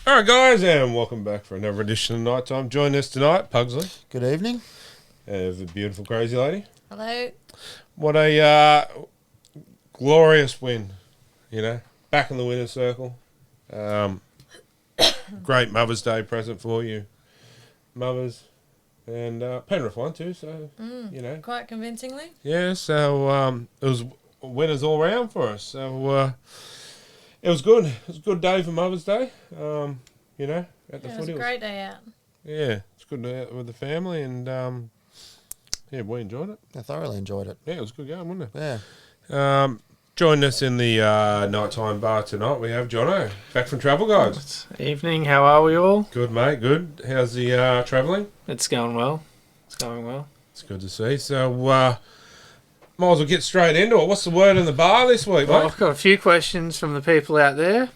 Alright guys, and welcome back for another edition of Nighttime. Join us tonight, Pugsley. Good evening. And the beautiful crazy lady. Hello. What a glorious win, back in the winner's circle. Great Mother's Day present for you, mothers. And Penrith won too, so, Quite convincingly. Yeah, so it was winners all round for us. So it was good. It was a good day for Mother's Day, at the footy. It was a great day out. Yeah, it's good day out with the family, and we enjoyed it. I thoroughly enjoyed it. Yeah, it was a good game, wasn't it? Yeah. Joining us in the nighttime bar tonight, we have Jono, back from travel, guys. Evening, how are we all? Good, mate, good. How's the travelling? It's going well. It's going well. It's good to see. So, might as well get straight into it. What's the word in the bar this week, Well, mate? I've got a few questions from the people out there.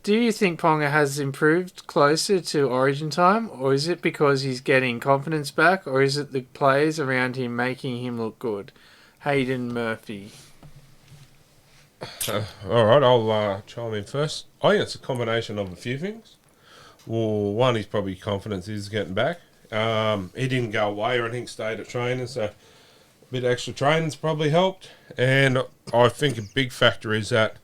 Do you think Ponga has improved closer to Origin time, or is it because he's getting confidence back, or is it the players around him making him look good? Hayden Murphy. All right, I'll chime in first. I think it's a combination of a few things. Well, one is probably confidence is getting back. He didn't go away or anything, stayed at training, so a bit of extra training's probably helped. And I think a big factor is that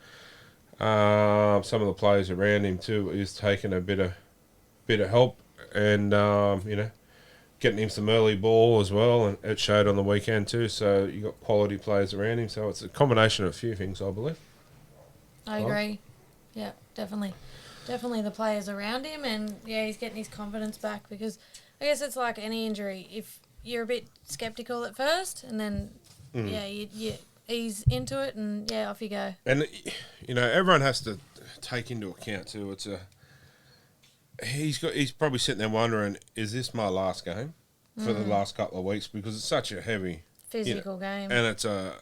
some of the players around him too is taking a bit of help and getting him some early ball as well, and it showed on the weekend too. So you got quality players around him. So it's a combination of a few things, I believe. I agree. Yeah, definitely. Definitely the players around him, and he's getting his confidence back, because I guess it's like any injury. If you're a bit sceptical at first, and then you ease into it, and off you go. And everyone has to take into account too. He's probably sitting there wondering, is this my last game for the last couple of weeks, because it's such a heavy physical game, and it's a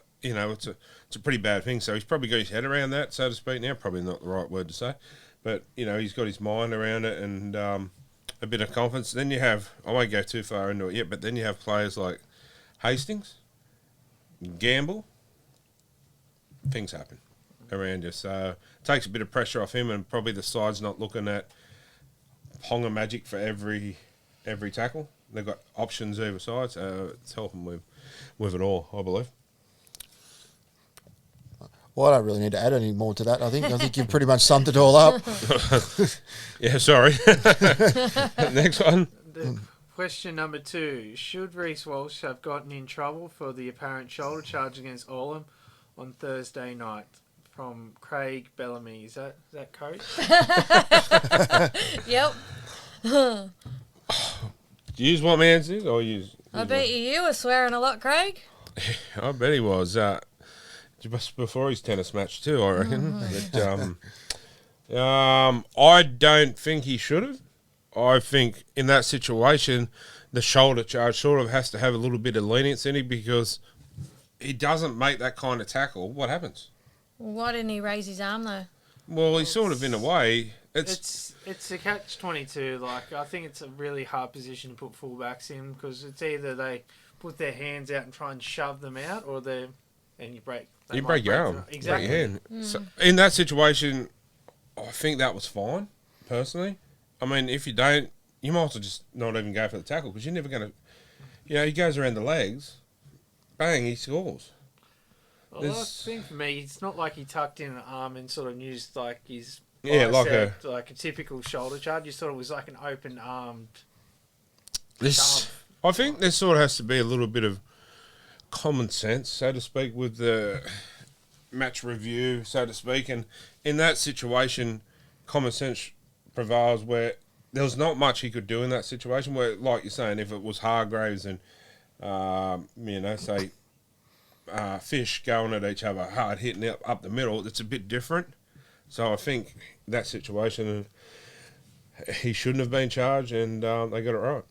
pretty bad thing. So he's probably got his head around that, so to speak. Now, probably not the right word to say, but he's got his mind around it, and a bit of confidence. Then you have, I won't go too far into it yet, but then you have players like Hastings, Gamble. Things happen around you, so it takes a bit of pressure off him, and probably the side's not looking at Ponga magic for every tackle. They've got options either side, so it's helping with it all, I believe. Well, I don't really need to add any more to that. I think you've pretty much summed it all up. Yeah, sorry. Next one. Question number 2. Should Reece Walsh have gotten in trouble for the apparent shoulder charge against Olam on Thursday night? From Craig Bellamy. Is that coach? Yep. Do you use what man's is, or use? I bet you were swearing a lot, Craig. I bet he was. Just before his tennis match too, I reckon. But, I don't think he should have. I think in that situation, the shoulder charge sort of has to have a little bit of leniency in it, because he doesn't make that kind of tackle. What happens? Why didn't he raise his arm though? Well, he's sort of in a way. It's a catch-22. Like, I think it's a really hard position to put fullbacks in, because it's either they put their hands out and try and shove them out, or you break. You break your arm. Exactly. Break your hand. So in that situation, I think that was fine, personally. I mean, if you don't, you might as well just not even go for the tackle, because you're never going to... he goes around the legs, bang, he scores. Well, I think for me, it's not like he tucked in an arm and sort of used like his like a typical shoulder charge. He sort of was like an open armed. I think there sort of has to be a little bit of common sense, so to speak, with the match review, so to speak. And in that situation, common sense prevails, where there was not much he could do in that situation. Where, like you're saying, if it was Hargraves and Fish going at each other hard, hitting up the middle, it's a bit different. So I think that situation, he shouldn't have been charged, and they got it right.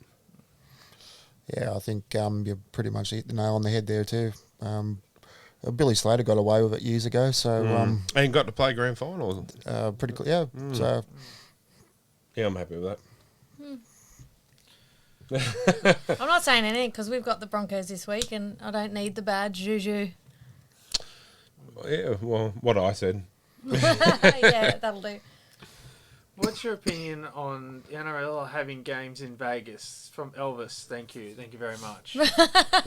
Yeah, I think you pretty much hit the nail on the head there too. Billy Slater got away with it years ago, so And got to play grand final. pretty cool. Yeah, so Yeah, I'm happy with that. I'm not saying anything because we've got the Broncos this week and I don't need the badge, Juju. Yeah, well, what I said. Yeah, that'll do. What's your opinion on the NRL having games in Vegas? From Elvis, thank you very much.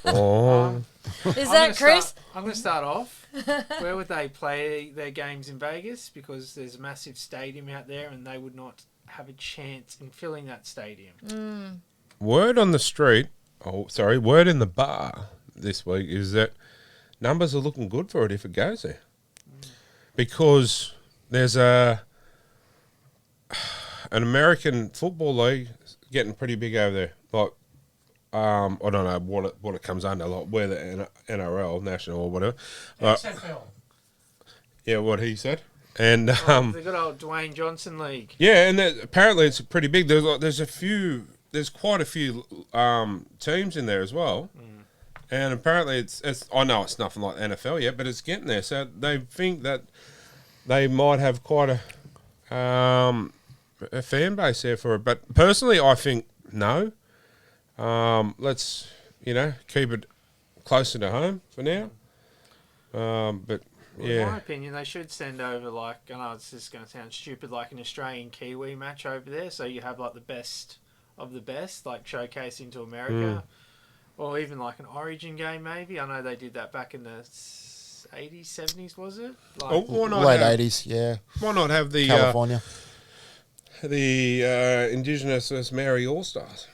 Oh, Is that Chris? I'm going to start off. Where would they play their games in Vegas? Because there's a massive stadium out there, and they would not have a chance in filling that stadium. word on the street. Word in the bar this week is that numbers are looking good for it if it goes there, because there's an American football league getting pretty big over there. Like, I don't know what it comes under, like where the NRL, national or whatever. XFL. Yeah, what he said. And The good old Dwayne Johnson League. yeah, and apparently it's pretty big. There's quite a few teams in there as well. And apparently it's I know it's nothing like NFL yet, but it's getting there. So they think that they might have quite a fan base there for it. But personally, I think no. Let's keep it closer to home for now. But Well, yeah, in my opinion, they should send over, like, I know it's just going to sound stupid, like an Australian Kiwi match over there. So you have like the best of the best, like showcase into America. Or even like an Origin game, maybe. I know they did that back in the 80s, 70s, was it? Like, why not late have, 80s, yeah, why not have the California. Indigenous Mary All Stars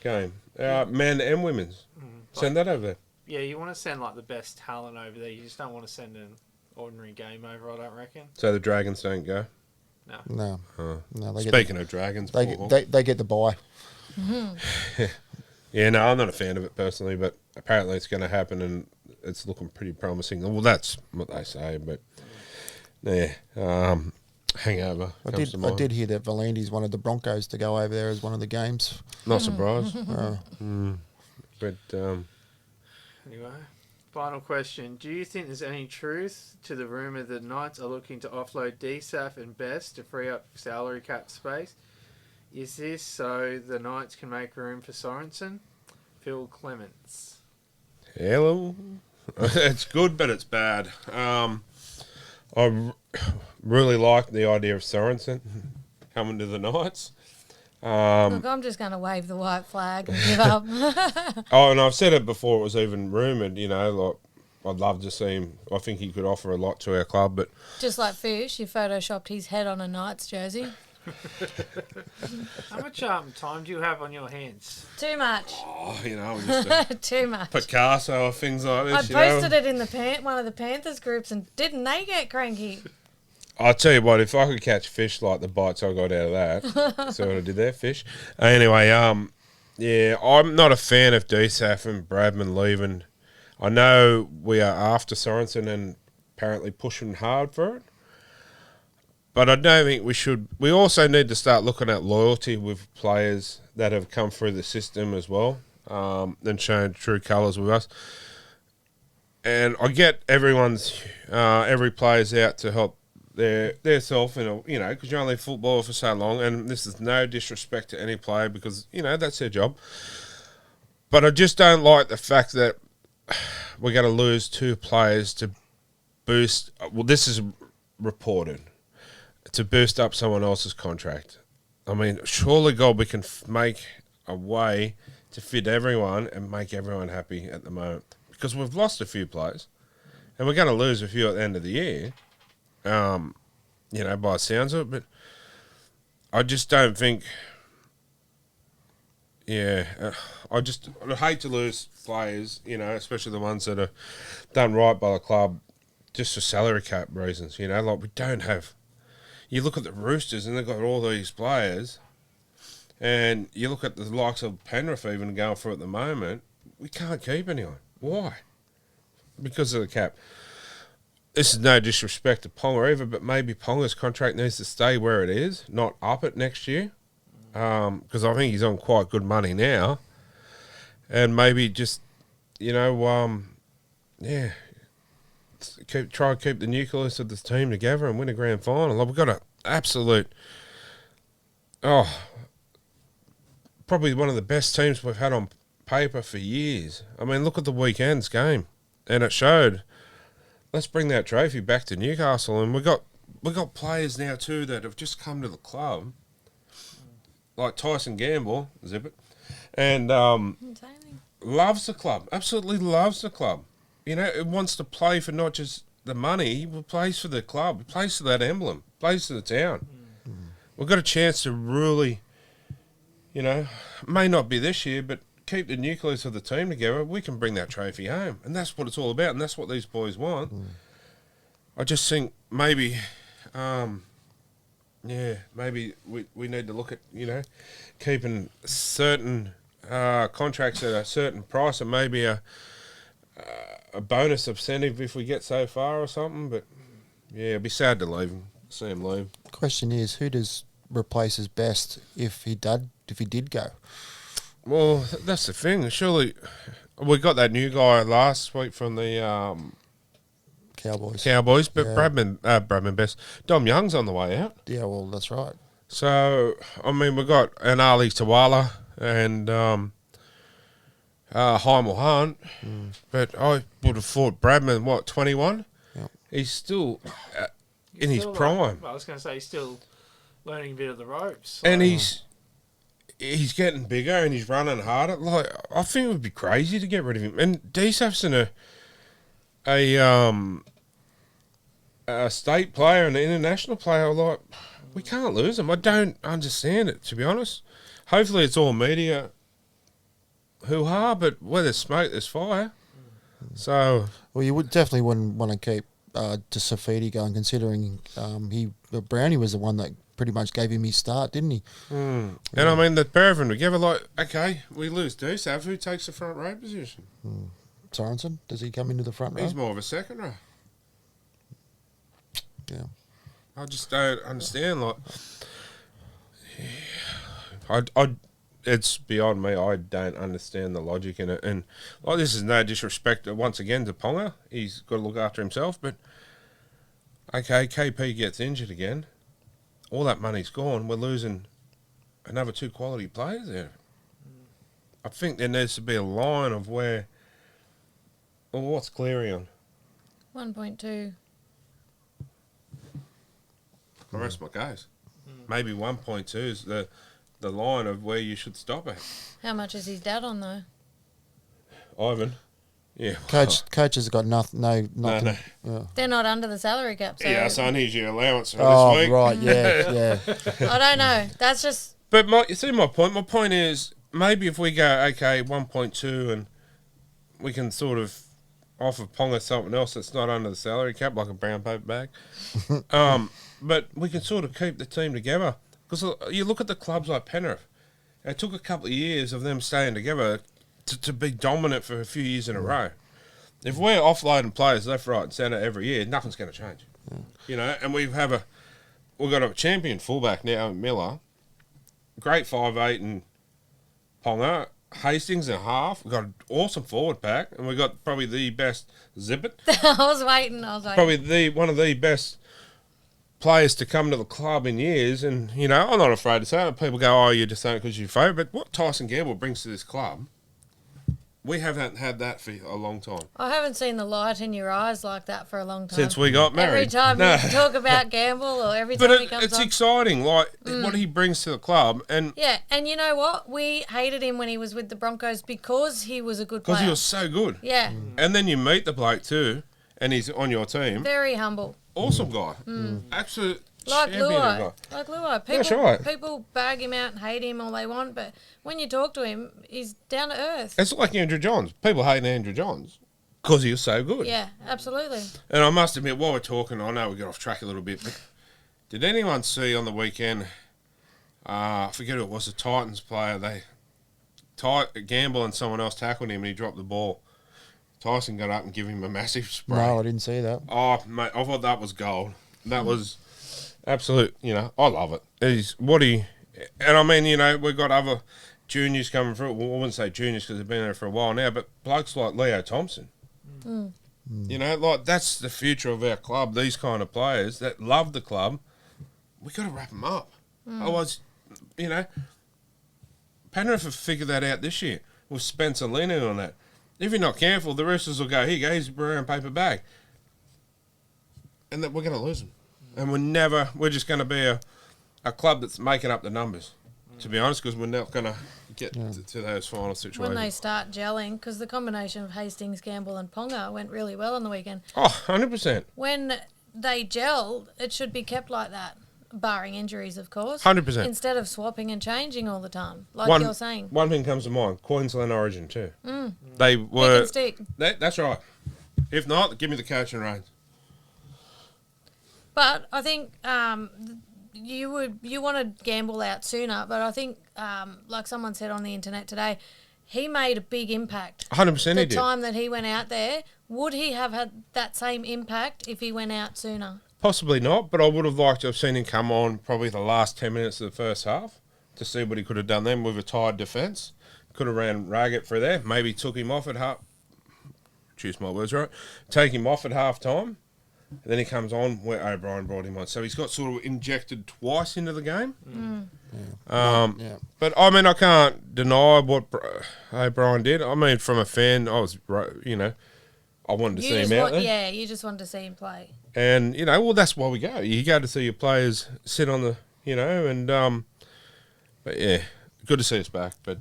game, men and women's? Send that over there. Yeah, you want to send like the best talent over there. You just don't want to send an ordinary game over, I don't reckon. So the Dragons don't go. No, Oh. no. They Speaking of Dragons, they Paul. get the bye. Yeah, no, I'm not a fan of it personally, but apparently it's going to happen and it's looking pretty promising. Well, that's what they say, but yeah, hangover. I did hear that Volandis wanted the Broncos to go over there as one of the games. Not surprised, Uh, but Anyway, final question. Do you think there's any truth to the rumour that Knights are looking to offload DSAF and Best to free up salary cap space? Is this so the Knights can make room for Sorensen? Phil Clements. hello, it's good, but it's bad. I really like the idea of Sorensen coming to the Knights. Look, I'm just going to wave the white flag and give up. Oh, and I've said it before, it was even rumoured, like, I'd love to see him. I think he could offer a lot to our club, but... Just like Fish, you photoshopped his head on a Knights jersey. How much time do you have on your hands? Too much. Just Too much. Picasso or things like I this, posted it in one of the Panthers groups and didn't they get cranky? I'll tell you what, if I could catch fish like the bites I got out of that, see what I did there, fish. Anyway, yeah, I'm not a fan of DSAF and Bradman leaving. I know we are after Sorensen and apparently pushing hard for it, but I don't think we should. We also need to start looking at loyalty with players that have come through the system as well, and shown true colours with us. And I get every player's out to help their self, because you're only footballer for so long, and this is no disrespect to any player because, that's their job. But I just don't like the fact that we're going to lose two players to boost, well, this is reported, to boost up someone else's contract. I mean, surely, God, we can make a way to fit everyone and make everyone happy at the moment, because we've lost a few players and we're going to lose a few at the end of the year. By the sounds of it, but I just don't think. Yeah, I hate to lose players, especially the ones that are done right by the club, just for salary cap reasons. Like we don't have. You look at the Roosters and they've got all these players, and you look at the likes of Penrith even going for it at the moment. We can't keep anyone. Why? Because of the cap. this is no disrespect to Ponga either, but maybe Ponga's contract needs to stay where it is, not up it next year, because I think he's on quite good money now, and maybe just, yeah, try and keep the nucleus of this team together and win a grand final. Like, we've got an absolute, probably one of the best teams we've had on paper for years. I mean, look at the weekend's game, and it showed. Let's bring that trophy back to Newcastle, and we got players now too that have just come to the club, like Tyson Gamble, zip it, and loves the club, absolutely loves the club. It wants to play for not just the money, but plays for the club, it plays for that emblem, plays for the town. We've got a chance to really, may not be this year, but keep the nucleus of the team together. We can bring that trophy home, and that's what it's all about, and that's what these boys want. I just think maybe, maybe we need to look at, keeping certain contracts at a certain price, and maybe a bonus incentive if we get so far or something. But yeah, it'd be sad to see him leave. Question is, who does replaces Best if he did go? Well, that's the thing. Surely, we got that new guy last week from the Cowboys, but Yeah. Bradman Best. Dom Young's on the way out. Yeah, well, that's right. So, I mean, we've got an Ali Tawala and Heimel Hunt, but I would have thought Bradman, 21? Yep. He's still in his Still, prime. I was going to say he's still learning a bit of the ropes. And he's getting bigger and he's running harder. Like, I think it would be crazy to get rid of him. And DSAF's a state player and an international player. Like, we can't lose him. I don't understand it, to be honest. Hopefully it's all media hoo-ha, but where there's smoke, there's fire. So, Well, you would definitely wouldn't want to keep Safidi going, considering Brownie was the one that pretty much gave him his start, didn't he? and I mean, the pair of them together, like, okay, we lose DSAF, who takes the front row position? Sorensen, does he come into the front row? He's more of a second row. Yeah. I just don't understand. Like, it's beyond me. I don't understand the logic in it. And like, this is no disrespect once again to Ponga. He's got to look after himself. But okay, KP gets injured again. All that money's gone. We're losing another 2 quality players there. I think there needs to be a line of where. Well, what's Cleary on? 1.2. I rest my case. Maybe 1.2 is the line of where you should stop at. How much is his dad on though? Ivan. Yeah. Coach has got nothing. Nothing. No. Yeah. They're not under the salary cap, so Yeah, son, here's your allowance for Oh, this week. right. Yeah. I don't know. That's just But you see my point? My point is, maybe if we go, okay, 1.2 and we can sort of offer Ponga something else that's not under the salary cap, like a brown paper bag. But we can sort of keep the team together. Because you look at the clubs like Penrith. It took a couple of years of them staying together to be dominant for a few years in a row. If we're offloading players left, right and centre every year, nothing's going to change. And we've got a champion fullback now, Miller. Great 5'8" and Ponga. Hastings in half. We've got an awesome forward pack. And we've got probably the best Zippet. I was waiting. Probably one of the best players to come to the club in years. And, I'm not afraid to say it. People go, oh, you're just saying it because you're favourite. But what Tyson Gamble brings to this club, we haven't had that for a long time. I haven't seen the light in your eyes like that for a long time. Since we got married. Every time you talk about Gamble or every time he comes it's on. exciting, like what he brings to the club. And Yeah, and you know what? We hated him when he was with the Broncos because he was a good player. because he was so good. Yeah, And then you meet the bloke too, and he's on your team. very humble. Awesome guy. Absolute Like champion of a guy. Luai. That's right. People bag him out and hate him all they want, but when you talk to him, he's down to earth. It's like Andrew Johns. People hate Andrew Johns because he was so good. Yeah, absolutely. And I must admit, while we're talking, I know we got off track a little bit, but did anyone see on the weekend, I forget who it was, a Titans player, Gamble and someone else tackled him and he dropped the ball. Tyson got up and gave him a massive spray. No, I didn't see that. Oh, mate, I thought that was gold. That was absolute, I love it. And I mean, we've got other juniors coming through. Well, I wouldn't say juniors because they've been there for a while now, but blokes like Leo Thompson. That's the future of our club. These kind of players that love the club, we got to wrap them up. Otherwise, Penrith have figured that out this year with Spencer leaning on that. If you're not careful, the Roosters will go, here you go, here's a brown paper bag. And that we're going to lose them. And we're just going to be a club that's making up the numbers, to be honest, because we're not going to get to those final situations. When they start gelling, because the combination of Hastings, Gamble and Ponga went really well on the weekend. Oh, 100%. When they gel, it should be kept like that, barring injuries, of course. 100%. Instead of swapping and changing all the time, like you're saying. One thing comes to mind, Queensland Origin too. They were... can stick. That's right. If not, give me the coaching reins. But I think you wanted Gamble out sooner, but I think, like someone said on the internet today, he made a big impact. 100% he did. The time that he went out there, would he have had that same impact if he went out sooner? Possibly not, but I would have liked to have seen him come on probably the last 10 minutes of the first half to see what he could have done then with a tired defence. Could have ran ragged for there. Maybe took him off at half. Choose my words right. Take him off at half time. And then he comes on where O'Brien brought him on. So he's got sort of injected twice into the game. But, I mean, I can't deny what O'Brien did. I mean, from a fan, I was, I wanted to see him out there. Yeah, you just wanted to see him play. And, that's why we go. You go to see your players sit on the, but, yeah, good to see us back. But,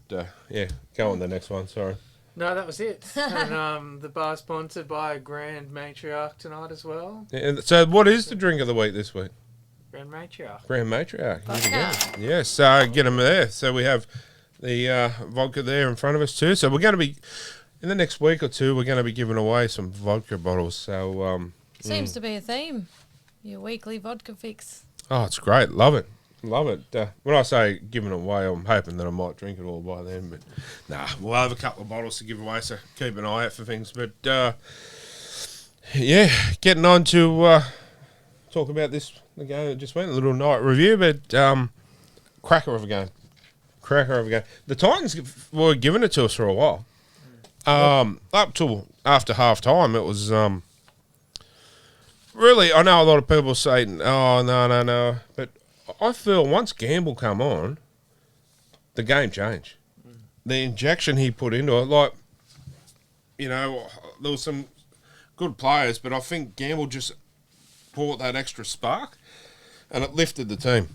go on the next one, sorry. No, that was it. And the bar sponsored by Grand Matriarch tonight as well. Yeah, so what is the drink of the week this week? Grand Matriarch. Grand Matriarch. Vodka. Yes, get them there. So we have the vodka there in front of us too. So we're going to be, in the next week or two, we're going to be giving away some vodka bottles. So Seems to be a theme. Your weekly vodka fix. Oh, it's great. Love it. Love it. When I say giving it away, I'm hoping that I might drink it all by then. But nah, we'll have a couple of bottles to give away, so keep an eye out for things. But getting on to talk about the game that just went, a little night review. But cracker of a game. The Titans were giving it to us for a while. Up till after half time, it was really. I know a lot of people say, "Oh, no," but I feel once Gamble come on, the game changed. The injection he put into it, there was some good players, but I think Gamble just brought that extra spark, and it lifted the team.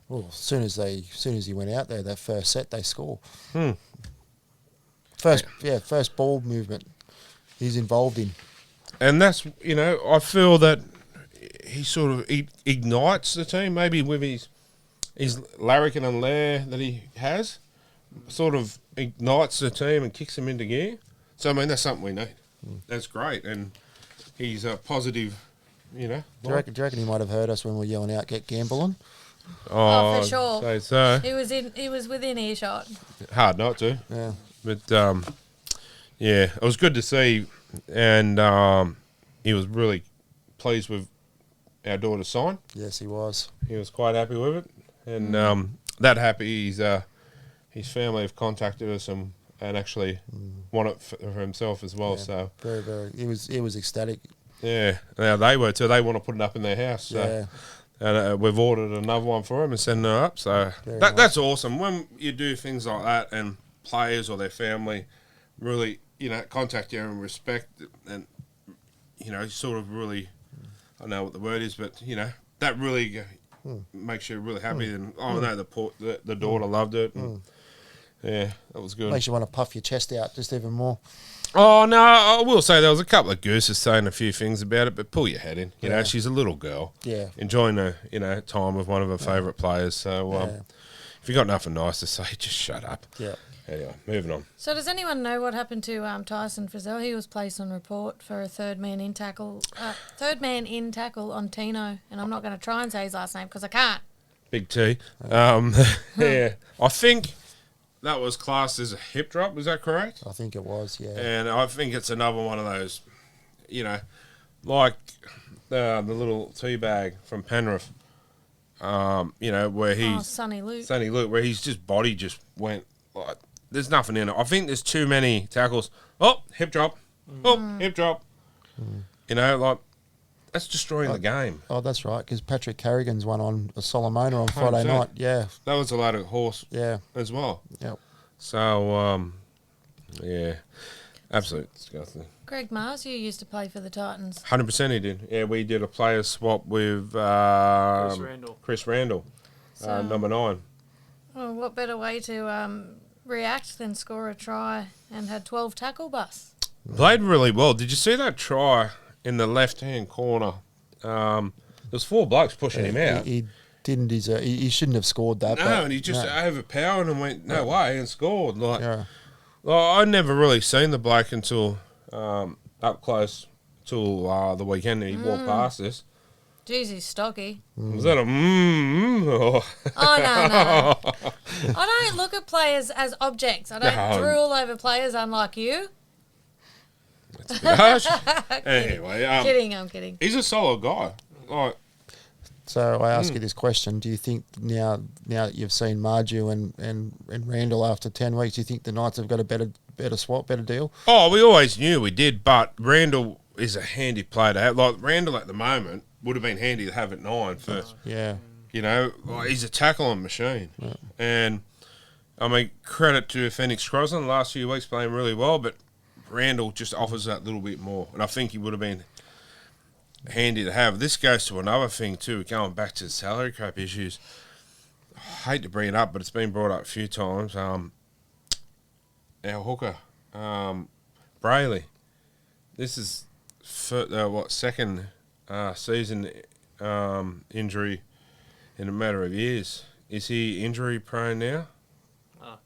Well, as soon as he went out there, that first set they score. First ball movement he's involved in, and that's I feel that he sort of ignites the team, maybe with his larrikin and lair that he has, sort of ignites the team and kicks them into gear. So, I mean, that's something we need. That's great. And he's a positive, Do you reckon he might have heard us when we were yelling out, "Get Gamble on"? Oh, for sure. Say so. He was within earshot. Hard not to. Yeah. But, it was good to see. And he was really pleased with our daughter's sign. Yes, he was. He was quite happy with it. And that happy, his family have contacted us and actually want it for himself as well. Yeah, so very, very. He was ecstatic. Yeah, now they were too. They want to put it up in their house. So. Yeah. And we've ordered another one for him and sending it up. So that's awesome. When you do things like that and players or their family really, contact you and respect and, sort of really, I don't know what the word is, but, that really makes you really happy. And I know the daughter loved it. And, yeah, that was good. Makes you want to puff your chest out just even more. Oh, no, I will say there was a couple of gooses saying a few things about it, but pull your head in. You know, she's a little girl. Yeah. Enjoying a, time with one of her favourite players. So if you got nothing nice to say, just shut up. Yeah. Anyway, moving on. So does anyone know what happened to Tyson Frizzell? He was placed on report for a third man in tackle on Tino, and I'm not going to try and say his last name because I can't. Big T. Yeah. I think that was classed as a hip drop. Is that correct? I think it was, yeah. And I think it's another one of those, like the little tea bag from Penrith. Where he's Sonny Luke. where his just body just went like there's nothing in it. I think there's too many tackles. Oh, hip drop. Oh, hip drop. Like that's destroying the game. Oh, that's right, because Patrick Carrigan's one on a Solomona on Friday 100%. night. Yeah, That was a load of horse yeah, as well. yep. So, absolutely disgusting. Greg Mars, you used to play for the Titans. 100% he did. Yeah, we did a player swap with Chris Randall, So- number 9. Well, what better way to react than score a try and had 12 tackle busts? Played really well. Did you see that try in the left-hand corner? There's 4 blokes pushing him out. He didn't deserve. He shouldn't have scored that. No, but, and he just overpowered and went, no way, and scored. yeah. I'd never really seen the bloke until up close till the weekend that he walked past us. Jeez, he's stocky. Was that a or- Oh, no. I don't look at players as objects. I don't No. drool over players unlike you. That's a bit harsh. Anyway, I'm kidding. he's a solid guy. Like, So I ask you this question: do you think now that you've seen Marju and Randall after 10 weeks, do you think the Knights have got a better swap, better deal? oh, we always knew we did, but Randall is a handy player to have. Like Randall at the moment would have been handy to have at 9 for. Yeah, Like, he's a tackling machine. And, I mean, credit to Phoenix Crosland the last few weeks playing really well, but Randall just offers that little bit more. And I think he would have been handy to have. This goes to another thing, too, going back to the salary cap issues. I hate to bring it up, but it's been brought up a few times. Our hooker, Brayley. This is, second season injury in a matter of years. Is he injury prone now? I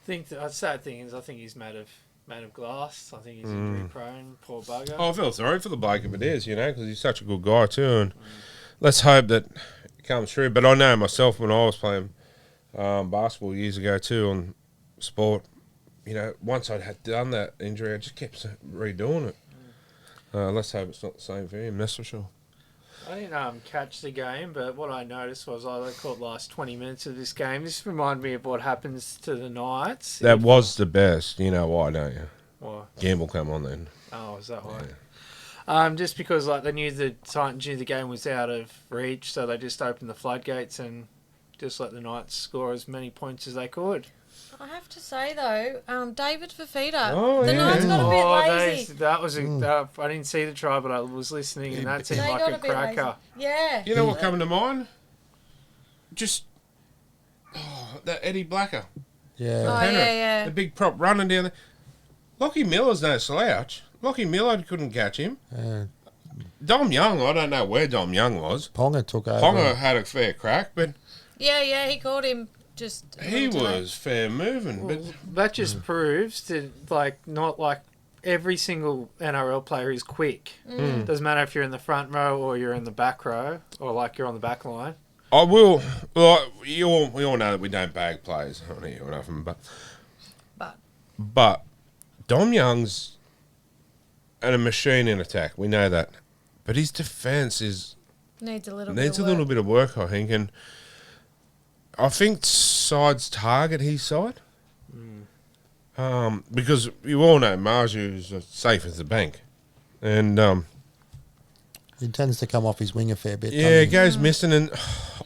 think the sad thing is, I think he's made of glass. I think he's injury prone. Poor bugger. Oh, I feel sorry for the bloke if it is, because he's such a good guy too. And let's hope that it comes true. But I know myself when I was playing basketball years ago too on sport, once I'd had done that injury, I just kept redoing it. Let's hope it's not the same for him, that's for sure. I didn't catch the game, but what I noticed was I caught the last 20 minutes of this game. This reminded me of what happens to the Knights. That was the best. You know why, don't you? Why? Gamble come on then. Oh, is that why? Yeah. Just because they knew the Titans knew the game was out of reach, so they just opened the floodgates and just let the Knights score as many points as they could. I have to say, though, David Fafita, Oh, the yeah. Knights got a bit lazy. That was I didn't see the try, but I was listening, and that seemed They like got a a bit lazy. cracker. Yeah. You know what coming to mind? Just that Eddie Blacker. yeah. Oh, Penrith, yeah. the big prop running down there. Lockie Miller's no slouch. Lockie Miller couldn't catch him. Dom Young, I don't know where Dom Young was. Ponga took over. Ponga had a fair crack, but Yeah, he caught him just... a he little too late. was fair moving. Well, But that just proves that not like every single NRL player is quick. Doesn't matter if you're in the front row or you're in the back row or like you're on the back line. I will. Well, we all know that we don't bag players on here or nothing, but Dom Young's a machine in attack. We know that, but his defence Needs a little bit of work, I think, and I think sides target his side. Because you all know Marju's as safe as the bank, and He tends to come off his wing a fair bit. yeah, it goes missing. And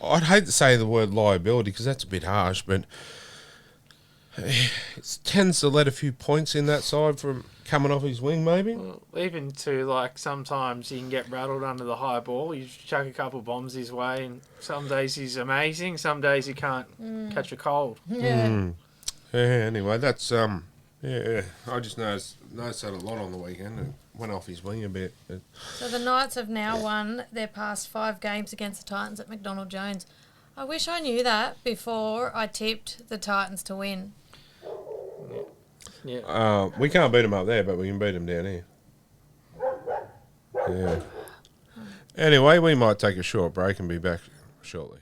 I'd hate to say the word liability because that's a bit harsh, but it tends to let a few points in that side from coming off his wing, maybe. Well, even to like sometimes you can get rattled under the high ball. You chuck a couple bombs his way, and some days he's amazing. Some days he can't catch a cold. Yeah. Yeah. Anyway, that's yeah. I just noticed that a lot on the weekend. It went off his wing a bit. So the Knights have now won their past 5 games against the Titans at McDonald Jones. I wish I knew that before I tipped the Titans to win. Yeah. We can't beat them up there, but we can beat them down here. Yeah. Anyway, we might take a short break and be back shortly.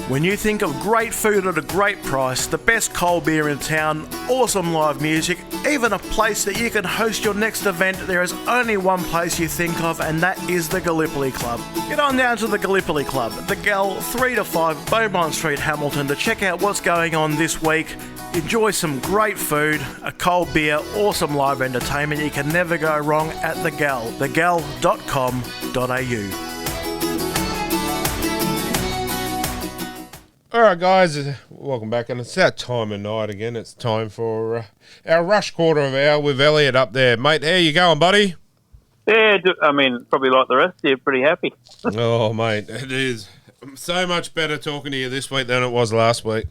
When you think of great food at a great price, the best cold beer in town, awesome live music, even a place that you can host your next event, there is only one place you think of, and that is the Gallipoli Club. Get on down to the Gallipoli Club, the Gal 3 to 5 Beaumont Street, Hamilton, to check out what's going on this week. Enjoy some great food, a cold beer, awesome live entertainment. You can never go wrong at the Gal, thegal.com.au. All right, guys, welcome back, and it's that time of night again. It's time for our rush quarter of hour with Elliot up there. Mate, how you going, buddy? Yeah, I mean, probably like the rest of you, pretty happy. Oh, mate, it is so much better talking to you this week than it was last week.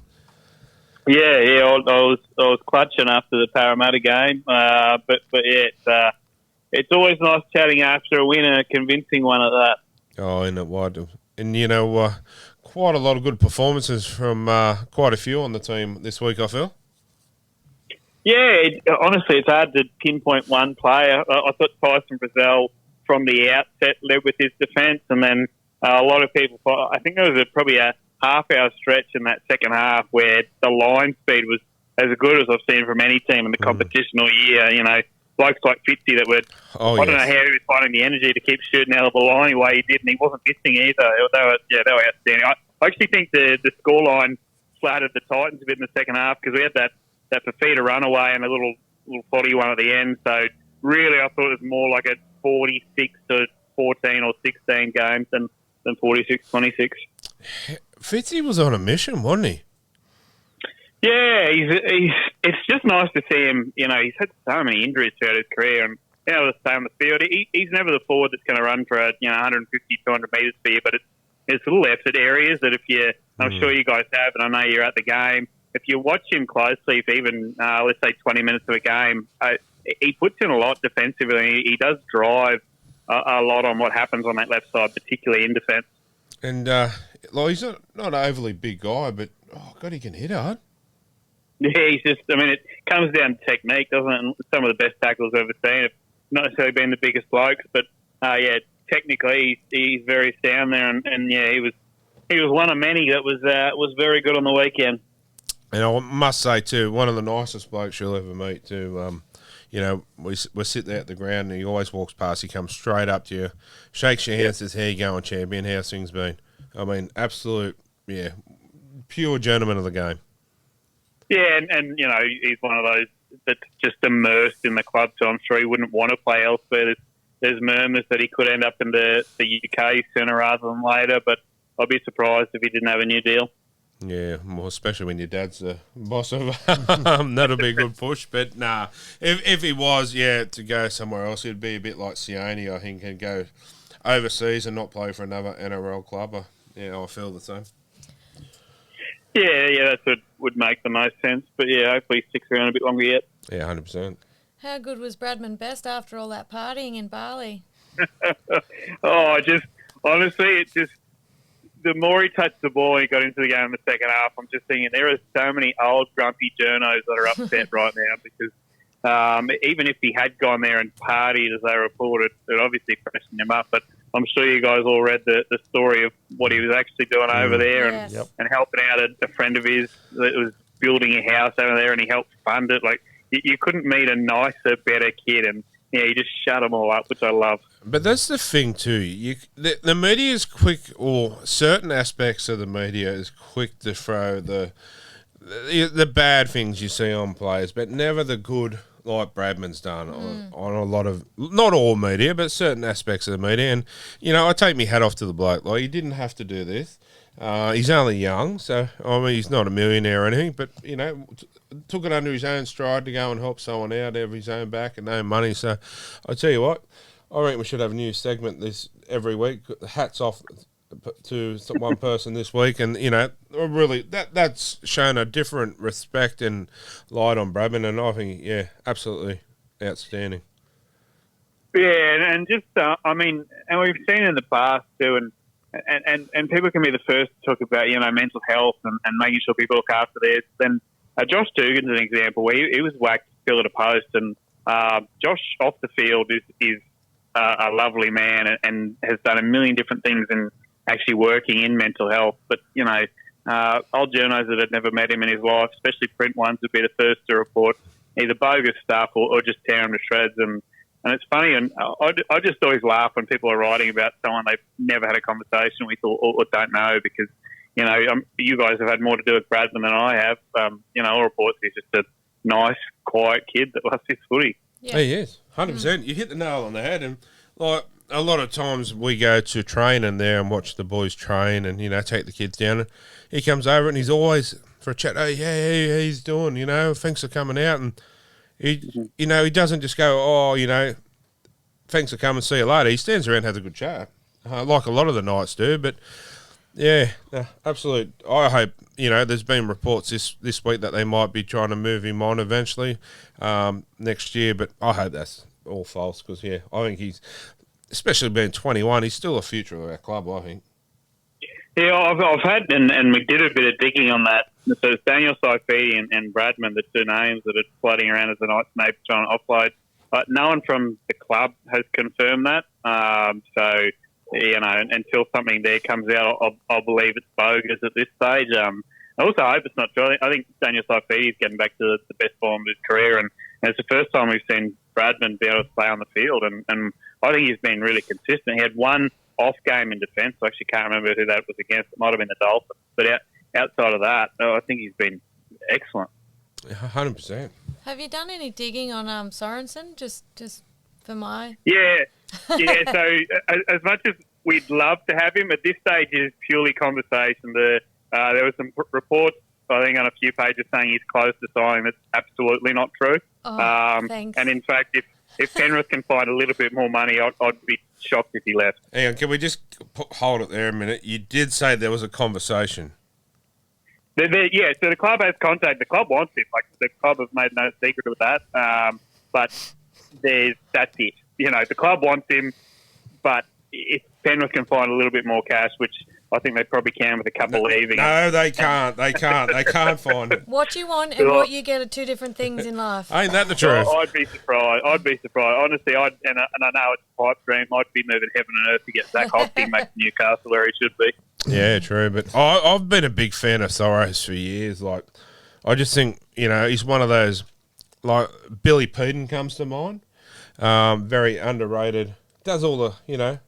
Yeah, I was clutching after the Parramatta game, but yeah, it's always nice chatting after a win, and a convincing one at that. Oh, isn't it wide? And you know, quite a lot of good performances from quite a few on the team this week, I feel. Yeah, honestly, it's hard to pinpoint one player. I thought Tyson Brazel from the outset led with his defence, and then a lot of people thought, I think there was probably a half-hour stretch in that second half where the line speed was as good as I've seen from any team in the competition all year. You know, blokes like Fitzy that were, I don't know how he was finding the energy to keep shooting out of the line the way he did, and he wasn't missing either. They were outstanding. I actually think the scoreline flattered the Titans a bit in the second half because we had that Fafita runaway and a little potty one at the end. So really, I thought it was more like a 46 to 14 or 16 games than 46-26. Fitzy was on a mission, wasn't he? Yeah, it's just nice to see him. You know, he's had so many injuries throughout his career, and you know, to stay on the field. He's never the forward that's going to run for 150, 200 metres for you, but it's little effort areas that I'm sure you guys have, and I know you're at the game. If you watch him closely, if even let's say 20 minutes of a game, he puts in a lot defensively. He does drive a lot on what happens on that left side, particularly in defence. And he's not an overly big guy, but God, he can hit hard. Yeah, he's just. I mean, it comes down to technique, doesn't it? And some of the best tackles I've ever seen have not necessarily been the biggest blokes, but technically he's very sound there, and he was one of many that was very good on the weekend. And I must say too, one of the nicest blokes you'll ever meet too. You know, we sit there at the ground, and he always walks past. He comes straight up to you, shakes your hand, says, "How you going, champion? How's things been?" I mean, absolute, pure gentleman of the game. Yeah, and you know, he's one of those that's just immersed in the club, so I'm sure he wouldn't want to play elsewhere. There's murmurs that he could end up in the UK sooner rather than later, but I'd be surprised if he didn't have a new deal. Yeah, more especially when your dad's the boss of that'll be a good push. But nah, if he was, to go somewhere else, it'd be a bit like Sione, I think, and go overseas and not play for another NRL club. I feel the same. Yeah, that's what would make the most sense. But hopefully he sticks around a bit longer yet. Yeah, 100%. How good was Bradman Best after all that partying in Bali? Honestly, the more he touched the ball and he got into the game in the second half, I'm just thinking there are so many old grumpy journos that are upset right now because even if he had gone there and partied as they reported, it obviously freshened him up. But I'm sure you guys all read the story of what he was actually doing over there and helping out a friend of his that was building a house over there, and he helped fund it. Like, you couldn't meet a nicer, better kid, and he just shut them all up, which I love. But that's the thing too. The media is quick, or certain aspects of the media is quick to throw the bad things you see on players, but never the good, like Bradman's done on a lot of, not all media, but certain aspects of the media. And I take my hat off to the bloke. Like, he didn't have to do this. He's only young, so I mean, he's not a millionaire or anything, but took it under his own stride to go and help someone out of his own back and no money. So I tell you what, I reckon we should have a new segment this every week. Hats off to one person this week, and really that's shown a different respect and light on Bradman, and I think absolutely outstanding. Yeah, and just and we've seen in the past too, and people can be the first to talk about mental health and making sure people look after theirs. Then Josh Dugan's an example where he was whacked still at a post, and Josh off the field is a lovely man and has done a million different things and actually working in mental health. But old journos that had never met him in his life, especially print ones, would be the first to report either bogus stuff or just tear him to shreds. And it's funny, and I just always laugh when people are writing about someone they've never had a conversation with or don't know, because, you guys have had more to do with Bradman than I have. All reports he's just a nice, quiet kid that loves his footy. Yeah. He is, 100%. You hit the nail on the head, and like a lot of times we go to training there and watch the boys train and, take the kids down. And he comes over and he's always, for a chat, how he's doing, thanks for coming out. And, he doesn't just go, thanks for coming, see you later. He stands around and has a good chat, like a lot of the Knights do. But, yeah, absolute. I hope, there's been reports this week that they might be trying to move him on eventually next year. But I hope that's all false because, I think he's, especially being 21, he's still a future of our club, I think. Yeah, I've had, and we did a bit of digging on that. So it's Daniel Saifidi and Bradman, the two names that are floating around as the Knights may be trying to offload. But no one from the club has confirmed that. Until something there comes out, I'll believe it's bogus at this stage. I also hope it's not true. I think Daniel Saifidi is getting back to the best form of his career, and it's the first time we've seen Bradman be able to play on the field, and I think he's been really consistent. He had one off game in defence. I actually can't remember who that was against. It might have been the Dolphins. But outside of that, I think he's been excellent. 100%. Have you done any digging on Sorensen? Just for my... Yeah. So as much as we'd love to have him, at this stage it is purely conversation. There were some reports, I think, on a few pages saying he's close to signing. That's absolutely not true. Thanks. And in fact, if Penrith can find a little bit more money, I'd be shocked if he left. Hang on, can we just hold it there a minute? You did say there was a conversation. So the club has contact. The club wants him. Like, the club have made no secret of that. But that's it. The club wants him, but if Penrith can find a little bit more cash, which I think they probably can with a couple leaving. No, they can't. They can't find it. What you want and what you get are two different things in life. Ain't that the truth? I'd be surprised. Honestly, and I know it's a pipe dream. I'd be moving heaven and earth to get Zach Hosking back to Newcastle where he should be. Yeah, true. But I've been a big fan of Soros for years. Like, I just think, he's one of those, like, Billy Peden comes to mind. Very underrated. Does all the,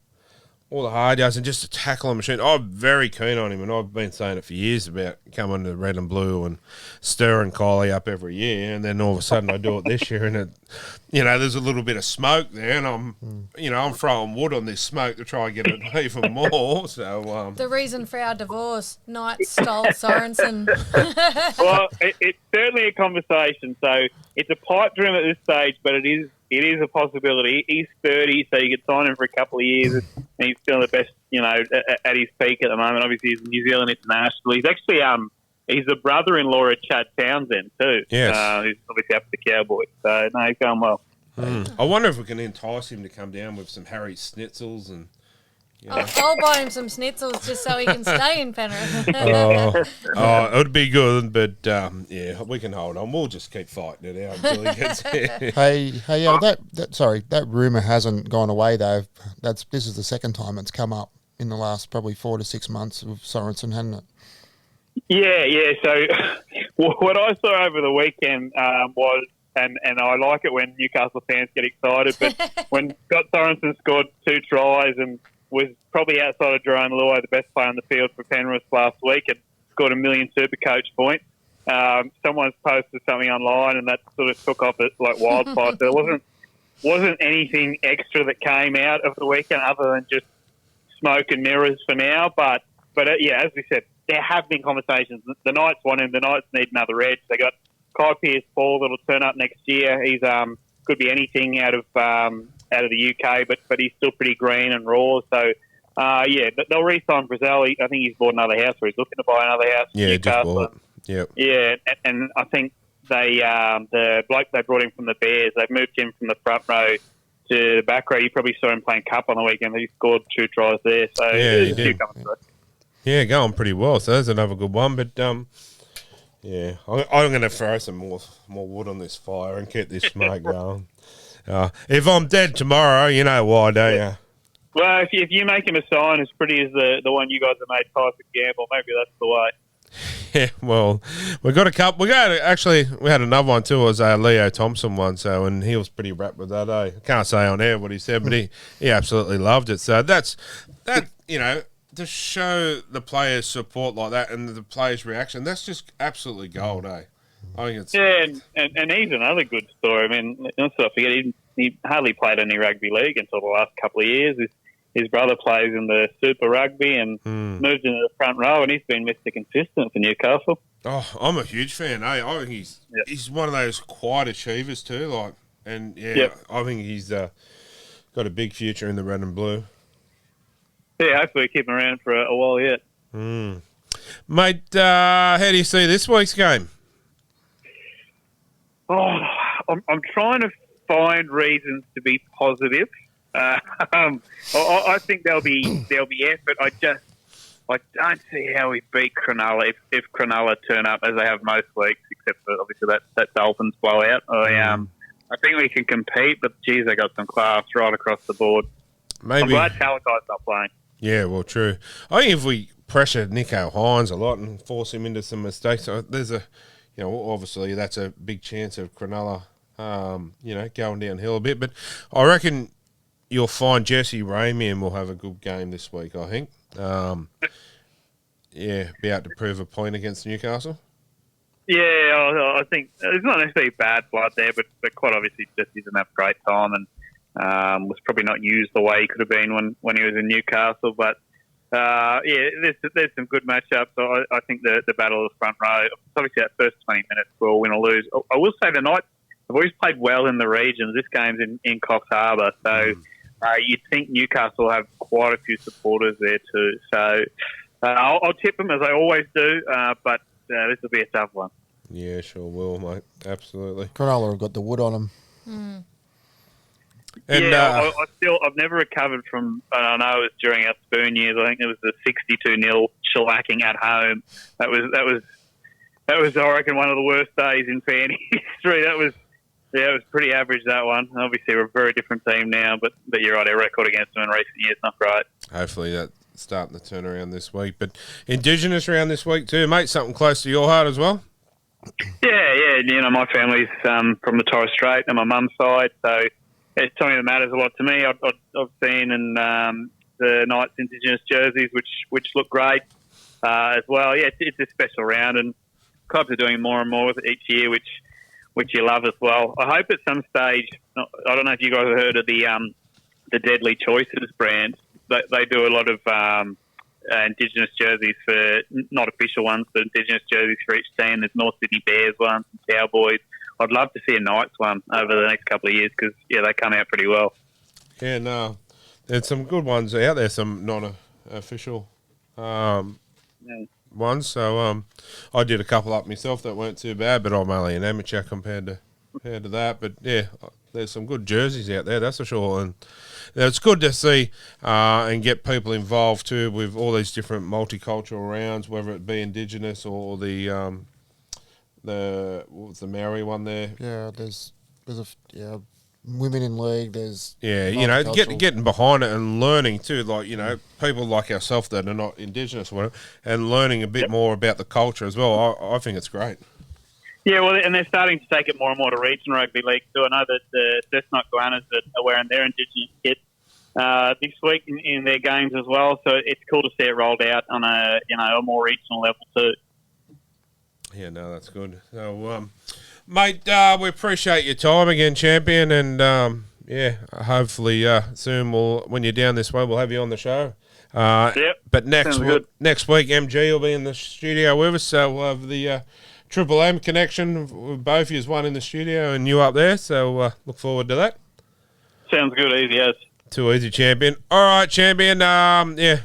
all the hard yards and just a tackling machine. I'm very keen on him, and I've been saying it for years about coming to red and blue and stirring Kylie up every year, and then all of a sudden I do it this year, and it, there's a little bit of smoke there, and I'm throwing wood on this smoke to try and get it even more. So the reason for our divorce, Knights stole Sorensen. Well, it's certainly a conversation. So it's a pipe dream at this stage, but it is a possibility. He's 30, so you could sign him for a couple of years, and he's still the best, at his peak at the moment. Obviously, he's New Zealand international. He's actually he's the brother-in-law of Chad Townsend too. Yes, he's obviously up to the Cowboys. So no, he's going well. I wonder if we can entice him to come down with some Harry Schnitzels and. I'll buy him some schnitzels just so he can stay in Penrith. It would be good, but we can hold on. We'll just keep fighting it out until he gets here. Hey, that rumour hasn't gone away though. This is the second time it's come up in the last probably 4 to 6 months of Sorensen, hasn't it? Yeah. So what I saw over the weekend was, and I like it when Newcastle fans get excited, but when Scott Sorensen scored 2 tries and was probably outside of Jerome Luai, the best player on the field for Penrith last week, and scored 1 million Supercoach points. Someone's posted something online, and that sort of took off like wildfire. So there wasn't anything extra that came out of the weekend other than just smoke and mirrors for now. But as we said, there have been conversations. The Knights want him. The Knights need another edge. They got Kai Pearce-Paul that'll turn up next year. He's could be anything out of the UK, but he's still pretty green and raw. So, but they'll re-sign Brazil. I think he's bought another house, or he's looking to buy another house. Yeah, just bought. Yep. Yeah, and I think the bloke they brought in from the Bears, they've moved him from the front row to the back row. You probably saw him playing cup on the weekend. He scored 2 tries there. So he did. Yeah, going pretty well. So there's another good one. But yeah, I'm going to throw some more wood on this fire and keep this smoke going. If I'm dead tomorrow, you know why, don't you? Well, if you make him a sign as pretty as the one you guys have made, Tyson Gamble, maybe that's the way. Yeah, well, we got a couple. We had another one too. It was Leo Thompson one. So, and he was pretty wrapped with that. I can't say on air what he said, but he absolutely loved it. So that to show the players support like that and the players' reaction. That's just absolutely gold, eh? I think it's and he's another good story. I mean, let's not forget he hardly played any rugby league until the last couple of years. His brother plays in the Super Rugby and moved into the front row, and he's been Mr. Consistent for Newcastle. Oh, I'm a huge fan. I think he's one of those quiet achievers too. I think he's got a big future in the red and blue. Yeah, hopefully we keep him around for a while yet. Mate, how do you see this week's game? Oh, I'm trying to find reasons to be positive. I think there'll be effort. I don't see how we beat Cronulla if Cronulla turn up as they have most weeks, except for obviously that Dolphins blowout. I think we can compete, but geez, they got some class right across the board. Maybe. I'm glad Talakai's not playing. Yeah, well, true. I think if we pressure Nico Hines a lot and force him into some mistakes, there's obviously that's a big chance of Cronulla, going downhill a bit. But I reckon you'll find Jesse Ramian will have a good game this week, I think. Be able to prove a point against Newcastle. Yeah, I think it's not necessarily bad blood there, but quite obviously just didn't have a great time and was probably not used the way he could have been when he was in Newcastle. But there's some good matchups. I think the battle of the front row, obviously that first 20 minutes will win or lose. I will say the Knights have always played well in the regions. This game's in Coffs Harbour, so you'd think Newcastle will have quite a few supporters there too. So I'll tip them as I always do, but this will be a tough one. Yeah, sure will, mate. Absolutely. Cronulla have got the wood on them. And, I've never recovered from. I know it was during our Spoon years. I think it was the 62-0 shellacking at home. That was I reckon one of the worst days in fan history. It was pretty average, that one. Obviously, we're a very different team now, but you're right. Our record against them in recent years not great. Hopefully that's starting to turn around this week. But Indigenous round this week too, mate. Something close to your heart as well. Yeah. My family's from the Torres Strait and my mum's side, so it's something that matters a lot to me. I've seen in the Knights Indigenous jerseys, which look great as well. Yeah, it's a special round, and clubs are doing more and more with it each year, which you love as well. I hope at some stage, I don't know if you guys have heard of the Deadly Choices brand. They do a lot of Indigenous jerseys for, not official ones, but Indigenous jerseys for each team. There's North Sydney Bears ones and Cowboys. I'd love to see a Knights one over the next couple of years because, they come out pretty well. Yeah, no, there's some good ones out there, some non-official ones. So I did a couple up myself that weren't too bad, but I'm only an amateur compared to that. But, yeah, there's some good jerseys out there, that's for sure. And it's good to see and get people involved too with all these different multicultural rounds, whether it be Indigenous or the what was the Maori one there? Yeah, there's women in league. There's getting behind it and learning too, people like ourselves that are not Indigenous, and learning a bit more about the culture as well. I think it's great. Yeah, well, and they're starting to take it more and more to regional rugby league too. I know that the Cessnock Goannas are wearing their Indigenous kit this week in their games as well. So it's cool to see it rolled out on a more regional level too. Yeah, no, that's good. So, mate, we appreciate your time again, champion, and hopefully soon when you're down this way, we'll have you on the show. Yep. But next week, MG will be in the studio with us, so we'll have the Triple M connection with both of you, one in the studio and you up there. So look forward to that. Sounds good, easy as. Too easy, champion. All right, champion.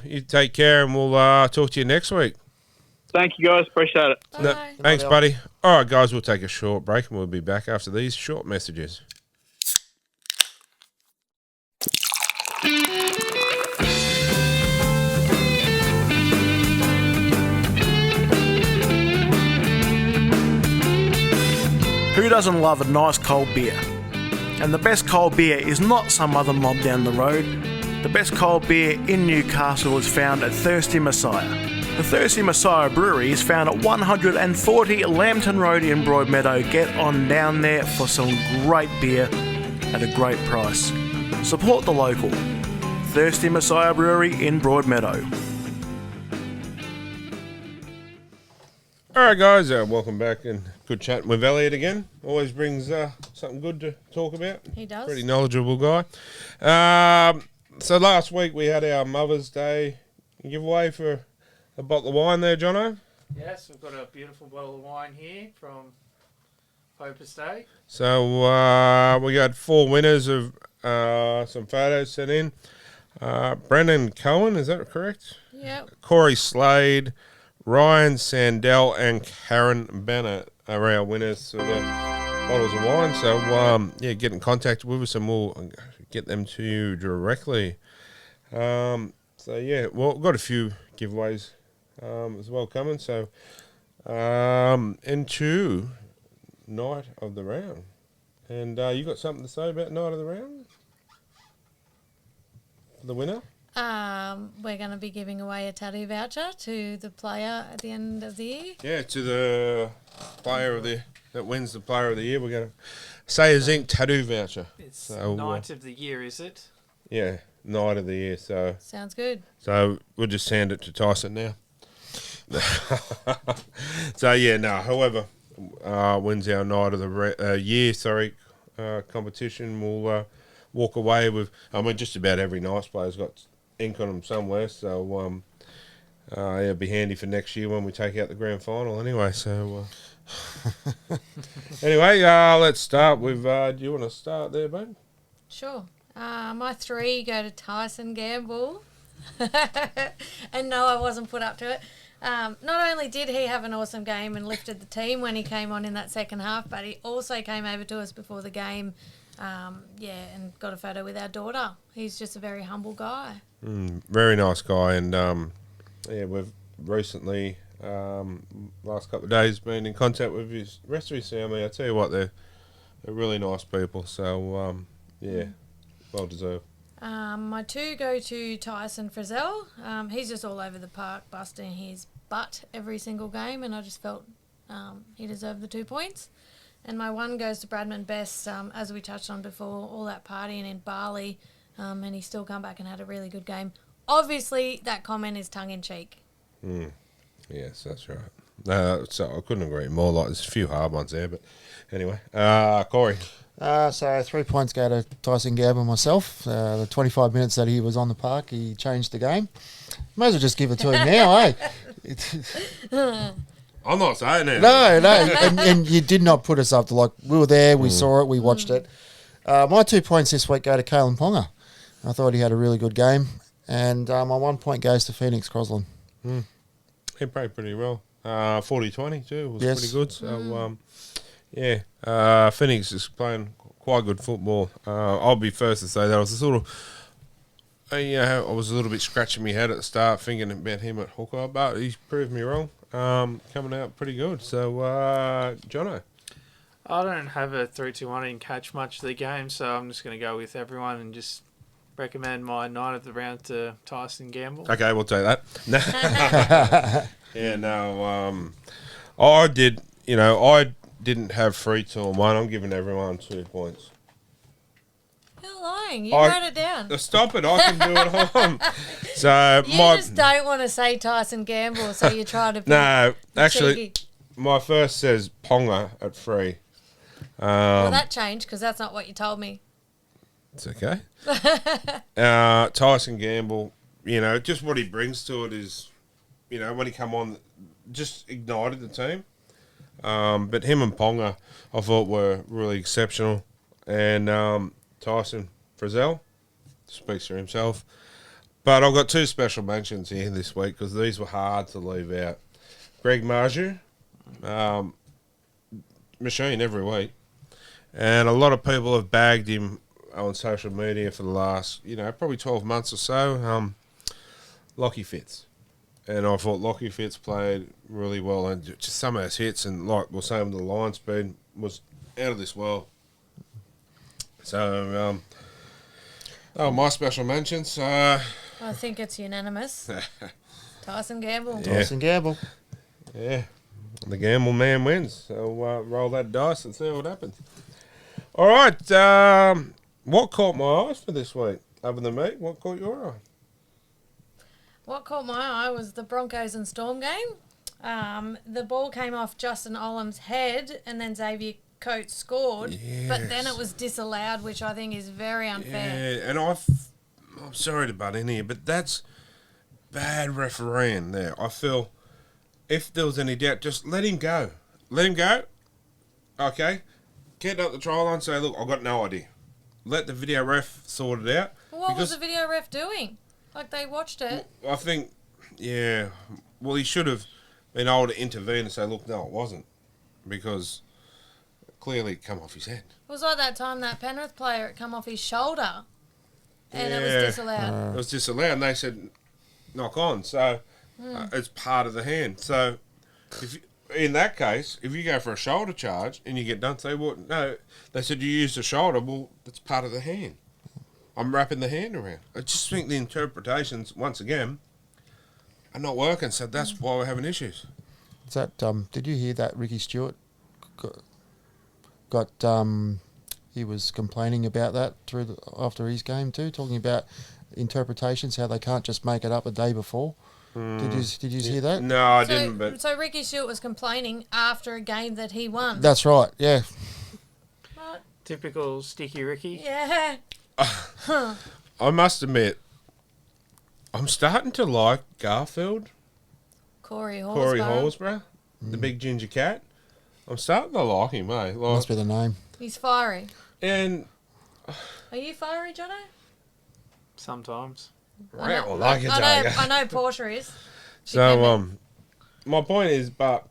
You take care, and we'll talk to you next week. Thank you, guys. Appreciate it. No, thanks, buddy. All right, guys, we'll take a short break, and we'll be back after these short messages. Who doesn't love a nice cold beer? And the best cold beer is not some other mob down the road. The best cold beer in Newcastle is found at Thirsty Messiah. The Thirsty Messiah Brewery is found at 140 Lambton Road in Broadmeadow. Get on down there for some great beer at a great price. Support the local. Thirsty Messiah Brewery in Broadmeadow. All right, guys, welcome back and good chatting with Elliot again. Always brings something good to talk about. He does. Pretty knowledgeable guy. So last week we had our Mother's Day giveaway for a bottle of wine there, Jono. Yes, we've got a beautiful bottle of wine here from Hope Estate. So we got 4 winners of some photos sent in. Brendan Cohen, is that correct? Yep. Corey Slade, Ryan Sandell and Karen Bennett are our winners for the bottles of wine. So, get in contact with us and we'll get them to you directly. We've got a few giveaways as well coming. So, into Night of the Round. And you got something to say about Night of the Round? For the winner? We're going to be giving away a tattoo voucher to the player at the end of the year. Yeah, to the player that wins the player of the year. We're going to say a zinc tattoo voucher. It's So, Night of the Year, is it? Yeah, night of the year. So Sounds good. we'll just hand it to Tyson now. Whoever wins our night of the year, competition will walk away with. I mean, just about every nice player's got ink on them somewhere. So it'll be handy for next year when we take out the grand final. Anyway, so let's start with. Do you want to start there, babe? Sure. My 3 go to Tyson Gamble. And no, I wasn't put up to it. Not only did he have an awesome game and lifted the team when he came on in that second half, but he also came over to us before the game, and got a photo with our daughter. He's just a very humble guy. Very nice guy, and we've recently, last couple of days, been in contact with his rest of his family. I tell you what, they're really nice people. So well deserved. My 2 go to Tyson Frizzell. He's just all over the park busting his butt every single game, and I just felt he deserved the 2 points. And my 1 goes to Bradman Best, as we touched on before, all that partying in Bali, and he still come back and had a really good game. Obviously, that comment is tongue-in-cheek. Yes, that's right. So I couldn't agree more. Like, there's a few hard ones there, but anyway. Corey. So 3 points go to Tyson Gamble myself. The 25 minutes that he was on the park, he changed the game. Might as well just give it to him now, eh? I'm not saying that. No, and you did not put us up to, like, we were there, we saw it, we watched it. My 2 points this week go to Kalen Ponga. I thought he had a really good game. And my 1 point goes to Phoenix Crosland. He played pretty well. 40-20 too was Yes. pretty good. So, Phoenix is playing quite good football. I'll be first to say that I was I was a little bit scratching my head at the start, thinking about him at hooker, but he's proved me wrong. Coming out pretty good. So, Jono. I don't have a 3-2-1. I didn't catch much of the game, so I'm just going to go with everyone and just recommend my Night of the Round to Tyson Gamble. Okay, we'll take that. I didn't have 3-2-1. I'm giving everyone 2 points. You're lying. You wrote it down. Stop it. I can do it on. So You just don't want to say Tyson Gamble, so you try to be No, actually, cheeky. my first says Ponga at 3. Well, that changed because that's not what you told me. It's okay. Tyson Gamble, just what he brings to it is, when he come on, just ignited the team. But him and Ponga, I thought were really exceptional. And Tyson Frizzell speaks for himself. But I've got 2 special mentions here this week because these were hard to leave out. Greg Marju, machine every week. And a lot of people have bagged him on social media for the last, probably 12 months or so. Lockie Fitz. And I thought Lockie Fitz played really well. And just some of his hits, and like we're saying with the line speed, was out of this world. So, my special mentions. I think it's unanimous. Tyson Gamble. Yeah. Tyson Gamble. Yeah. The gamble man wins. So roll that dice and see what happens. All right. What caught my eyes for this week? Other than me, what caught your eye? What caught my eye was the Broncos and Storm game. The ball came off Justin Olam's head and then Xavier Coates scored. Yes. But then it was disallowed, which I think is very unfair. Yeah, and I'm sorry to butt in here, but that's bad refereeing there. I feel if there was any doubt, just let him go. Let him go. Okay. Get up the trial line and say, look, I've got no idea. Let the video ref sort it out. Well, what was the video ref doing? Like, they watched it. I think, yeah. Well, he should have been able to intervene and say, look, no, it wasn't. Because clearly it come off his head. It was like that time that Penrith player, it come off his shoulder. And it was disallowed. It was disallowed, and they said, knock on. So it's part of the hand. So in that case, if you go for a shoulder charge and you get done, say, well, no, they said you used the shoulder. Well, that's part of the hand. I'm wrapping the hand around. I just think the interpretations, once again, are not working. So that's why we're having issues. Is that? Did you hear that Ricky Stewart got he was complaining about that after his game too, talking about interpretations, how they can't just make it up a day before. Did you hear that? No, I didn't. But so Ricky Stewart was complaining after a game that he won. That's right. Yeah. What? Typical Sticky Ricky. Yeah. I must admit, I'm starting to like Garfield, Corey Horsburgh, the big ginger cat. I'm starting to like him, eh? Like, Must be the name. He's fiery. and Are you fiery, Jono? Sometimes. well, like it, Jono. I know Portia is. So, my point is, but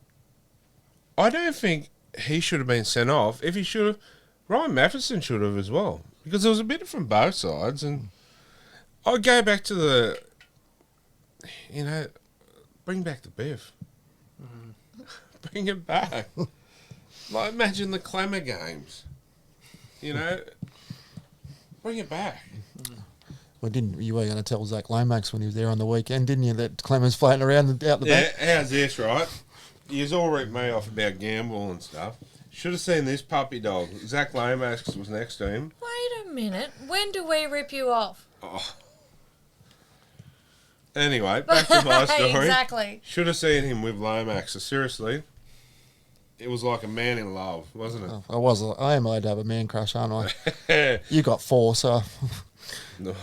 I don't think he should have been sent off. If he should have, Ryan Matheson should have as well. Because there was a bit from both sides. And I'd go back to the, bring back the Biff. Bring it back. Like, imagine the Clamour games. Bring it back. Well, you were going to tell Zach Lomax when he was there on the weekend, didn't you, that Clemens floating around out the back? Yeah, how's this, right? You've all ripped me off about gamble and stuff. Should have seen this puppy dog. Zach Lomax was next to him. Wait a minute. When do we rip you off? Oh. Anyway, back to my story. Exactly. Should have seen him with Lomax. So seriously, it was like a man in love, wasn't it? I am allowed to have a man crush, aren't I? You got 4, so... No,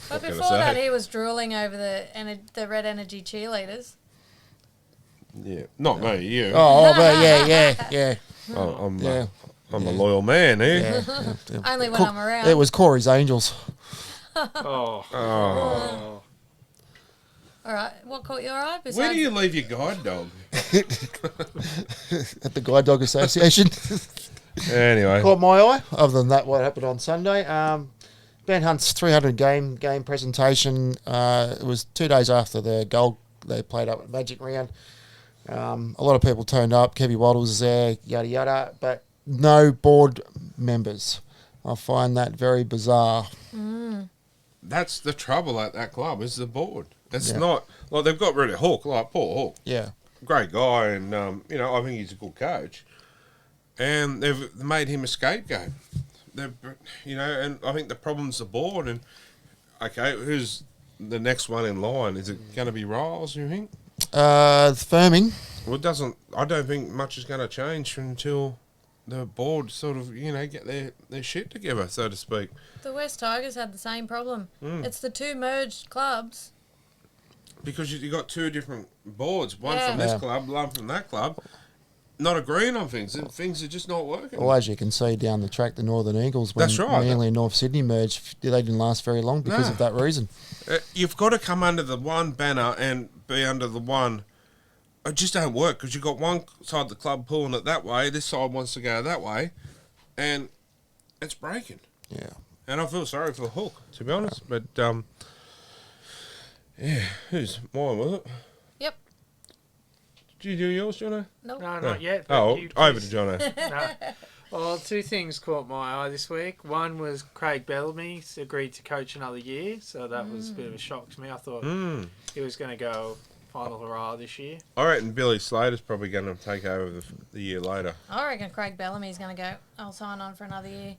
But before that, he was drooling over the Red Energy cheerleaders. Yeah, not me, you. Oh, but yeah. I'm Yeah. I'm a loyal man, eh? Yeah. Only when I'm around. It was Corey's Angels. Oh. All right. What caught your eye? Where do you leave your guide dog? At the Guide Dog Association. Anyway. Caught my eye. Other than that, what happened on Sunday? Ben Hunt's 300 game presentation. It was 2 days after the goal they played up at Magic Round. A lot of people turned up. Kevin Waddles was there, yada yada, but no board members. I find that very bizarre. That's the trouble at that club, is the board. It's Yeah. not like they've got rid of Hook, like Paul Hook. Yeah. Great guy, and I think he's a good coach. And they've made him a scapegoat. And I think the problem's the board. And okay, who's the next one in line? Is it going to be Riles? You think? Firming. Well, it doesn't. I don't think much is going to change until the board sort of get their shit together, so to speak. The West Tigers had the same problem. It's the two merged clubs. Because you got two different boards, one Yeah. from this Yeah. club, one from that club, not agreeing on things, and things are just not working. Well, as you can see down the track, the Northern Eagles, when That's right. Manly and North Sydney merged, they didn't last very long because of that reason. You've got to come under the one banner and be under the one. It just don't work because you've got one side of the club pulling it that way, this side wants to go that way, and it's breaking. Yeah. And I feel sorry for Hook, to be honest. But, whose mine was it? Yep. Did you do yours, Jono? Nope. No, not yet. Oh, You over to please. Jono. No. Well, 2 things caught my eye this week. One was Craig Bellamy's agreed to coach another year, so that was a bit of a shock to me. I thought he was going to go final hurrah this year. I reckon Billy Slater's probably going to take over the year later. I reckon Craig Bellamy's going to go. I'll sign on for another year.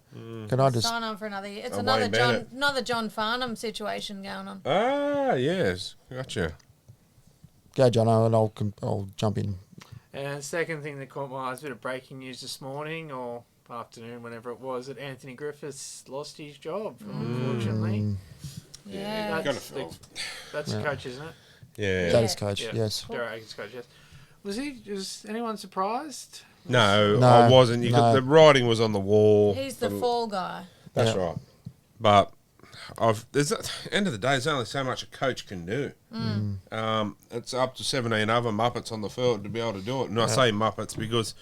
Can I just Sign on for another year. It's Oh, another Wayne John Farnham situation going on. Ah, yes. Gotcha. go, Jono, and I'll jump in. And second thing that caught my eye was a bit of breaking news this morning or afternoon, whenever it was, that Anthony Griffiths lost his job, unfortunately. Yeah. That's the coach, isn't it? Yeah. That is coach, Yeah. yes. Derek Aiken's coach, yes. Was anyone surprised? No, No, I wasn't. no. The writing was on the wall. He's the fall guy. That's Yeah. right. But there's at the end of the day, there's only so much a coach can do. It's up to 17 other Muppets on the field to be able to do it. And I say Muppets because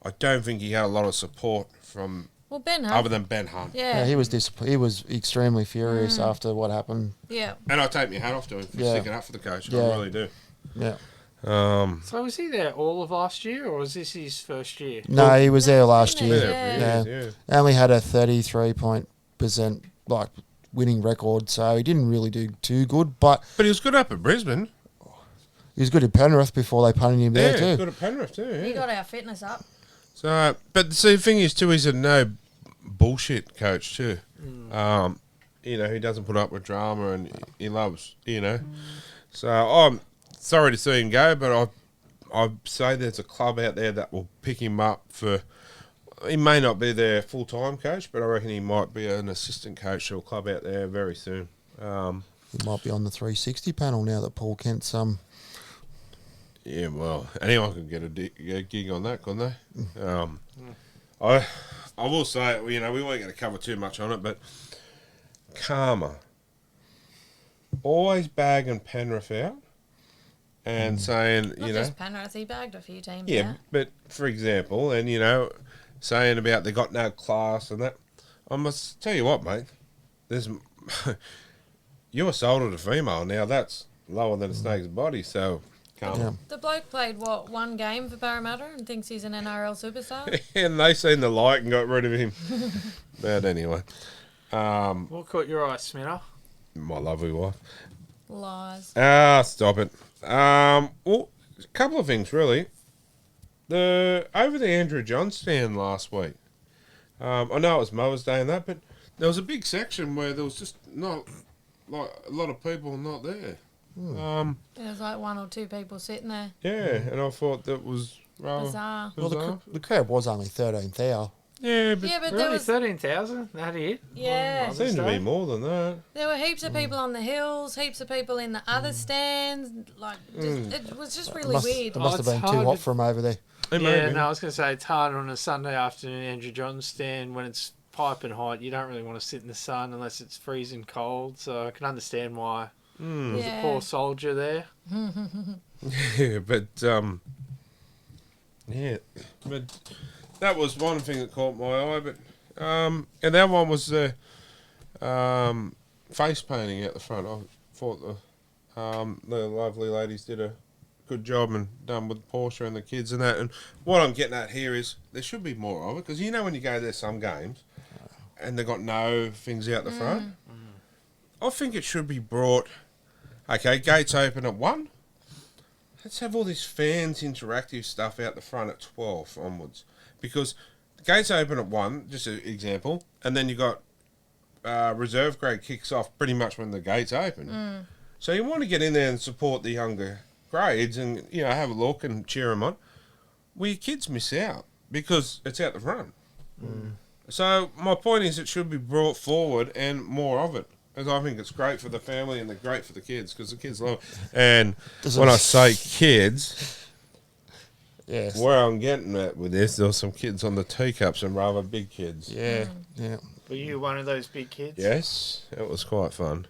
I don't think he had a lot of support from Well, Ben Hunt. other than Ben Hunt. Yeah, he was he was extremely furious after what happened. Yeah. And I take my hat off to him for Yeah. sticking up for the coach. Yeah. I really do. Yeah. So was he there all of last year, or was this his first year? No, he was there last year. Yeah. Yeah. Only had a 33% like winning record, so he didn't really do too good. But But he was good up at Brisbane. he was good at Penrith before they punted him there Yeah, too. good at Penrith too. He Yeah. got our fitness up. So, but see, the thing is too, he's a no bullshit coach too. He doesn't put up with drama, and he loves, So I'm sorry to see him go, but I say there's a club out there that will pick him up for. He may not be their full time coach, but I reckon he might be an assistant coach to a club out there very soon. He might be on the 360 panel now that Paul Kent's Yeah, well, anyone could get a gig on that, couldn't they? I will say, we weren't going to cover too much on it, but Karma always bagging Penrith out and saying, Not just Penrith. He bagged a few teams. yeah, but for example, and saying about they got no class and that. I must tell you what, mate. There's you assaulted a female. Now that's lower than a snake's body. So, Yeah. The bloke played one game for Parramatta and thinks he's an NRL superstar. and they seen the light and got rid of him. But anyway, What caught your eye, Smither? my lovely wife. Lies. Stop it. Well, a couple of things really. Over the Andrew John stand last week. I know it was Mother's Day and that, but there was a big section where there was just not like a lot of people not there. There was like one or two people sitting there. Yeah, and I thought that was rather Bizarre. Well, the crowd was only 13,000. Yeah, but Yeah, but there Really, was 13,000? That it? Yeah. it seemed to be more than that. there were heaps of people on the hills, heaps of people in the other stands. Like it was just really weird. It must have it's been too hard hot to- for him over there. It may Yeah, be. no, I was going to say it's hard on a Sunday afternoon, Andrew John stand, when it's piping hot. You don't really want to sit in the sun unless it's freezing cold. So I can understand why there's a poor soldier there. Yeah, but that was one thing that caught my eye. But and the other one was the face painting out the front. I thought the lovely ladies did a good job and done with Portia and the kids and that. And what I'm getting at here is there should be more of it, because when you go there some games and they got no things out the front. I think it should be brought. Okay, gates open at 1. Let's have all this fans interactive stuff out the front at 12 onwards, because the gates open at 1, just an example, and then you got reserve grade kicks off pretty much when the gates open. So you want to get in there and support the younger grades and have a look and cheer them on. Well, your kids miss out because it's out the front. So my point is, it should be brought forward and more of it. Because I think it's great for the family and they're great for the kids, because the kids love it. And when I say kids, Yes. where I'm getting at with this, there were some kids on the teacups and rather big kids. Yeah. Yeah. Were you one of those big kids? Yes, it was quite fun.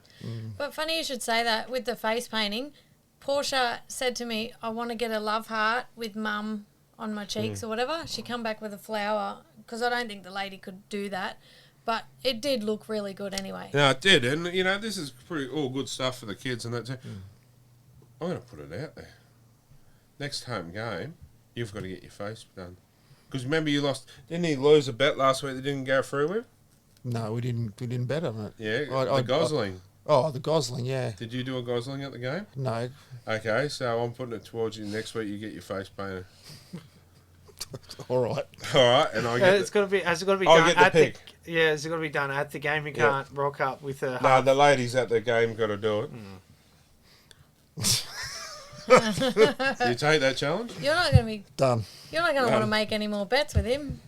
But funny you should say that with the face painting. Portia said to me, I want to get a love heart with mum on my cheeks or whatever. She come back with a flower, because I don't think the lady could do that. But it did look really good anyway. No, it did. And, this is all good stuff for the kids and that too. I'm going to put it out there. Next home game, you've got to get your face done. Because remember, you lost. Didn't he lose a bet last week that didn't go through with? No, we didn't bet on it. Yeah, I the Gosling. Oh, the Gosling, yeah. Did you do a Gosling at the game? No. Okay, so I'm putting it towards you. Next week you get your face painted. All right. All right, and I get It's got to be. Has it got to be I'll done get the at pick. the? Yeah, has it got to be done at the game? You Yeah. can't rock up with a. No, the ladies at the game got to do it. Do you take that challenge? You're not going to be. Done. You're not going to want to make any more bets with him.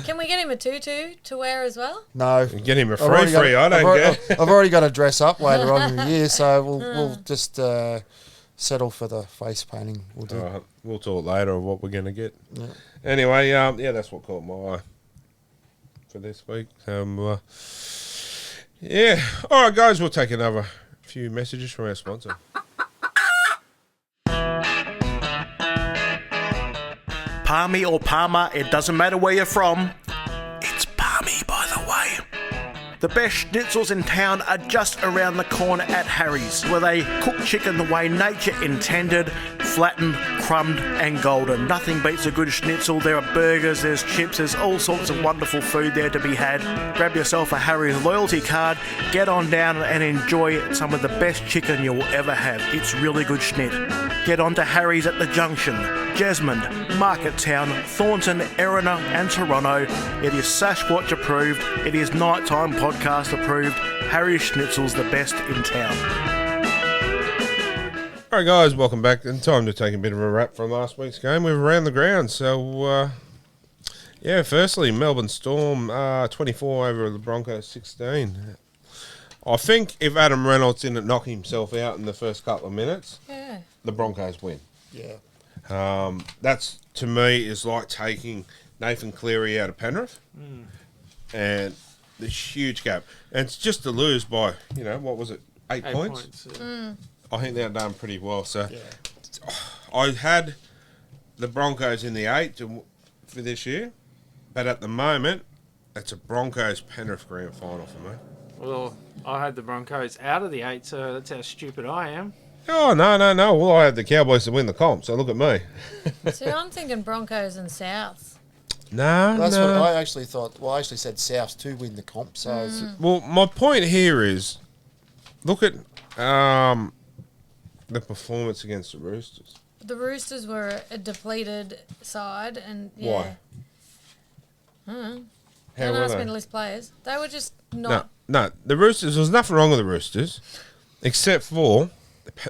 Can we get him a tutu to wear as well? No. Get him a I've already free. got- I I've don't already- care. I've already got to dress up later on in the year, so we'll just settle for the face painting. We'll do. All right, we'll talk later of what we're going to get. Yeah. Anyway, yeah, that's what caught my eye for this week. Yeah. All right, guys, we'll take another few messages from our sponsor. Palmy or Palmer, it doesn't matter where you're from. It's Palmy, by the way. The best schnitzels in town are just around the corner at Harry's, where they cook chicken the way nature intended, flattened, crumbed and golden. Nothing beats a good schnitzel. There are burgers, there's chips, there's all sorts of wonderful food there to be had. Grab yourself a Harry's loyalty card, get on down and enjoy some of the best chicken you'll ever have. It's really good schnit. Get on to Harry's at the Junction, Jesmond, Marketttown, Thornton, Erina and Toronto. It is Sasquatch approved. It is Nighttime Podcast approved. Harry's Schnitzel's the best in town. All right, guys, welcome back. And time to take a bit of a wrap from last week's game. We've around the ground. So, yeah, firstly, Melbourne Storm 24 over the Broncos 16. I think if Adam Reynolds didn't knock himself out in the first couple of minutes, Yeah. the Broncos win. Yeah. That's, to me, is like taking Nathan Cleary out of Penrith. And this huge gap. And it's just to lose by, what was it, 8 points? Yeah. I think they're done pretty well. So I had the Broncos in the 8 for this year. But at the moment, it's a Broncos-Penrith grand final for me. Well, I had the Broncos out of the 8, so that's how stupid I am. Oh, no. Well, I had the Cowboys to win the comp, so look at me. See, I'm thinking Broncos and Souths. No, That's what I actually thought. Well, I actually said South to win the comp. So Well, my point here is, look at the performance against the Roosters. The Roosters were a depleted side, and Why? Don't How were ask me they? to list players. They were just not. No, the Roosters, there was nothing wrong with the Roosters, except for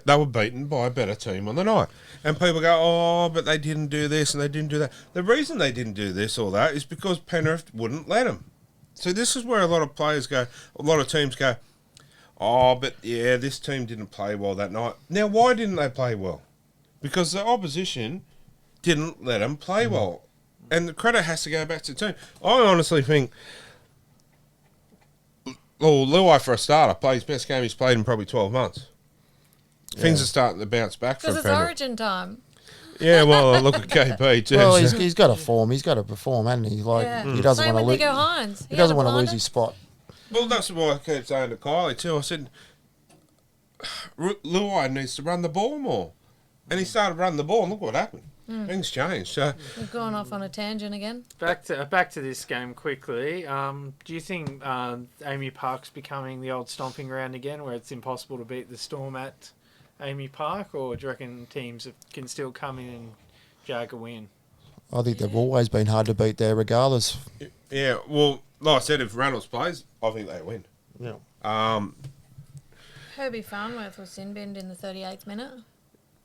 they were beaten by a better team on the night. And people go, oh, but they didn't do this and they didn't do that. The reason they didn't do this or that is because Penrith wouldn't let them. So this is where a lot of players go, a lot of teams go, oh, but yeah, this team didn't play well that night. Now, why didn't they play well? Because the opposition didn't let them play well. And the credit has to go back to the team. I honestly think, Luai, for a starter, played his best game he's played in probably 12 months. Things are starting to bounce back for Because it's Penrith. Origin time. Yeah, well, look at KP too. well, so- he's got to form. He's got to perform, hasn't he? Like Yeah. he doesn't Same want to with lose. Nico Hines. He doesn't had a want to lose blinder. his spot. Well, that's what I kept saying to Kylie too. I said, Luai needs to run the ball more. And he started running the ball, and look what happened. Things changed. So, We've gone off on a tangent again. Back to this game quickly. Do you think Amy Park's becoming the old stomping ground again, where it's impossible to beat the Storm at Amy Park, or do you reckon teams can still come in and jag a win? I think they've always been hard to beat there, regardless. yeah, well, like I said, if Reynolds plays, I think they win. Yeah. Herbie Farnworth was sin binned in the 38th minute.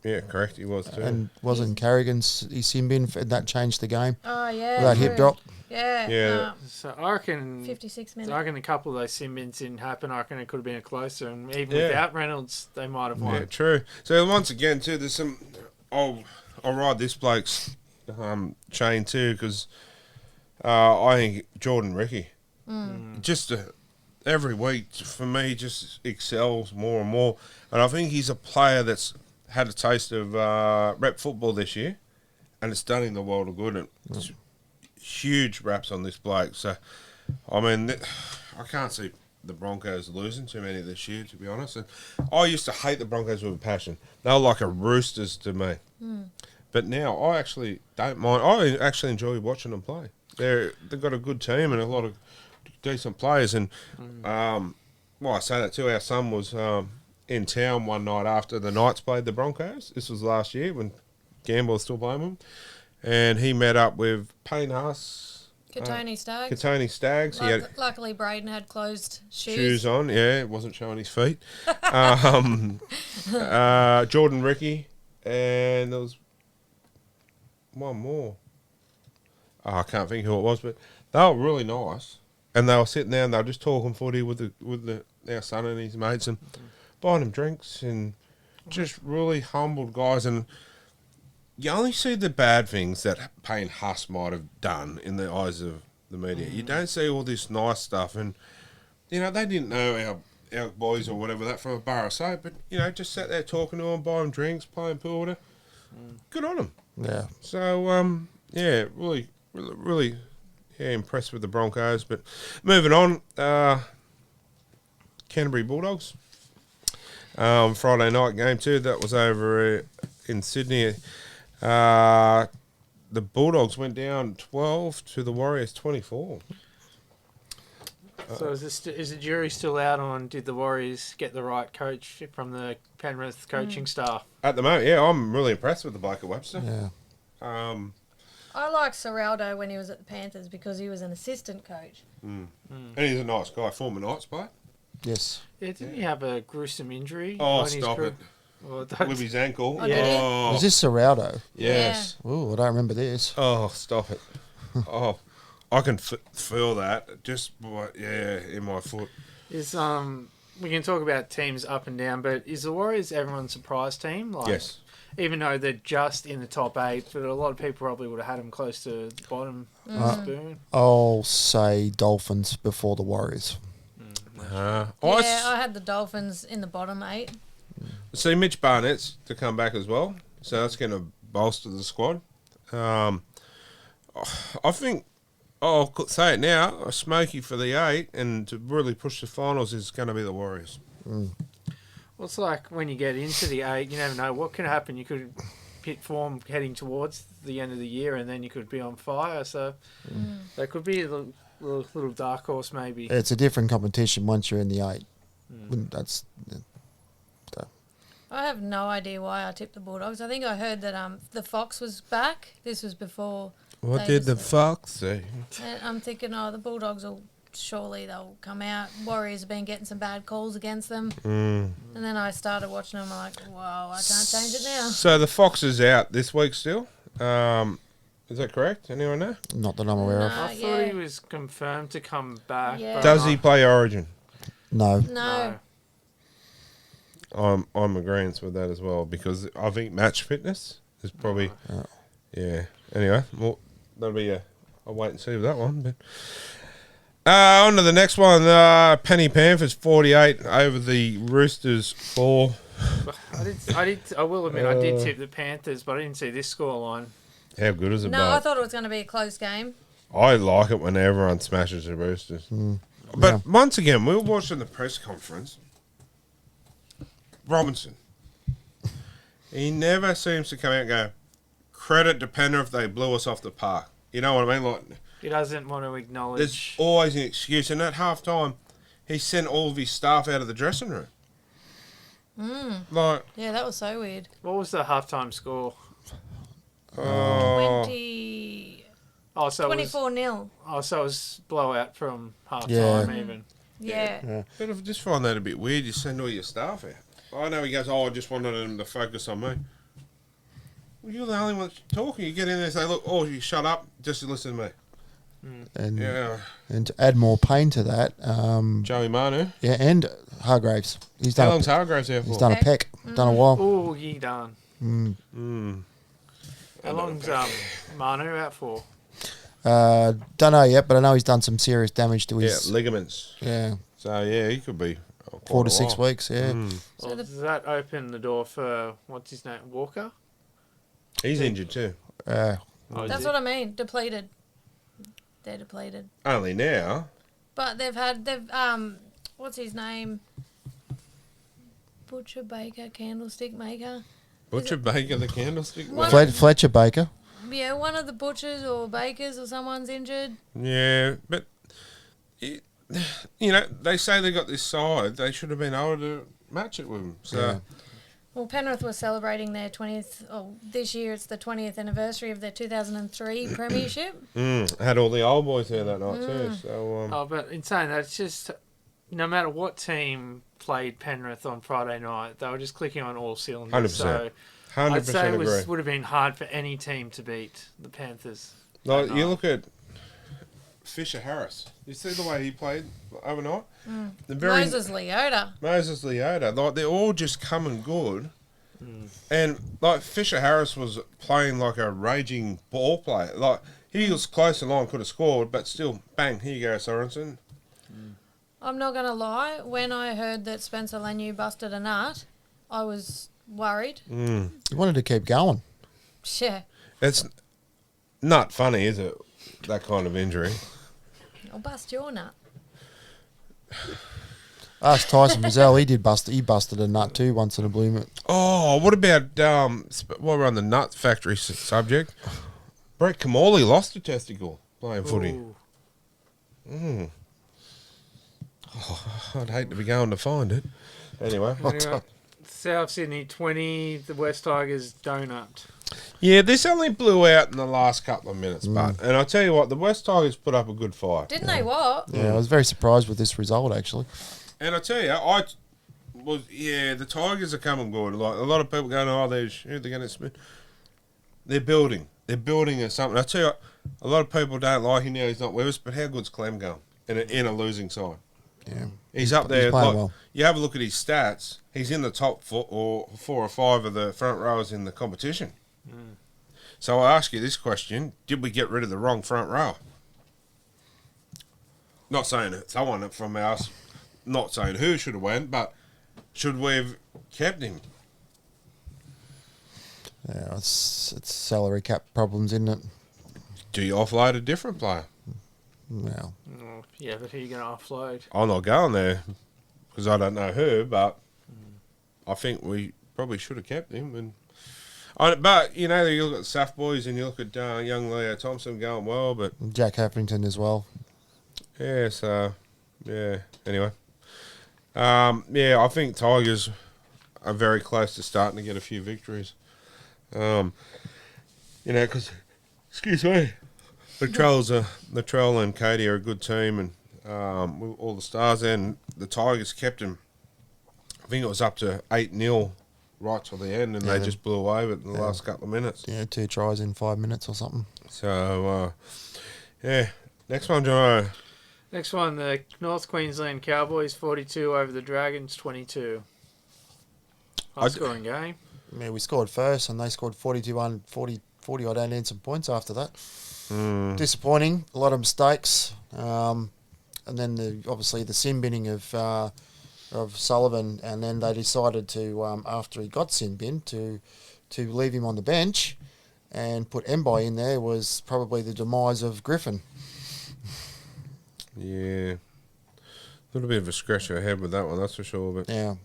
Yeah, correct. He was too. And wasn't Carrigan's his sin bin, and that changed the game. Oh, yeah. With that hip true. drop. Yeah. Yeah. So I reckon 56 So I minutes. reckon a couple of those sin bins didn't happen. I reckon it could have been a closer, and even Yeah. without Reynolds, they might have won. Yeah, true. So once again, too, there's some. I'll ride this bloke's chain too, because I think Jordan Ricky just every week for me just excels more and more, and I think he's a player that's had a taste of rep football this year, and it's done him the world of good. And it's huge raps on this bloke. So, I mean, I can't see the Broncos losing too many this year, to be honest. And I used to hate the Broncos with a passion. They were like a Roosters to me. But now I actually don't mind. I actually enjoy watching them play. They've got a good team and a lot of decent players. And well, I say that too. Our son was in town one night after the Knights played the Broncos. This was last year when Gamble was still playing them. And he met up with Payne Haas. Katoni Staggs. Katoni Staggs. He had Luckily, Braden had closed shoes on. Yeah, it wasn't showing his feet. Jordan Ricky. And there was one more. Oh, I can't think who it was, but they were really nice. And they were sitting there and they were just talking footy with our son and his mates and buying them drinks and just really humbled guys. And you only see the bad things that Payne Haas might have done in the eyes of the media. You don't see all this nice stuff. And, you know, they didn't know our boys or whatever that from a bar or so, but, you know, just sat there talking to them, buying drinks, playing pool with them. Good on them. Yeah. So, yeah, really impressed with the Broncos. But moving on, Canterbury Bulldogs. Friday night game too. That was over in Sydney. The Bulldogs went down 12 to the Warriors 24. So is the jury still out on did the Warriors get the right coach from the Penrith coaching staff? At the moment, yeah, I'm really impressed with the bloke at Webster. Yeah. I liked Serraldo when he was at the Panthers because he was an assistant coach. And he's a nice guy, former Knights player. Yes. Yeah, didn't he have a gruesome injury? Oh, on his stop it. Well, With his ankle. Oh, did he? Oh, Was this Serraldo? yes. Oh, I don't remember this. Oh, stop it. Oh, I can feel that just in my foot. Is we can talk about teams up and down, but is the Warriors everyone's surprise team? Like, Yes. Even though they're just in the top 8, but a lot of people probably would have had them close to the bottom of the spoon. I'll say Dolphins before the Warriors. I had the Dolphins in the bottom 8. See Mitch Barnett's to come back as well, so that's going to bolster the squad. I think I'll say it now. A smoky for the 8 and to really push the finals is going to be the Warriors. Well, it's like when you get into the 8, you never know what can happen. You could hit form heading towards the end of the year, and then you could be on fire. So that could be a little dark horse, maybe. It's a different competition once you're in the 8. That's I have no idea why I tipped the Bulldogs. I think I heard that the Fox was back. This was before. What did the Fox say? And I'm thinking, the Bulldogs they'll come out. Warriors have been getting some bad calls against them. And then I started watching them. I'm like, wow, I can't change it now. So the Fox is out this week still. Is that correct? Anyone know? not that I'm aware of. I thought he was confirmed to come back. Yeah. but Does he play Origin? No. No. I'm agreeing with that as well because I think match fitness is probably yeah. Anyway, well, that'll be I'll wait and see with that one. But on to the next one. Penny Panthers 48 over the Roosters 4. I will admit I did tip the Panthers, but I didn't see this scoreline. How good is it? No, I thought it was going to be a close game. I like it when everyone smashes the Roosters. But once again, we were watching the press conference. Robinson. He never seems to come out and go, credit to Penrith, they blew us off the park. You know what I mean? Like, He doesn't want to acknowledge. there's always an excuse. And at half time, he sent all of his staff out of the dressing room. Like, Yeah, that was so weird. What was the halftime score? 20... Oh, so 24-0. it was blowout from halftime Yeah. even. Yeah. but I just find that a bit weird. You send all your staff out. I know he goes, I just wanted them to focus on me. Well, you're the only one talking. You get in there and say, look, you shut up, just listen to me. And Yeah. and to add more pain to that, Joey Manu. yeah, and Hargraves. He's How done. long's Hargraves out for? He's done a peck. Done a while. Oh, he done. How long's Manu out for? Don't know yet, but I know he's done some serious damage to Yeah, his. ligaments. Yeah, So, yeah, he could be 4 to quite a 6 while. weeks. Yeah. Well, does that open the door for, what's his name, Walker? He's injured too. Oh, is That's he? what I mean. Depleted. They're depleted. Only now. But they've what's his name? Butcher, baker, candlestick maker. Butcher Baker, the candlestick. What? man. Fletcher Baker. Yeah, one of the butchers or bakers or someone's injured. Yeah, but you know, they say they got this side. They should have been able to match it with them. So. Yeah. Well, Penrith was celebrating their 20th, this year it's the 20th anniversary of their 2003 premiership. Had all the old boys there that night too. So, But in saying that, it's just no matter what team played Penrith on Friday night, they were just clicking on all cylinders. 100%. So 100% I'd say agree. it would have been hard for any team to beat the Panthers. Like, that you night. look at Fisher Harris. You see the way he played overnight? The very Moses Leota. Moses Leota. Like, they're all just coming good. And, like, Fisher Harris was playing like a raging ball player. Like, he was close to line, could have scored, but still, bang, here you go, Sorensen. I'm not going to lie. When I heard that Spencer Lanu busted a nut, I was worried. You wanted to keep going. Yeah. It's not funny, is it? That kind of injury. I'll bust your nut. Ask Tyson Frizzell. He busted a nut too once in a blue moon. Oh, what about, while we're on the nut factory subject, Brett Kamali lost a testicle playing footy. Ooh. Oh, I'd hate to be going to find it. Anyway. Anyway, South Sydney 20, the West Tigers donut. Yeah, this only blew out in the last couple of minutes, but and I tell you what, the West Tigers put up a good fight. Didn't they what? Yeah, I was very surprised with this result actually. And I tell you, the Tigers are coming good. Like a lot of people going, oh, they're going to spin. They're building. They're building or something. I tell you, what, a lot of people don't like him now. He's not with us, but how good's Clem going in a losing side? Yeah, He's up there. He's playing Like, well. You have a look at his stats. He's in the top four or five of the front rowers in the competition. So I ask you this question: did we get rid of the wrong front row? Not saying it. Someone from us. Not saying who should have went, but should we have kept him? Yeah, it's salary cap problems, isn't it? Do you offload a different player? Well, Oh, yeah, but who are you going to offload? I'm not going there because I don't know who, but I think we probably should have kept him. But, you know, you look at the Saf boys and you look at young Leo Thompson going well, but Jack Haffington as well. yeah, so, yeah, anyway. I think Tigers are very close to starting to get a few victories. You know, because, excuse me, Latrell and Katie are a good team, and with all the stars, and the Tigers kept them. I think it was up to 8-0 right till the end, and they just blew away with it in the last couple of minutes. Yeah, 2 tries in 5 minutes or something. So, next one, Jono. Next one, the North Queensland Cowboys 42 over the Dragons 22. High scoring game. Yeah, we scored first, and they scored 40 odd and some points after that. Disappointing, a lot of mistakes, and then obviously the sin binning of Sullivan, and then they decided to after he got sin binned to leave him on the bench and put Mbai in there was probably the demise of Griffin. Yeah. A little bit of a scratch ahead with that one, that's for sure. But Yeah,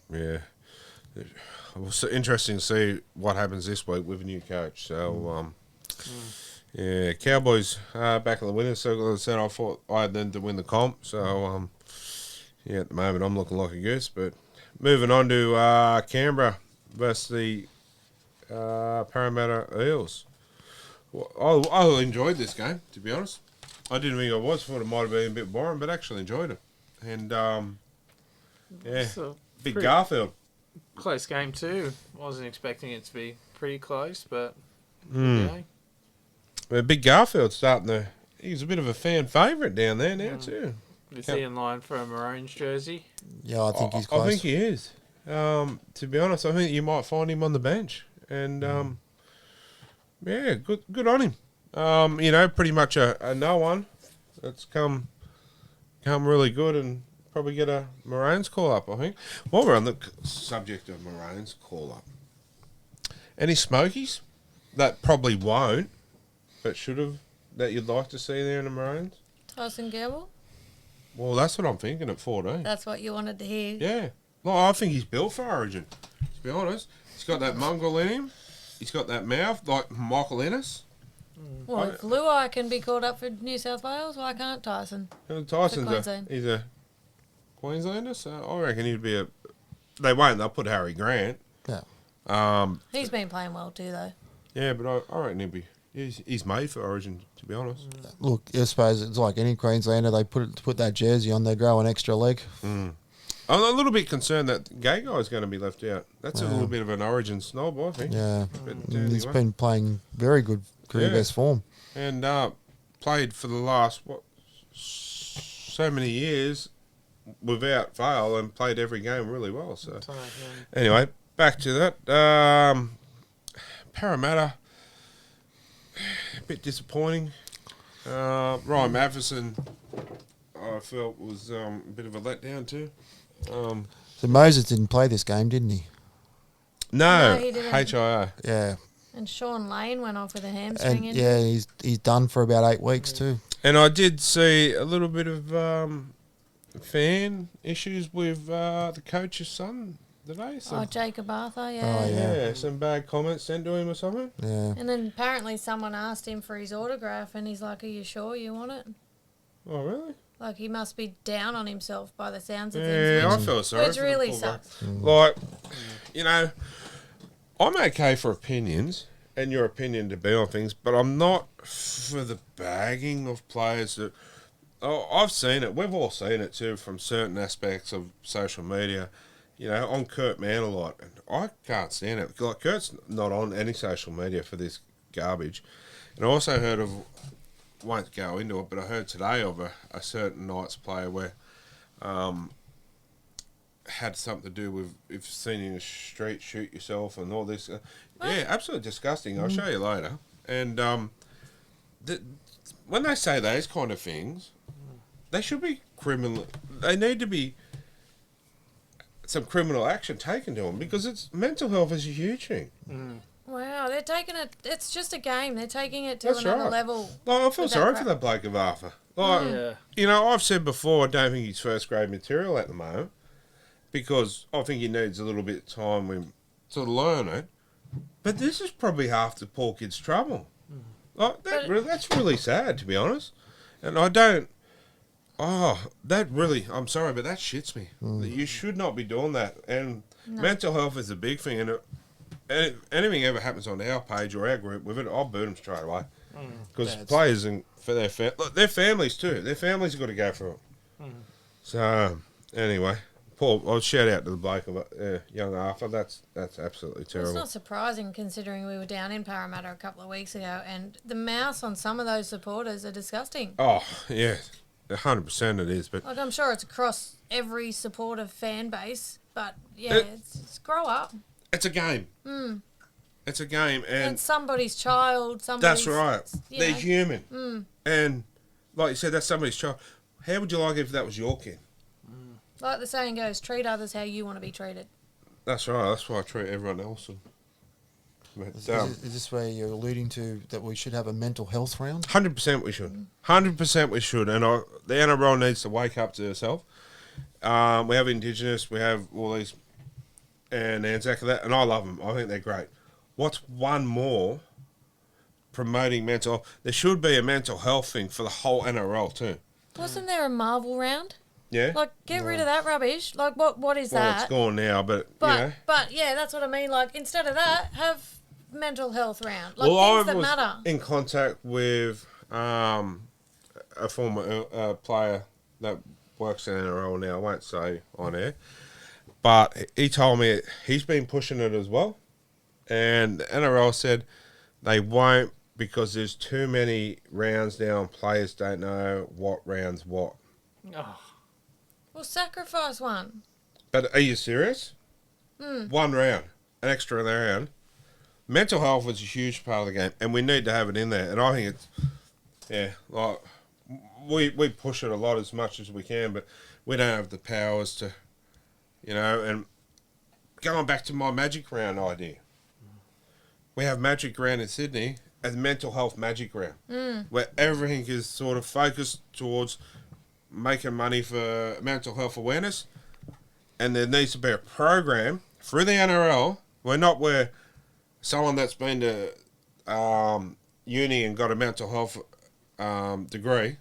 It was interesting to see what happens this week with a new coach. So, Cowboys back in the winner's circle. As I said, I thought I had them to win the comp. So, at the moment, I'm looking like a goose. But moving on to Canberra versus the Parramatta Eels. Well, I enjoyed this game, to be honest. I didn't think I was. Thought it might have been a bit boring, but actually enjoyed it. And, So, Big pretty Garfield. close game too. Wasn't expecting it to be pretty close, but good game. Big Garfield starting to... He's a bit of a fan favourite down there now, too. Is he in line for a Maroons jersey? yeah, I think he's close. I think he is. To be honest, I think you might find him on the bench. And, good on him. Pretty much a no one that's come really good and probably get a Maroons call-up, I think. While we're on the subject of Maroons call-up, any smokies that probably won't, but should have, that you'd like to see there in the Maroons? Tyson Gamble? Well, that's what I'm thinking at 14. That's what you wanted to hear. Yeah. Well, I think he's built for Origin, to be honest. He's got that mongrel in him. He's got that mouth, like Michael Ennis. Well, if Luai can be called up for New South Wales, why can't Tyson? Tyson's Queensland. he's a Queenslander, so I reckon he'd be a. They won't. They'll put Harry Grant. Yeah. He's been playing well too, though. Yeah, but I reckon he'd be. He's made for Origin, to be honest. Look, I suppose it's like any Queenslander. They put that jersey on, they grow an extra leg. I'm a little bit concerned that Gay Guy's going to be left out. That's a little bit of an Origin snob, I think. Yeah. But He's anyway. been playing very good career best form. And played for the last, so many years without fail and played every game really well. So anyway, back to that. Parramatta, a bit disappointing. Ryan Matheson, I felt, was a bit of a letdown too. So Moses didn't play this game, didn't he? No, No, he didn't. HIA. Yeah. And Sean Lane went off with a hamstring And injury. yeah, he's done for about 8 weeks too. And I did see a little bit of fan issues with the coach's son today. Oh, Jacob Arthur, Oh, yeah. yeah. Some bad comments sent to him or something. Yeah. And then apparently someone asked him for his autograph, and he's like, "Are you sure you want it?" Oh, really? Like, he must be down on himself by the sounds of Yeah, things. I feel sorry. Which for the really poor bloke. sucks. Like, I'm okay for opinions and your opinion to be on things, but I'm not for the bagging of players that. Oh, I've seen it. We've all seen it too from certain aspects of social media. On Kurt Mann a lot, and I can't stand it. Like, Kurt's not on any social media for this garbage. And I also heard of, won't go into it, but I heard today of a certain Knights player where had something to do with if seen in the street, shoot yourself and all this. Yeah, absolutely disgusting. I'll show you later. And when they say those kind of things, they should be criminal. They need to be some criminal action taken to them, because mental health is a huge thing. Wow, they're taking it. It's just a game. They're taking it to That's another right. level. Like, I feel with that sorry crap. for that bloke of Arthur. Like, I've said before, I don't think he's first grade material at the moment, because I think he needs a little bit of time to learn it. But this is probably half the poor kid's trouble. Like, that's really sad, to be honest. And I don't. Oh, that really. I'm sorry, but that shits me. You should not be doing that. And mental health is a big thing. And if anything ever happens on our page or our group with it, I'll boot them straight away. Because players and for their families too. Their families have got to go through it. So anyway, Paul, I'll shout out to the bloke of young Arthur. That's absolutely It's terrible. not surprising considering we were down in Parramatta a couple of weeks ago, and the mouths on some of those supporters are disgusting. Oh yeah, 100% it is. But Like, I'm sure it's across every supportive fan base, but yeah, it's grow up. it's a game. It's a game, and It's somebody's child. Somebody's, that's right. you They're know. human, and like you said, that's somebody's child. How would you like it if that was your kid? Like the saying goes, treat others how you want to be treated. That's right. That's why I treat everyone else. But, Is this where you're alluding to that we should have a mental health round? 100% we should. 100% we should. And the NRL needs to wake up to itself. We have Indigenous, we have all these, and Anzac and that, and I love them. I think they're great. What's one more promoting mental health? There should be a mental health thing for the whole NRL too. Wasn't there a Marvel round? Yeah? Like, get rid of that rubbish. Like, what is well, that? it's gone now, but But yeah, that's what I mean. Like, instead of that, have mental health round. Like, well, things I that was matter. in contact with a former player that works in NRL now. I won't say on air, but he told me he's been pushing it as well, and the NRL said they won't because there's too many rounds now and players don't know what rounds what. Oh, Well, sacrifice one. But are you serious? One round, an extra round. Mental health is a huge part of the game, and we need to have it in there. And I think it's, like we push it a lot as much as we can, but we don't have the powers to, And going back to my Magic Round idea, we have Magic Round in Sydney as mental health Magic Round, where everything is sort of focused towards making money for mental health awareness, and there needs to be a program through the NRL where someone that's been to uni and got a mental health degree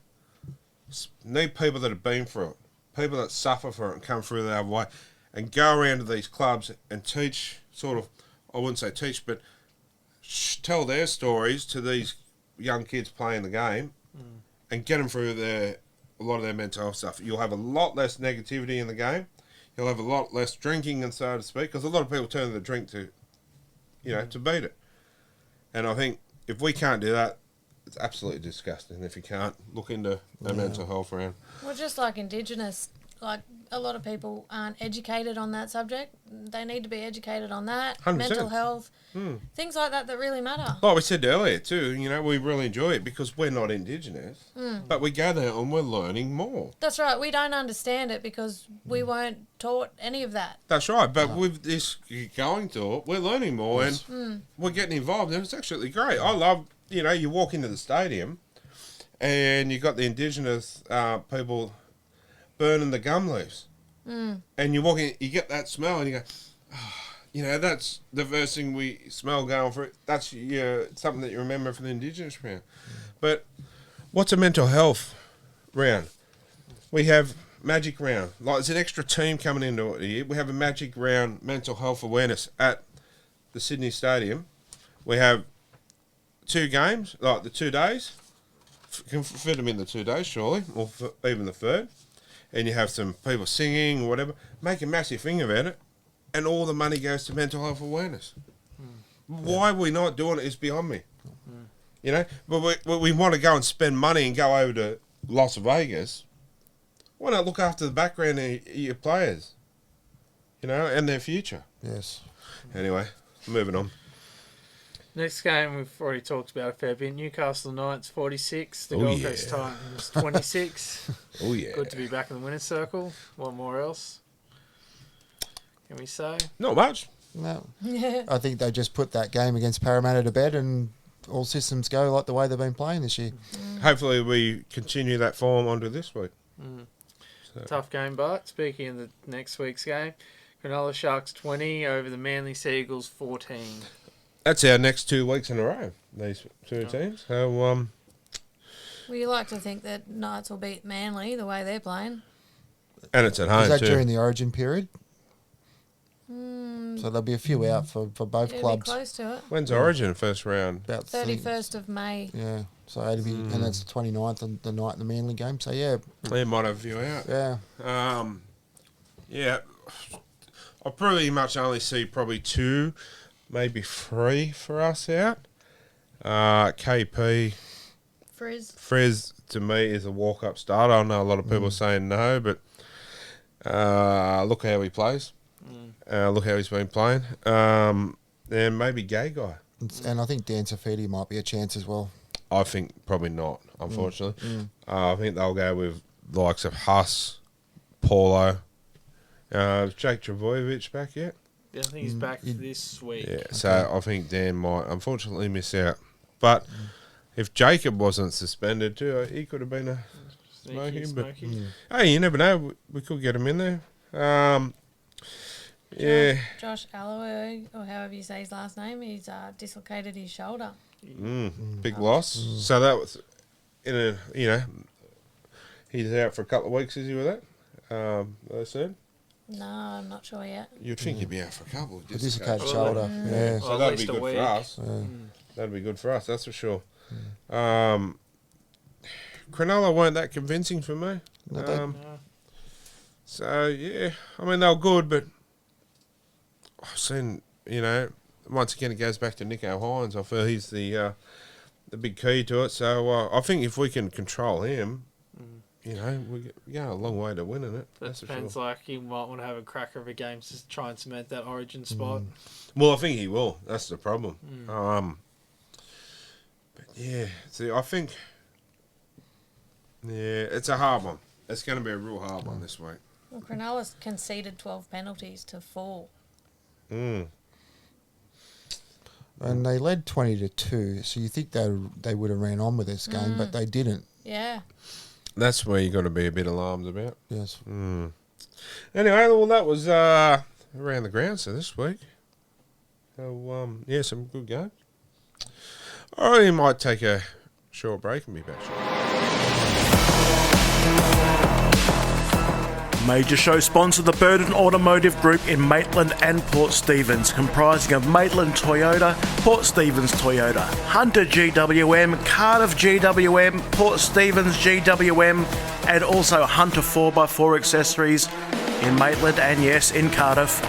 need people that have been through it, people that suffer for it and come through the other way, and go around to these clubs and teach, sort of, I wouldn't say teach, but tell their stories to these young kids playing the game and get them through a lot of their mental health stuff. You'll have a lot less negativity in the game. You'll have a lot less drinking, and so to speak, because a lot of people turn to the drink to, to beat it. And I think if we can't do that, it's absolutely disgusting. If you can't look into a mental health round. Well, just like Indigenous, like a lot of people aren't educated on that subject. They need to be educated on that. 100%. Mental health, things like that really matter. Like we said earlier too, we really enjoy it because we're not Indigenous, but we go there and we're learning more. That's right. We don't understand it because we weren't taught any of that. That's right. But with this going to it, we're learning more and we're getting involved, and it's actually great. I love, you walk into the stadium and you got the Indigenous people burning the gum leaves. And you walk in, you get that smell and you go, that's the first thing we smell going for it. That's something that you remember from the Indigenous round. But what's a mental health round? We have Magic Round. Like, there's an extra team coming into it here. We have a Magic Round mental health awareness at the Sydney Stadium. We have 2 games, like the 2 days. Can fit them in the 2 days, surely, or even the third. And you have some people singing or whatever. Make a massive thing about it, and all the money goes to mental health awareness. Why we're not doing it is beyond me. But we want to go and spend money and go over to Las Vegas. Why not look after the background of your players, and their future? Yes. Anyway, moving on. Next game we've already talked about a fair bit. Newcastle Knights 46, the Gold Coast Titans 26. Oh yeah. Good to be back in the winner's circle. What more else can we say? Not much. No. I think they just put that game against Parramatta to bed and all systems go like the way they've been playing this year. Hopefully we continue that form onto this week. So. Tough game, but speaking of the next week's game, Cronulla Sharks 20 over the Manly Seagulls 14. That's our next 2 weeks in a row, these 2 teams. So, Well, you like to think that Knights will beat Manly the way they're playing. And it's at home, Is that too. during the Origin period? So there'll be a few out for both It'll clubs. be close to it. When's Origin first round? About 31st of May. Yeah. So it'll be, and that's the 29th and the night in the Manly game. So yeah. They might have a few out. Yeah. Yeah. I pretty much only see probably 2, maybe 3 for us out. KP. Friz, to me, is a walk-up starter. I know a lot of people are saying no, but look how he plays. Look how he's been playing. And maybe Gay Guy. And I think Dan Safidi might be a chance as well. I think probably not, unfortunately. I think they'll go with the likes of Huss, Paulo. Jake Travojevic back yet? Yeah, I think he's back this week. Yeah, so I think Dan might unfortunately miss out. But if Jacob wasn't suspended too, he could have been a smoky. Hey, you never know. We could get him in there. Yeah. Josh Alloway, or however you say his last name, he's dislocated his shoulder. Big loss. So that was he's out for a couple of weeks, is he, with that? They said? No, I'm not sure yet. You'd think he'd be out for a couple of Dislocated shoulder. Yeah. So that'd be good for us. That'd be good for us, that's for sure. Cronulla weren't that convincing for me. So, yeah, I mean, they were good, but I've seen, once again, it goes back to Nico Hines. I feel he's the big key to it. So I think if we can control him, we're going a long way to winning it. That depends, like, he might want to have a cracker of a game to try and cement that Origin spot. Well, I think he will. That's the problem. But, yeah, see, I think, it's a hard one. It's going to be a real hard one this week. Well, Cronulla's conceded 12 penalties to 4. And they led 20-2, so you think they would have ran on with this game, but they didn't. Yeah. That's where you got to be a bit alarmed about. Yes. Anyway, well, that was around the grounds for this week. So, some good games. Or you might take a short break and be back shortly. Major show sponsor, the Burden Automotive Group in Maitland and Port Stephens, comprising of Maitland Toyota, Port Stephens Toyota, Hunter GWM, Cardiff GWM, Port Stephens GWM, and also Hunter 4x4 accessories in Maitland and, yes, in Cardiff.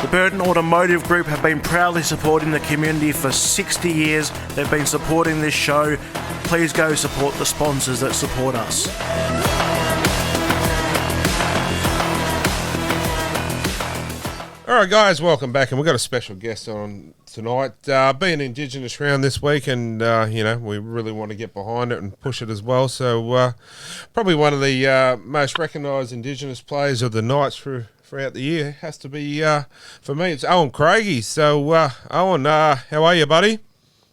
The Burden Automotive Group have been proudly supporting the community for 60 years. They've been supporting this show. Please go support the sponsors that support us. All right, guys, welcome back, and we've got a special guest on tonight. Being Indigenous Round this week, and we really want to get behind it and push it as well. So, probably one of the most recognised Indigenous players of the Knights throughout the year has to be, for me, it's Owen Craigie. So, Owen, how are you, buddy?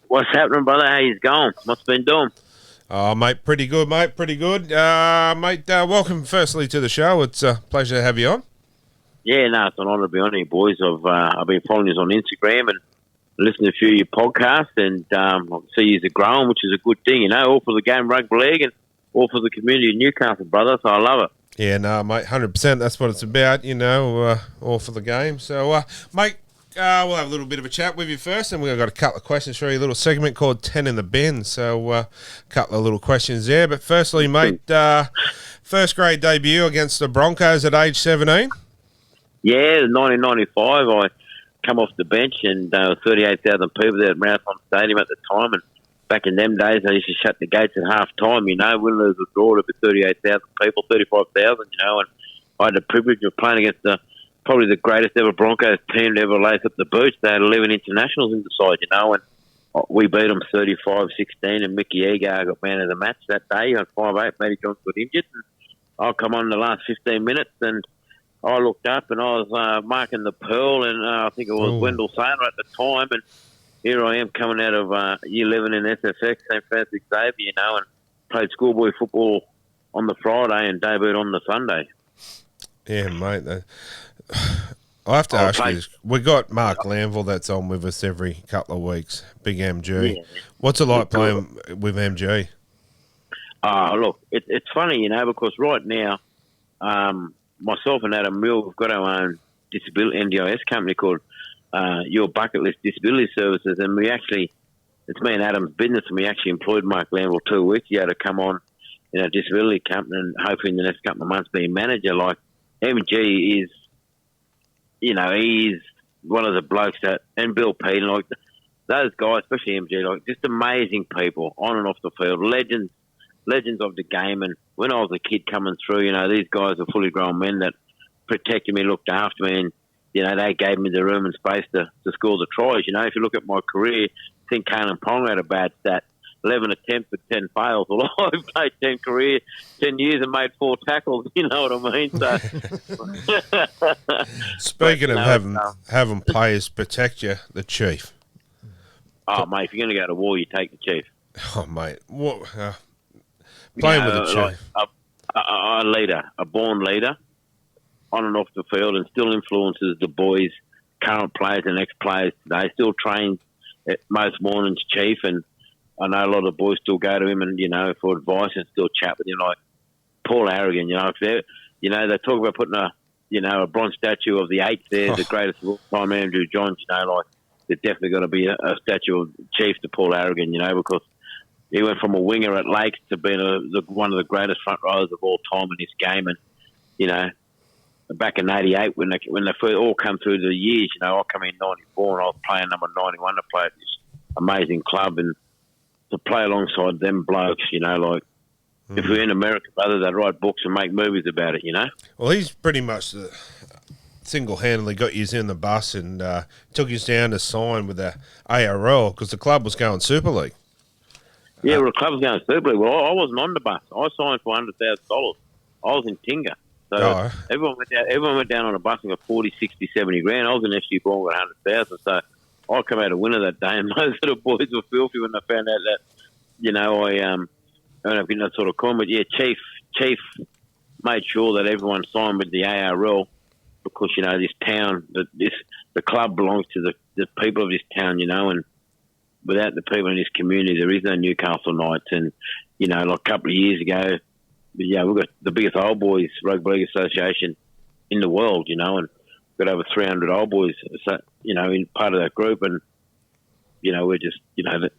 What's happening, brother? How you going? What's been doing? Oh, mate, pretty good, mate, pretty good. Mate, welcome firstly to the show. It's a pleasure to have you on. Yeah, no, it's an honour to be on here, boys. I've been following you on Instagram and listening to a few of your podcasts, and I see you are growing, which is a good thing, all for the game rugby league and all for the community of Newcastle, brother, so I love it. Yeah, no, mate, 100%. That's what it's about, all for the game. So, mate, we'll have a little bit of a chat with you first, and we've got a couple of questions for you, a little segment called 10 in the bin. So, a couple of little questions there. But firstly, mate, first grade debut against the Broncos at age 17? Yeah, 1995, I come off the bench, and there were 38,000 people there at Marathon Stadium at the time, and back in them days, they used to shut the gates at half-time, win, lose, or draw to 38,000 people, 35,000, and I had the privilege of playing against probably the greatest ever Broncos team to ever lace up the boots. They had 11 internationals in the side, and we beat them 35-16, and Mickey Egar got man of the match that day on 5'8", Matty Johns got injured, and I come on in the last 15 minutes, and I looked up and I was marking the Pearl, and I think it was Wendell Saylor at the time, and here I am coming out of year 11 in SFX, St. Francis Xavier, and played schoolboy football on the Friday and debuted on the Sunday. Yeah, mate. I have to ask you this. We got Mark Lanville that's on with us every couple of weeks, big MG. Yeah. What's it like playing with MG? Look, it's funny, because right now, myself and Adam Mill, we've got our own disability NDIS company called Your Bucket List Disability Services, and it's me and Adam's business, and we actually employed Mark Lanville 2 weeks ago to come on in our disability company, and hopefully in the next couple of months be a manager. Like, MG is, he's one of the blokes that, and Bill Pete, like those guys, especially MG, like just amazing people on and off the field, legends of the game. And when I was a kid coming through, these guys are fully grown men that protected me, looked after me, and, they gave me the room and space to score the tries. If you look at my career, I think Kalen Ponga had a bad stat. 11 attempts with 10 fails. Well, I've played 10 years and made 4 tackles, you know what I mean? So, Speaking of having players protect you, the Chief. Oh, mate, if you're going to go to war, you take the Chief. Oh, mate. What... Playing with the Chief. Like a leader, a born leader, on and off the field, and still influences the boys, current players and ex-players today. Still trains most mornings, Chief, and I know a lot of the boys still go to him and, for advice and still chat with him, like Paul Harrigan, if they're, they talk about putting a bronze statue of the 8th there, the greatest of all time, Andrew Johns, like there's definitely got to be a statue of Chief to Paul Harrigan, because he went from a winger at Lakes to being one of the greatest front rowers of all time in this game. And, back in 88, when they first all come through the years, I come in 94 and I was playing number 91 to play at this amazing club, and to play alongside them blokes, if we're in America, brother, they'd write books and make movies about it, Well, he's pretty much single-handedly got you in the bus and took you down to sign with the ARL because the club was going Super League. Yeah, well, the club was going Super League. Well, I wasn't on the bus. I signed for $100,000. I was in Tinga. So everyone went down on a bus and got 40, 60, 70 grand. I was in SG Born with 100,000. So I come out a winner that day, and most of the boys were filthy when they found out that, I don't know if you know that sort of comment. Yeah, Chief made sure that everyone signed with the ARL because, this town, the club belongs to the people of this town, and without the people in this community, there is no Newcastle Knights. And, you know, like a couple of years ago, yeah, we've got the biggest old boys rugby league association in the world, you know, and we've got over 300 old boys, so, you know, in part of that group. And, you know, we're just, you know, I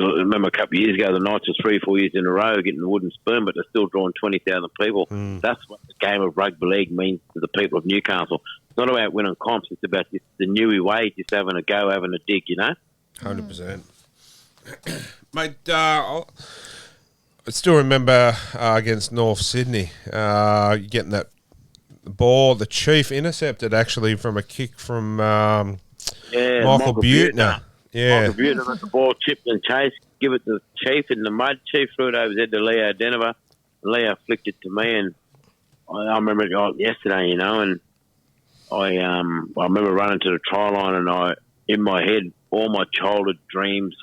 remember a couple of years ago, the Knights was 3-4 years in a row getting the wooden spoon, but they're still drawing 20,000 people. That's what the game of rugby league means to the people of Newcastle. It's not about winning comps. It's about the Newy way, just having a go, having a dig, you know? 100%. Mate, I still remember against North Sydney, getting that ball, the Chief intercepted actually from a kick from Michael Butner. Yeah. Michael Butner got the ball chipped and chased, give it to Chief in the mud. Chief threw it over his head to Leo Denver. Leo flicked it to me, and I remember it like yesterday, you know, and I remember running to the try line, and in my head, all my childhood dreams,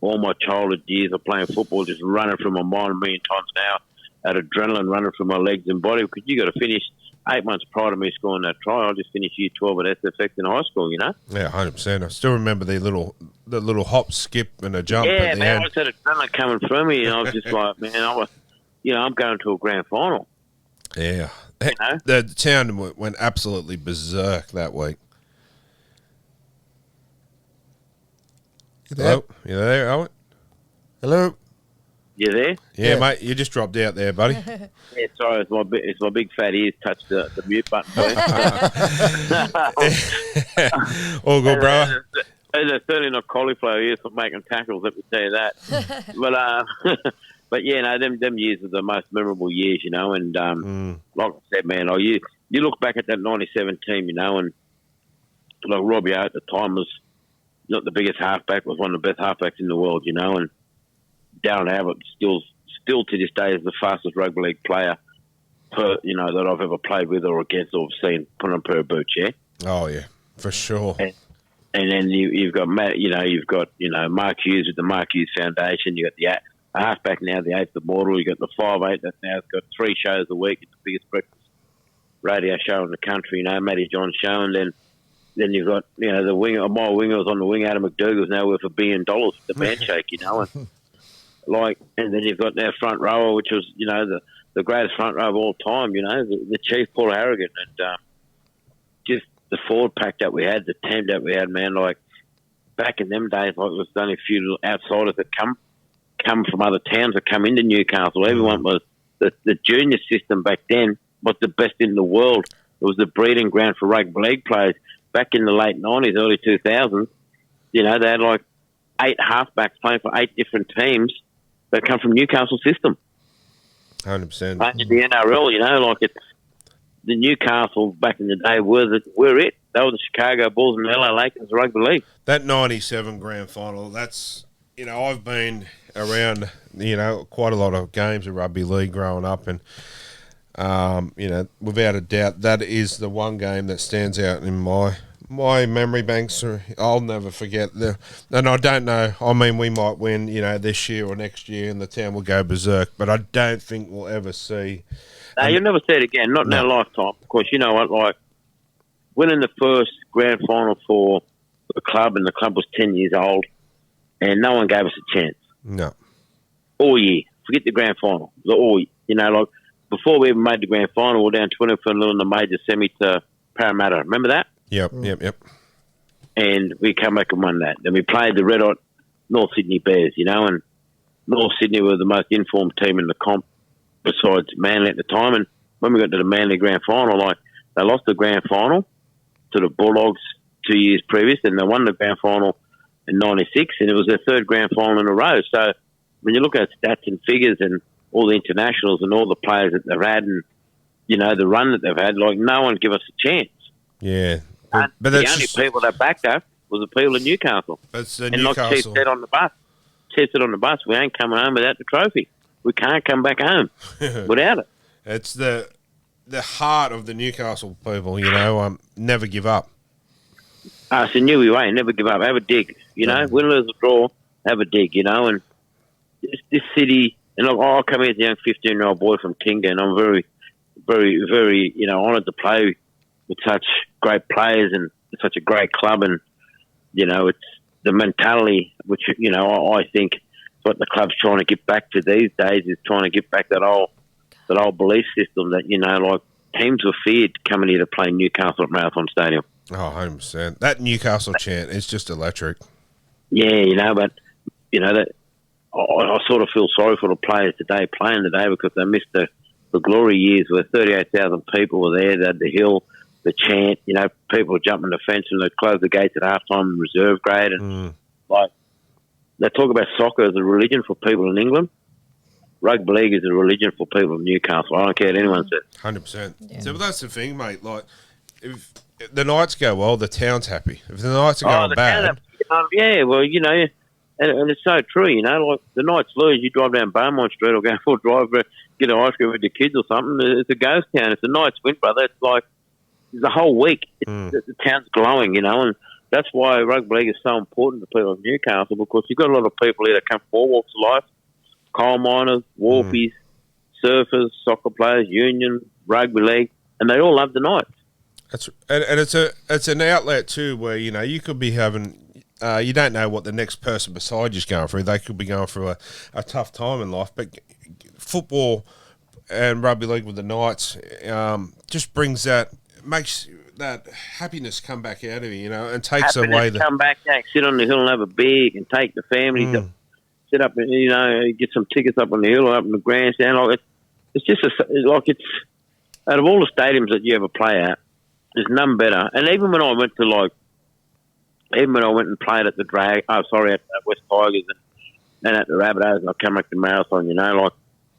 all my childhood years of playing football just running through my mind a million times now, that adrenaline running through my legs and body, because you got to finish 8 months prior to me scoring that try. I just finished year 12 at SFX in high school, you know? Yeah, 100%. I still remember the little hop, skip, and a jump yeah, at the man, end. I just had adrenaline coming through me, and I was just like, man, I'm going to a grand final. Yeah. You know? The town went absolutely berserk that week. You there? Hello? You there, Owen? Hello. You there? Yeah, Yeah. mate, you just dropped out there, buddy. Yeah, sorry, it's my big fat ears touched the mute button. All good, bro. They're certainly not cauliflower ears for making tackles, let me tell you that. But yeah, no, them years are the most memorable years, you know. And like I said, man, you look back at that '97 team, you know, and like Robbie O at the time was not the biggest halfback, was one of the best halfbacks in the world, you know, and Darren Abbott still to this day is the fastest rugby league player that I've ever played with or against or seen put on a pair of boots, yeah? Oh, yeah, for sure. And then you've got Matt, you've got Mark Hughes with the Mark Hughes Foundation. You got the halfback now, the eighth immortal. You got the 5'8" that now has got 3 shows a week. It's the biggest breakfast radio show in the country. Matty John's show, and then you've got the winger. My winger was on the wing. Adam McDougall's now worth $1 billion. The handshake, and then you've got their front rower, which was the greatest front row of all time. The Chief Paul Harrigan, and just the forward pack that we had, the team that we had, man. Like back in them days, like it was only a few little outsiders that come from other towns that come into Newcastle. Everyone was the junior system back then was the best in the world. It was the breeding ground for rugby league players. Back in the late 90s, early 2000s, they had like 8 halfbacks playing for 8 different teams that come from Newcastle system. 100%. Playing in the NRL, it's the Newcastle back in the day were it. They were the Chicago Bulls and the LA Lakers rugby league. That 97 grand final, that's, I've been around, quite a lot of games of rugby league growing up, and, without a doubt, that is the one game that stands out in my memory banks. I'll never forget. And I don't know, we might win, this year or next year, and the town will go berserk, but I don't think we'll ever see... No, you'll never see it again, not in our lifetime. Of course, you know what, like, winning the first grand final for the club, and the club was 10 years old, and no one gave us a chance. No. All year. Forget the grand final. Before we even made the grand final, we were down 20 for in the major semi to Parramatta. Remember that? Yep. And we come back and won that. Then we played the red hot North Sydney Bears, and North Sydney were the most informed team in the comp besides Manly at the time. And when we got to the Manly grand final, they lost the grand final to the Bulldogs 2 years previous, and they won the grand final in 96, and it was their 3rd grand final in a row. So when you look at stats and figures and all the internationals and all the players that they've had and, the run that they've had, no one give us a chance. Yeah. But the that's only just, people that backed us was the people in Newcastle. That's the and Newcastle. like Chief said on the bus. Chief said on the bus, we ain't coming home without the trophy. We can't come back home without it. It's the heart of the Newcastle people, never give up. It's a new way, never give up. Have a dig, win, lose, or draw, have a dig, and this city, and I come here as a young 15-year-old boy from Kinga, and I'm very, very, very, honoured to play with such great players and such a great club, and, the mentality, which, you know, I think what the club's trying to get back to these days is trying to get back that old belief system that, you know, like teams were feared coming here to play Newcastle at Marathon Stadium. Oh, 100%. That Newcastle chant is just electric. Yeah, you know, but, you know, that I sort of feel sorry for the players today playing today because they missed the glory years where 38,000 people were there. They had the hill, the chant, you know, people were jumping the fence and they closed the gates at halftime in reserve grade. And, like, they talk about soccer as a religion for people in England. Rugby league is a religion for people in Newcastle. I don't care what anyone says. 100%. Yeah. So, but that's the thing, mate. Like, if the Knights go well, the town's happy. If the Knights are going bad... yeah, well, you know, and it's so true, you know, like the Knights lose, you drive down Beaumont Street or go for a drive, get an ice cream with your kids or something, it's a ghost town. If the Knights win, brother, it's like the whole week. The town's glowing, you know, and that's why rugby league is so important to people in Newcastle because you've got a lot of people here that come from all walks of life, coal miners, wharfies, surfers, soccer players, union, rugby league, and they all love the Knights. And it's an outlet too where, you know, you could be having... you don't know what the next person beside you is going through. They could be going through a tough time in life. But football and rugby league with the Knights just brings makes that happiness come back out of you, you know, and takes away the... come back, sit on the hill and have a beer and take the family to sit up and, you know, get some tickets up on the hill or up in the grandstand. Like it's just it's out of all the stadiums that you ever play at, there's none better. And even when I went and played at the at West Tigers and at the Rabbitohs and I came back to Marathon, you know, like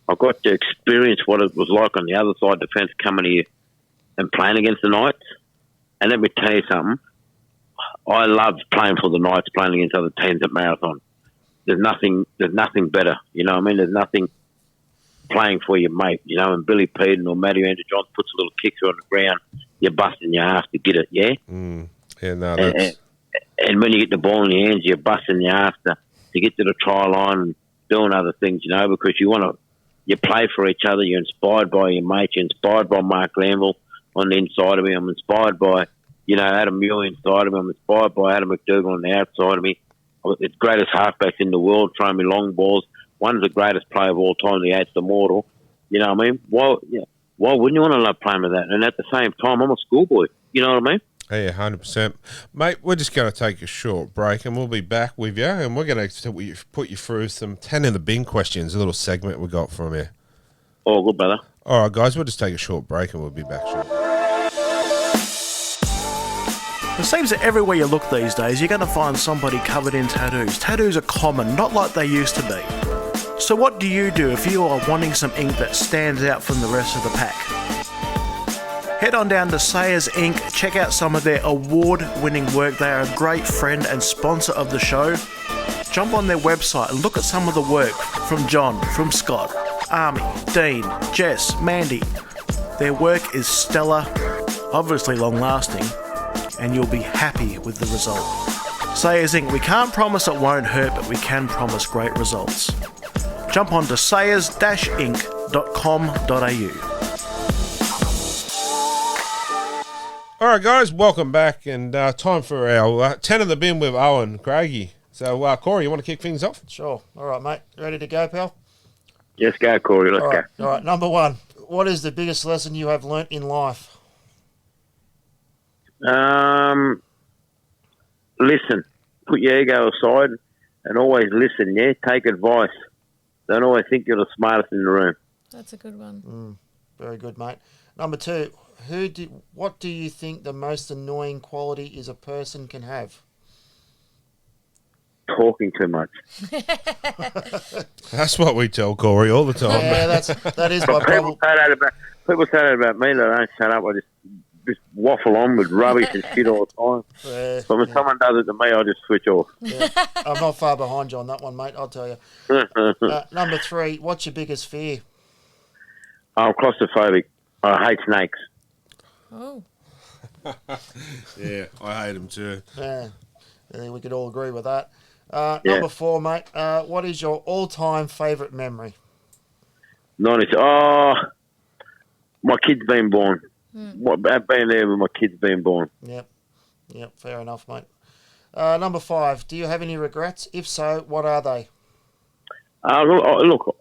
I got to experience what it was like on the other side defence coming here and playing against the Knights. And let me tell you something, I loved playing for the Knights, playing against other teams at Marathon. There's nothing better, you know what I mean? There's nothing playing for your mate, you know, and Billy Peden or Matty Andrew Johns puts a little kicker on the ground, you're busting your ass to get it, yeah? Yeah, no, that's... And when you get the ball in your hands, you're busting your ass to get to the try line and doing other things, you know, because you play for each other. You're inspired by your mate. You're inspired by Mark Glanville on the inside of me. I'm inspired by, you know, Adam Mule inside of me. I'm inspired by Adam McDougall on the outside of me. The greatest halfbacks in the world throwing me long balls. One's the greatest player of all time. The eight's immortal. You know what I mean? Why wouldn't you want to love playing with that? And at the same time, I'm a schoolboy. You know what I mean? Yeah, 100%. Mate, we're just going to take a short break and we'll be back with you and we're going to put you through some 10 in the bin questions, a little segment we got from you. Oh, good, brother. All right, guys, we'll just take a short break and we'll be back shortly. It seems that everywhere you look these days, you're going to find somebody covered in tattoos. Tattoos are common, not like they used to be. So what do you do if you are wanting some ink that stands out from the rest of the pack? Head on down to Sayers Ink, check out some of their award-winning work. They are a great friend and sponsor of the show. Jump on their website and look at some of the work from John, from Scott, Army, Dean, Jess, Mandy. Their work is stellar, obviously long-lasting, and you'll be happy with the result. Sayers Ink, we can't promise it won't hurt, but we can promise great results. Jump on to sayers-ink.com.au. All right, guys, welcome back, and time for our 10 in the bin with Owen Craigie. So, Corey, you want to kick things off? Sure. All right, mate. Ready to go, pal? Yes, go, Corey. Let's go. All right, number one. What is the biggest lesson you have learnt in life? Listen. Put your ego aside and always listen, yeah? Take advice. Don't always think you're the smartest in the room. That's a good one. Very good, mate. Number two. What do you think the most annoying quality is a person can have? Talking too much. That's what we tell Corey all the time. Yeah, that is my problem. People say that about me. They don't shut up. I just waffle on with rubbish and shit all the time. Yeah, but when someone does it to me, I just switch off. Yeah. I'm not far behind you on that one, mate, I'll tell you. Number three, what's your biggest fear? I'm claustrophobic. I hate snakes. Oh. Yeah, I hate them too. Yeah, I think we could all agree with that. Number four, mate, what is your all-time favourite memory? My kid's been born. I've been there when my kid's been born. Yep, fair enough, mate. Number 5, do you have any regrets? If so, what are they? Look,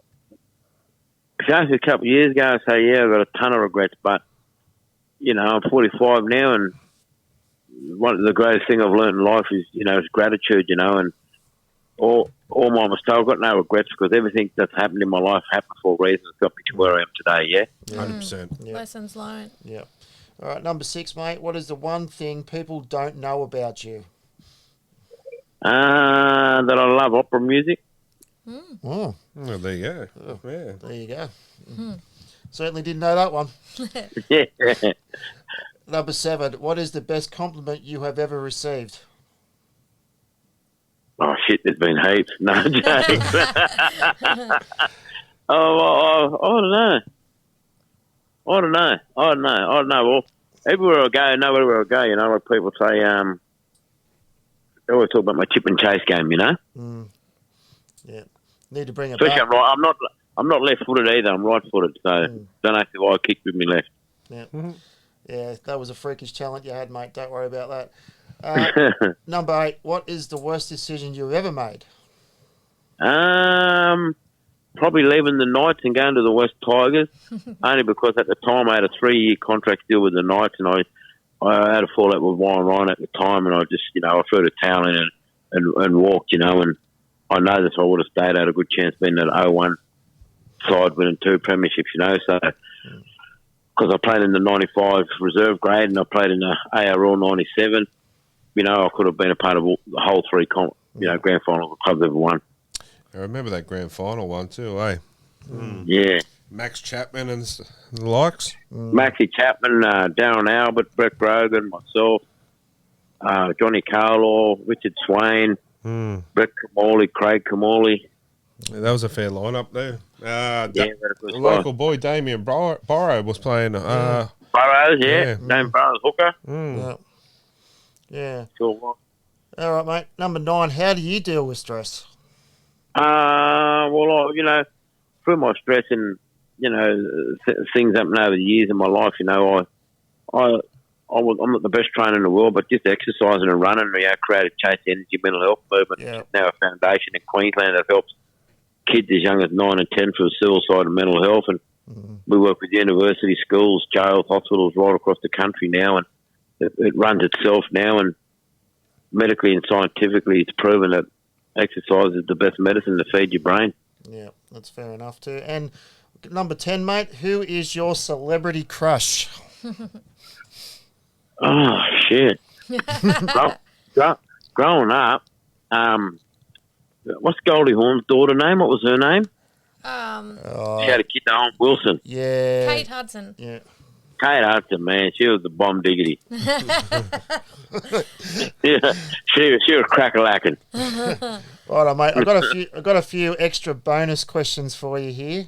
if you asked me a couple of years ago, I'd say, yeah, I've got a ton of regrets, but, I'm 45 now, and one of the greatest thing I've learned in life is, is gratitude, and all my mistakes, I've got no regrets because everything that's happened in my life happened for a reason. It's got me to where I am today, yeah? 100%. Yep. Lessons learned. Yep. All right, number 6, mate. What is the one thing people don't know about you? That I love opera music. Oh, Well, there you go. Yeah. there you go. Certainly didn't know that one. Yeah. Number 7, what is the best compliment you have ever received? Oh, shit, there's been heaps. No, jokes. I don't know. Well, everywhere I go, nowhere I go, like people say, they always talk about my chip and chase game, Yeah. Need to bring it Especially back. I'm not left-footed either. I'm right-footed, so don't have to go kick with me left. Yeah. Yeah, that was a freakish talent you had, mate. Don't worry about that. Number 8, what is the worst decision you've ever made? Probably leaving the Knights and going to the West Tigers, only because at the time I had a 3-year contract deal with the Knights, and I had a fallout with Warren Ryan at the time, and I just, I threw the towel in and walked, and I know that if I would have stayed, I had a good chance being at 0-1 side winning 2 premierships, so because I played in the 95 reserve grade and I played in the ARL 97, I could have been a part of the whole 3 grand finals the club's ever won. I remember that grand final one too, eh? Yeah. Max Chapman and the likes. Maxie Chapman, Darren Albert, Brett Grogan, myself, Johnny Carlaw, Richard Swain, Brett Kamali, Craig Kamali. Yeah, that was a fair lineup there. Yeah, The local boy Damien Borrow was playing. Burrows, yeah. Dame Burrows, hooker. Yeah. Sure was. All right, mate. Number 9, how do you deal with stress? Well, through my stress and, things happen over the years in my life, I'm not the best trainer in the world, but just exercising and running, creative chase energy mental health movement. Yeah. Now a foundation in Queensland that helps kids as young as 9 and 10 through suicide and mental health. And we work with university, schools, jails, hospitals right across the country now, and it runs itself now. And medically and scientifically, it's proven that exercise is the best medicine to feed your brain. Yeah, that's fair enough too. And number 10, mate, who is your celebrity crush? Oh, shit. Growing up, what's Goldie Hawn's daughter name? What was her name? She had a kid, Owen Wilson. Yeah. Kate Hudson. Yeah. Kate Hudson, man, she was the bomb diggity. Yeah, she was crack-a-lacking. Right, mate. I've got a few extra bonus questions for you here.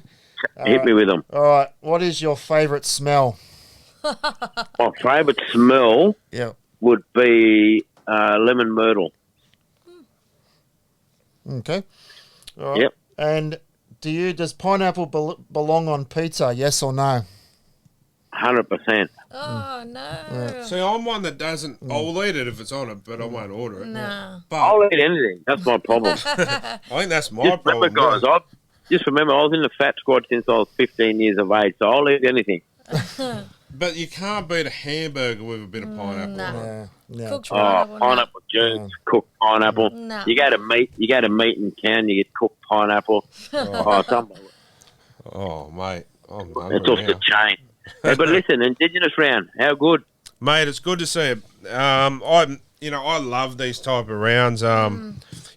Hit me with them. All right. What is your favourite smell? My favourite smell would be lemon myrtle. Okay. All right. Yep. And does pineapple belong on pizza? Yes or no? 100%. Oh, no. See, I'm one that doesn't. I'll eat it if it's on it, but I won't order it. No. But I'll eat anything. That's my problem. I think that's my Just problem. remember, guys, just remember, I was in the fat squad since I was 15 years of age, so I'll eat anything. But you can't beat a hamburger with a bit of pineapple. No. on it. Yeah. Yeah. Cooked true. pineapple. Pineapple juice, cooked pineapple. No. You go to meat in town, you get cooked pineapple. Oh, mate. I'm It's hungry off the now. chain. Hey, but listen, Indigenous Round, how good? Mate, it's good to see it. I love these type of rounds.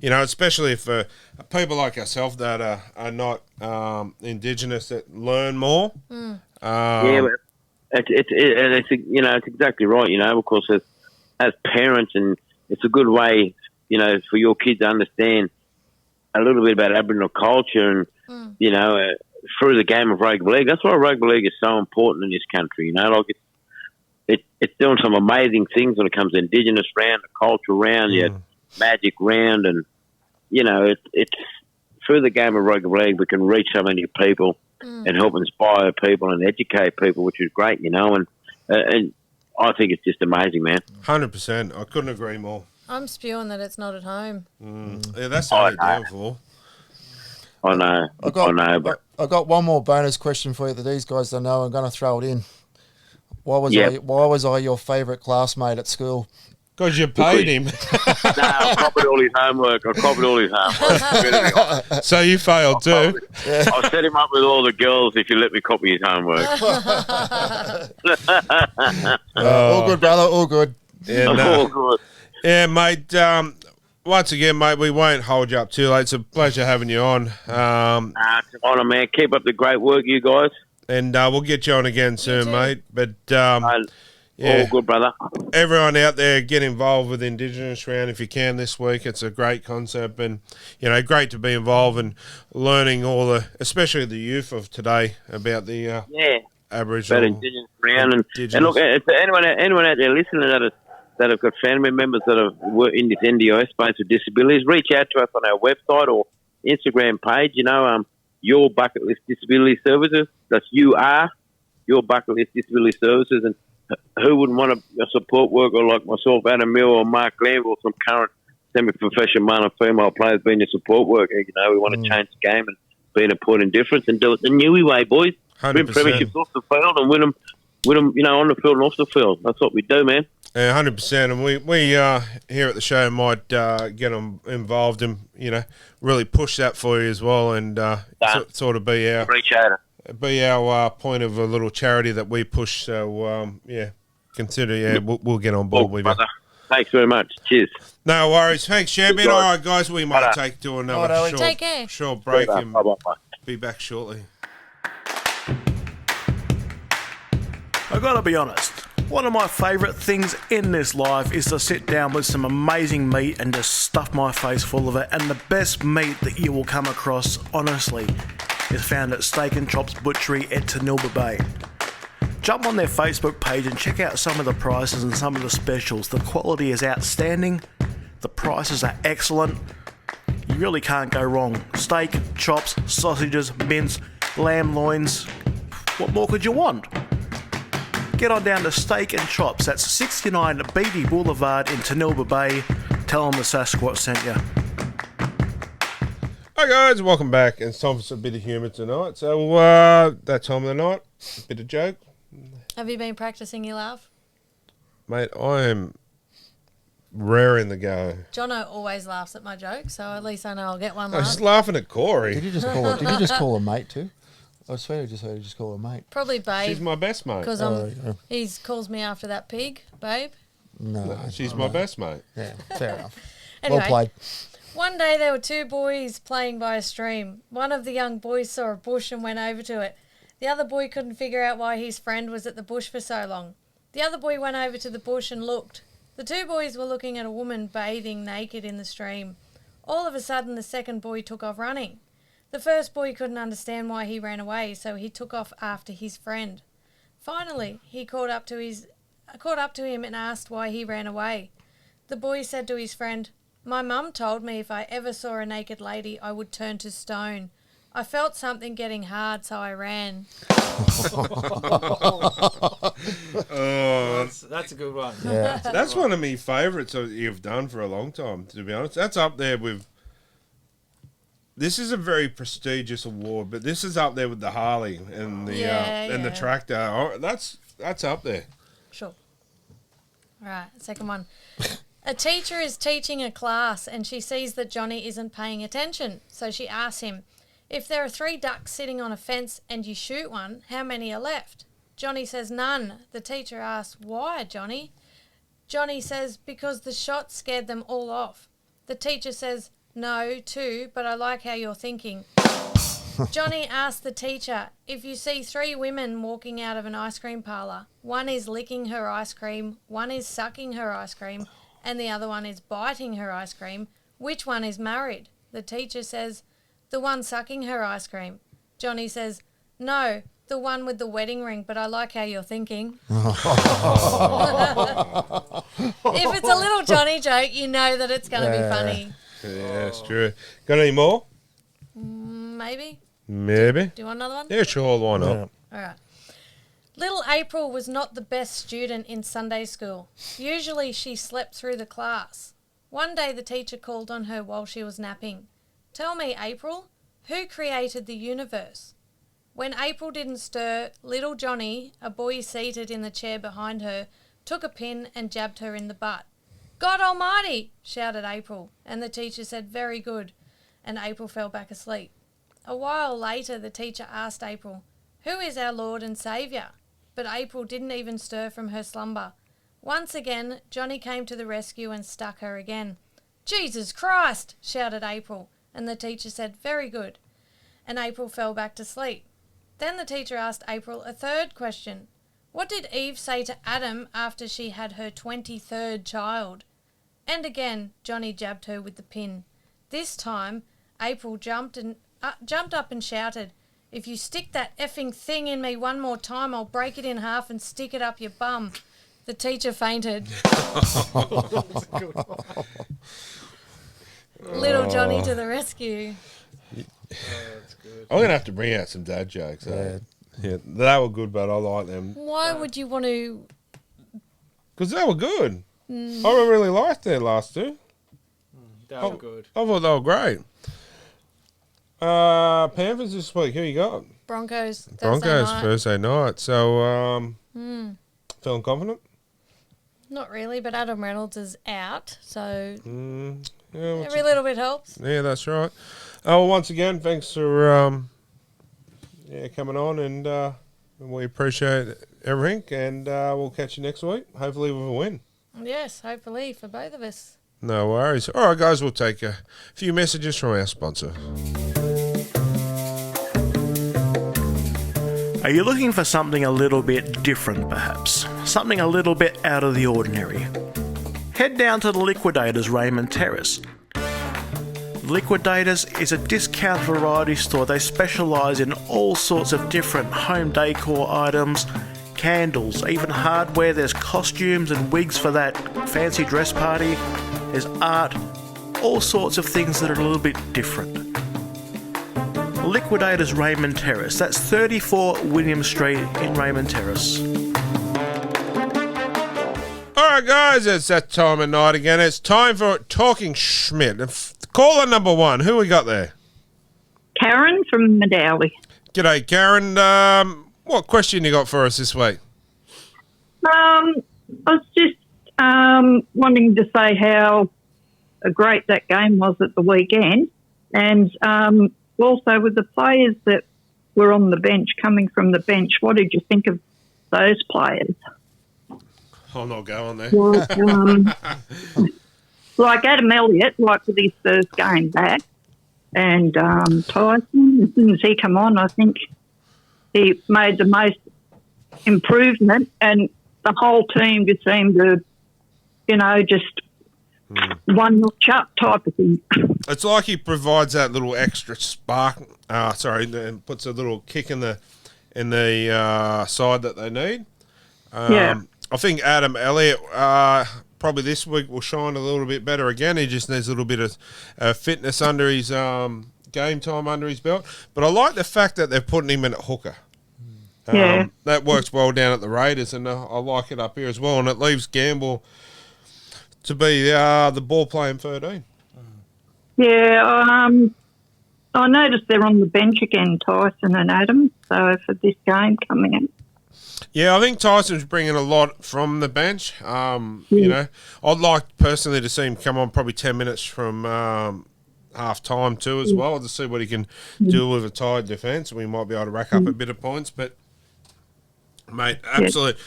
Especially for people like ourselves that are not Indigenous that learn more. Yeah, but it's exactly right. Because as parents, and it's a good way, for your kids to understand a little bit about Aboriginal culture and through the game of rugby league. That's why rugby league is so important in this country. It's doing some amazing things when it comes to Indigenous round, the cultural round, magic round, and it's through the game of rugby league we can reach so many people and help inspire people and educate people, which is great, and I think it's just amazing, man. 100%. I couldn't agree more. I'm spewing that it's not at home. Yeah, that's what they're doing for. I know. But I got one more bonus question for you that these guys don't know. I'm going to throw it in. Why was I your favourite classmate at school? Because you paid him. No, I copied all his homework. So you failed too. I'll set him up with all the girls if you let me copy his homework. All good, brother. All good. Yeah, All good. Yeah, mate. Once again, mate, we won't hold you up too late. It's a pleasure having you on. It's an honour, man. Keep up the great work, you guys. And we'll get you on again soon, mate. But all good, brother. Everyone out there, get involved with Indigenous Round if you can this week. It's a great concept, and great to be involved and learning especially the youth of today about the Aboriginal, about Indigenous Round. And look, anyone out there listening that have got family members that have worked in this NDIS space with disabilities, reach out to us on our website or Instagram page. Your Bucket List Disability Services. That's your Bucket List Disability Services, and who wouldn't want a support worker like myself, Adam Mill or Mark Lamb, or some current semi-professional male and female players being a support worker? We want to change the game and be an important difference and do it the Newey way, boys. 100%. Win premierships off the field and win them, on the field and off the field. That's what we do, man. Yeah, 100%. And we here at the show might get them involved and really push that for you as well, and sort of be our appreciate it. Be our point of a little charity that we push. So consider we'll get on board with you. Thanks very much. Cheers. No worries. Thanks, champion. All right, guys, we might take to another short break and be back shortly. I gotta be honest, one of my favourite things in this life is to sit down with some amazing meat and just stuff my face full of it. And the best meat that you will come across, honestly, is found at Steak and Chops Butchery at Tanilba Bay. Jump on their Facebook page and check out some of the prices and some of the specials. The quality is outstanding, the prices are excellent, you really can't go wrong. Steak, chops, sausages, mince, lamb loins, what more could you want? Get on down to Steak and Chops, that's 69 Beatty Boulevard in Tanilba Bay. Tell them the Sasquatch sent you. Hi guys, welcome back. It's time for a bit of humour tonight. So that time of the night, a bit of joke. Have you been practising your laugh? Mate, I am raring to go. Jono always laughs at my jokes, so at least I know I'll get one I was laugh. just laughing at Corey. Did you just call a mate too? I swear I just heard you just call a mate. Probably Babe. She's my best mate. Because he calls me after that pig, Babe. No, she's my best mate. Yeah, fair enough. Anyway, well played. One day there were two boys playing by a stream. One of the young boys saw a bush and went over to it. The other boy couldn't figure out why his friend was at the bush for so long. The other boy went over to the bush and looked. The two boys were looking at a woman bathing naked in the stream. All of a sudden, the second boy took off running. The first boy couldn't understand why he ran away, so he took off after his friend. Finally, he caught up to him and asked why he ran away. The boy said to his friend, "My mum told me if I ever saw a naked lady, I would turn to stone. I felt something getting hard, so I ran." That's a good one. Yeah. That's one of my favourites that you've done for a long time, to be honest. That's up there with... This is a very prestigious award, but this is up there with the Harley and the tractor. Oh, that's up there. Sure. All right, second one. A teacher is teaching a class and she sees that Johnny isn't paying attention. So she asks him, "If there are 3 ducks sitting on a fence and you shoot one, how many are left?" Johnny says, "None." The teacher asks, "Why, Johnny?" Johnny says, "Because the shot scared them all off." The teacher says, "No, 2, but I like how you're thinking." Johnny asked the teacher, "If you see 3 women walking out of an ice cream parlour, one is licking her ice cream, one is sucking her ice cream, and the other one is biting her ice cream, which one is married?" The teacher says, "The one sucking her ice cream." Johnny says, "No, the one with the wedding ring, but I like how you're thinking." If it's a little Johnny joke, you know that it's going to be funny. Yeah, it's true. Got any more? Maybe. Maybe. Do you want another one? Yeah, sure, why not? Yeah. All right. Little April was not the best student in Sunday school. Usually she slept through the class. One day the teacher called on her while she was napping. "Tell me, April, who created the universe?" When April didn't stir, little Johnny, a boy seated in the chair behind her, took a pin and jabbed her in the butt. "God Almighty!" shouted April, and the teacher said, "Very good," and April fell back asleep. A while later the teacher asked April, "Who is our Lord and Saviour?" But April didn't even stir from her slumber. Once again, Johnny came to the rescue and stuck her again. "Jesus Christ!" shouted April, and the teacher said, "Very good," and April fell back to sleep. Then the teacher asked April a third question. What did Eve say to Adam after she had her 23rd child? And again, Johnny jabbed her with the pin. This time, April jumped up and shouted, "If you stick that effing thing in me one more time, I'll break it in half and stick it up your bum." The teacher fainted. Little Johnny to the rescue. I'm going to have to bring out some dad jokes. Yeah, they were good, but I like them. Why would you want to? Because they were good. I really liked their last two. They were good. I thought they were great. Panthers this week. Who you got? Broncos Thursday night. So, feeling confident? Not really, but Adam Reynolds is out, so Yeah, every little bit helps. Yeah, that's right. Well, once again, thanks for coming on, and we appreciate everything, and we'll catch you next week, hopefully with a win. Yes, hopefully for both of us. No worries. All right, guys, we'll take a few messages from our sponsor. Are you looking for something a little bit different, perhaps? Something a little bit out of the ordinary? Head down to the Liquidators, Raymond Terrace. Liquidators is a discount variety store. They specialise in all sorts of different home decor items, candles, even hardware. There's costumes and wigs for that fancy dress party. There's art, all sorts of things that are a little bit different. Liquidators Raymond Terrace. That's 34 William Street in Raymond Terrace. All right, guys, it's that time of night again. It's time for Talking Schmidt. Caller number one. Who we got there? Karen from Madawi. G'day, Karen. What question you got for us this week? I was just wanting to say how great that game was at the weekend, and also with the players that were on the bench, coming from the bench. What did you think of those players? I'm not going there. Like Adam Elliott, like with his first game back, and Tyson, as soon as he come on, I think he made the most improvement, and the whole team just seemed to, just one notch up type of thing. It's like he provides that little extra spark. And puts a little kick in the side that they need. I think Adam Elliott probably this week will shine a little bit better again. He just needs a little bit of fitness under his game time under his belt. But I like the fact that they're putting him in at hooker. That works well down at the Raiders, and I like it up here as well. And it leaves Gamble to be the ball playing 13. Yeah, I noticed they're on the bench again, Tyson and Adam, so for this game coming in. Yeah, I think Tyson's bringing a lot from the bench. I'd like personally to see him come on probably 10 minutes from half time too as well, to see what he can do with a tired defence. We might be able to rack up a bit of points, but mate, absolutely.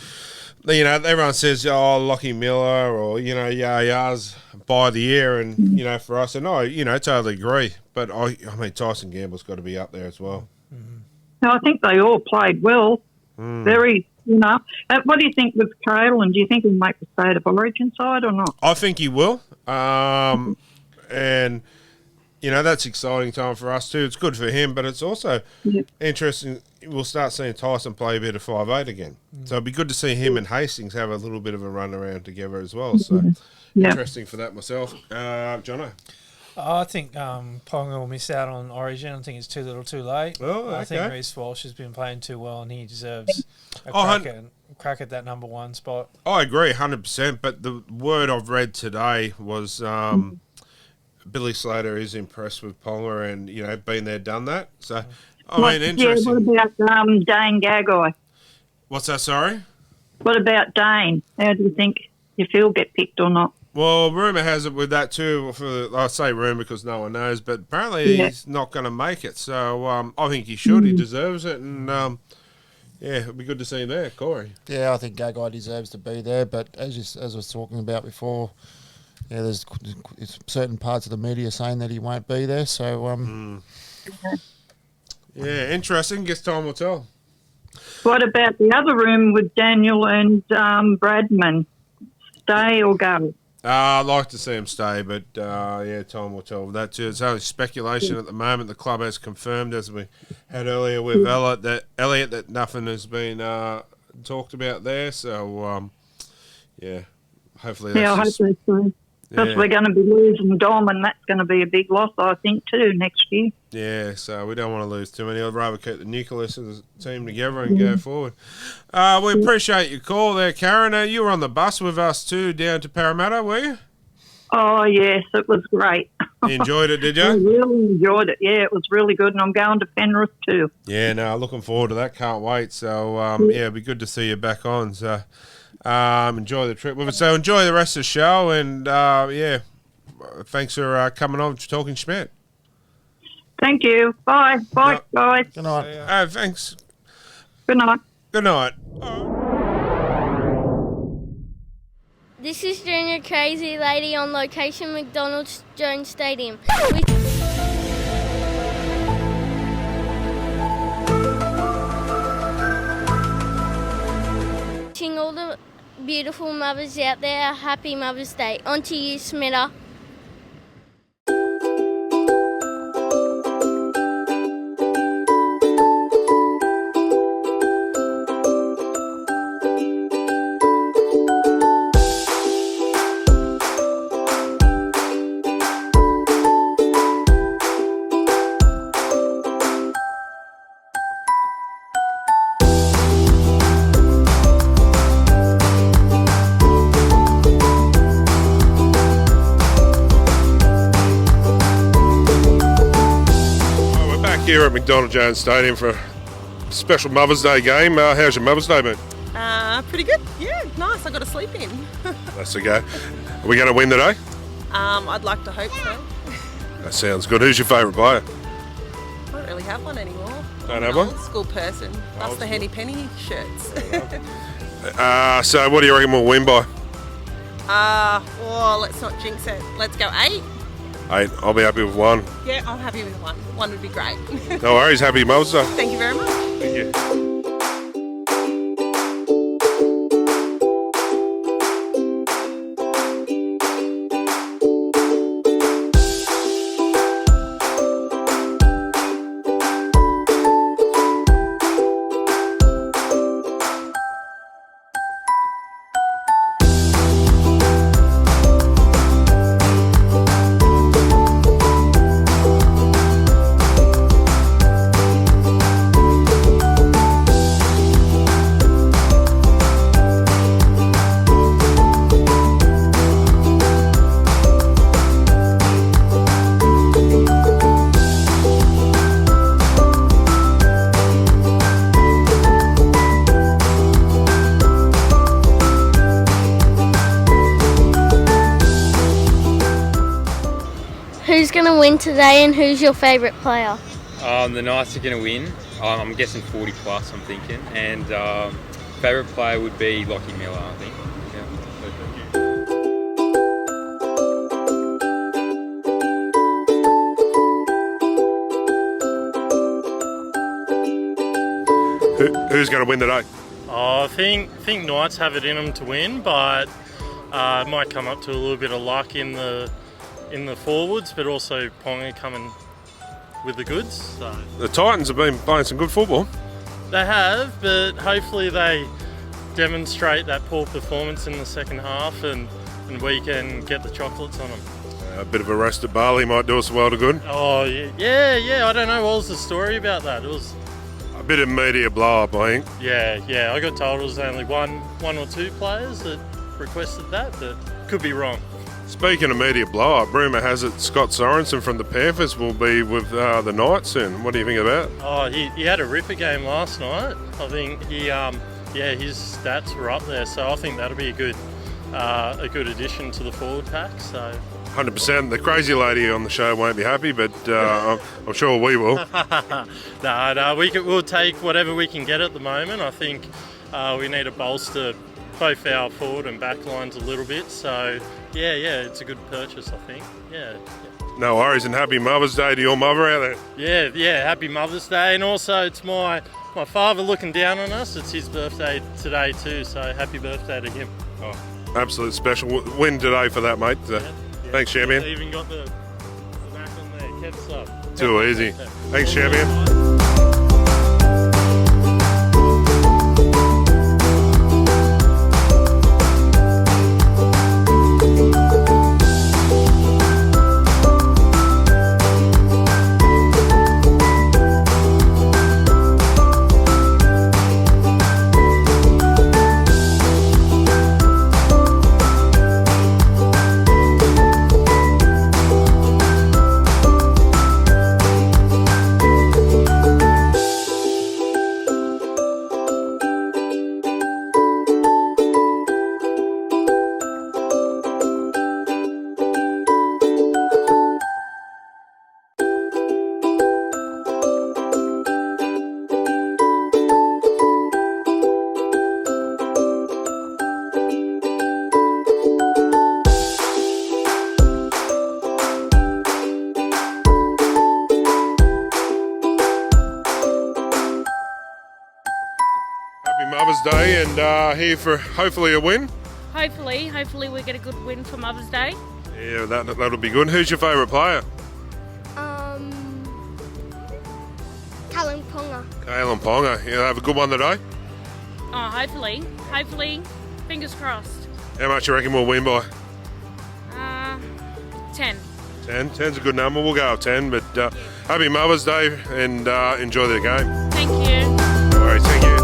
Everyone says, Lockie Miller or, Ya's by the year, and, for us, and I, totally agree. But, Tyson Gamble's got to be up there as well. No, I think they all played well. Very, what do you think with Caelan? Do you think he'll make the State of Origin side or not? I think he will. And, that's exciting time for us too. It's good for him, but it's also interesting. We'll start seeing Tyson play a bit of 5'8" again. So it'd be good to see him and Hastings have a little bit of a run around together as well. So interesting for that myself. Jono? I think Ponga will miss out on Origin. I think it's too little too late. Oh, okay. I think Reece Walsh has been playing too well and he deserves a crack at that number 1 spot. I agree 100%, but the word I've read today was Billy Slater is impressed with Ponga and, been there, done that. So, interesting. What about Dane Gagai? What's that, sorry? What about Dane? How do you think if he'll get picked or not? Well, rumour has it with that too. I say rumour because no one knows, but apparently he's not going to make it. So I think he should. He deserves it, and it'd be good to see him there, Corey. Yeah, I think Gagai deserves to be there, but as I was talking about before, there's certain parts of the media saying that he won't be there. So interesting. Guess time will tell. What about the other room with Daniel and Bradman? Stay or go? I'd like to see him stay, but time will tell that too. It's only speculation at the moment. The club has confirmed, as we had earlier with Elliot, that nothing has been talked about there. So, hopefully that's I hope so. Because we're going to be losing Dom, and that's going to be a big loss, I think, too, next year. Yeah, so we don't want to lose too many. I'd rather keep the nucleus of the team together and go forward. We appreciate your call there, Karen. You were on the bus with us too down to Parramatta, were you? Oh, yes, it was great. You enjoyed it, did you? I really enjoyed it. Yeah, it was really good, and I'm going to Penrith too. Yeah, no, looking forward to that. Can't wait. So, it'd be good to see you back on. So, enjoy the trip with us. So, enjoy the rest of the show, and thanks for coming on to Talking Schmidt. Thank you. Bye. Bye, guys. Good night. Thanks. Good night. Good night. This is Junior Crazy Lady on location McDonald's Jones Stadium. Wishing all the beautiful mothers out there a happy Mother's Day. On to you, Smitter. Here at McDonald Jones Stadium for a special Mother's Day game. How's your Mother's Day been? Pretty good. Yeah, nice. I got to sleep in. That's a go. Are we going to win today? I'd like to hope so. That sounds good. Who's your favourite player? I don't really have one anymore. Don't have I'm an one? old school person. That's the Henny Penny shirts. So what do you reckon we'll win by? Let's not jinx it. Let's go 8. 8. I'll be happy with 1. Yeah, I'm happy with 1. 1 would be great. No worries. Happy Mother's Day. Thank you very much. Thank you. Who's going to win today and who's your favourite player? The Knights are going to win. I'm guessing 40 plus, I'm thinking. And favourite player would be Lockie Miller, I think. Who's going to win today? I think Knights have it in them to win, but it might come up to a little bit of luck in the forwards, but also Ponga coming with the goods. So. The Titans have been playing some good football. They have, but hopefully they demonstrate that poor performance in the second half and we can get the chocolates on them. A bit of a roast at barley might do us well to good. Oh, yeah. I don't know. What was the story about that? It was... A bit of media blow-up, I think. Yeah. I got told it was only one or two players that requested that, but could be wrong. Speaking of media blow-up, rumour has it Scott Sorensen from the Panthers will be with the Knights soon. What do you think of that? Oh, he had a ripper game last night. I think his stats were up there, so I think that'll be a good addition to the forward pack. So 100%. The crazy lady on the show won't be happy, but I'm sure we will. No, we'll take whatever we can get at the moment. I think we need to bolster both our forward and back lines a little bit. So yeah, it's a good purchase, I think. Yeah. No worries, and happy Mother's Day to your mother out there. Yeah, happy Mother's Day, and also it's my father looking down on us. It's his birthday today too, so happy birthday to him. Oh, absolute special win today for that, mate. Thanks, champion. I even got the back on there, Kev's up. Too easy. Thanks, champion. Mother's Day, and here for hopefully a win. Hopefully we get a good win for Mother's Day. Yeah, that'll be good. Who's your favourite player? Kalen Ponga. Kalen Ponga. You'll have a good one today? Oh, hopefully, fingers crossed. How much you reckon we'll win by? 10. 10? 10's a good number. We'll go up 10, but happy Mother's Day, and enjoy the game. Thank you. No worries, thank you.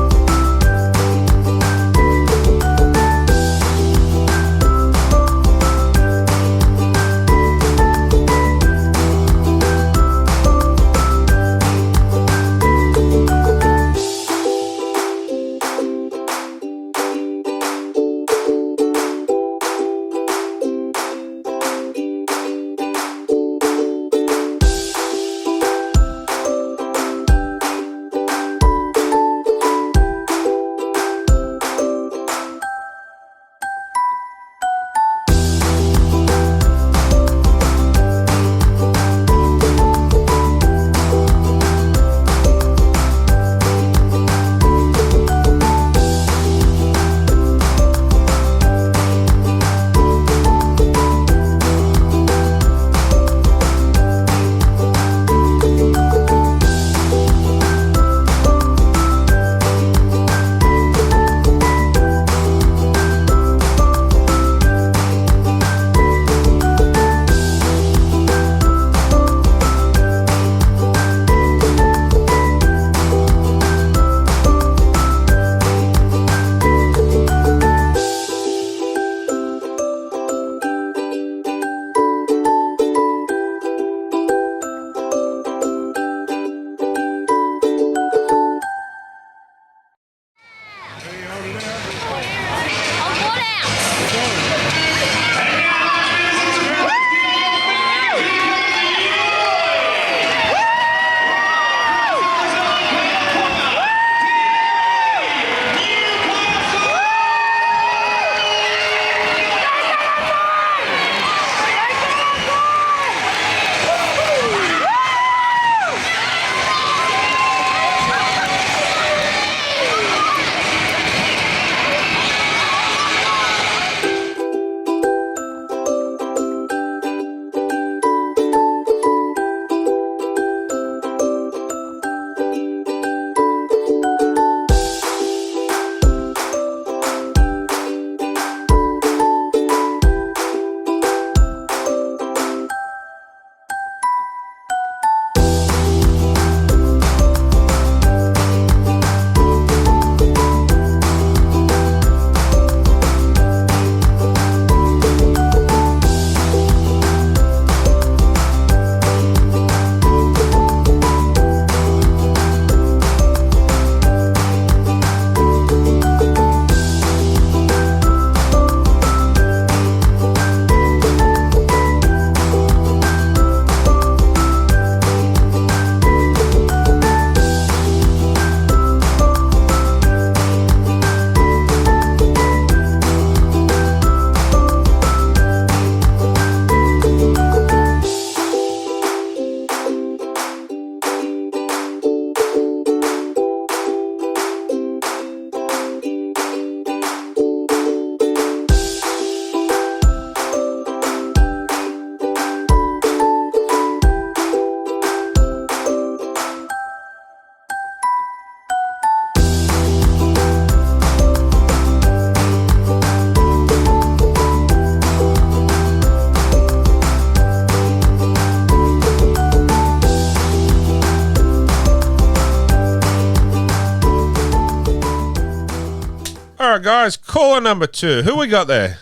All right, guys. Caller number 2. Who we got there?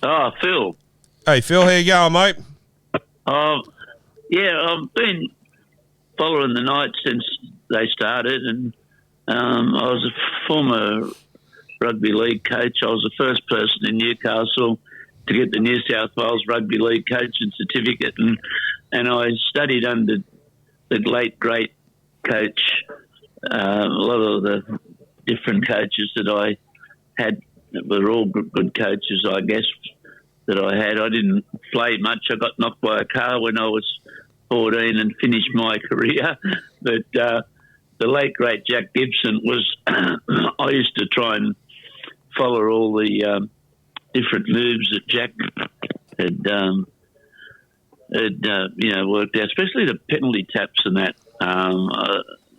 Oh, Phil. Hey, Phil. How you going, mate? Yeah, I've been following the Knights since they started, and I was a former rugby league coach. I was the first person in Newcastle to get the New South Wales Rugby League coaching certificate, and I studied under the late, great coach. A lot of the different coaches that I had were all good coaches, I guess, that I had. I didn't play much. I got knocked by a car when I was 14 and finished my career. But the late, great Jack Gibson was... I used to try and follow all the different moves that Jack had worked out, especially the penalty taps and that.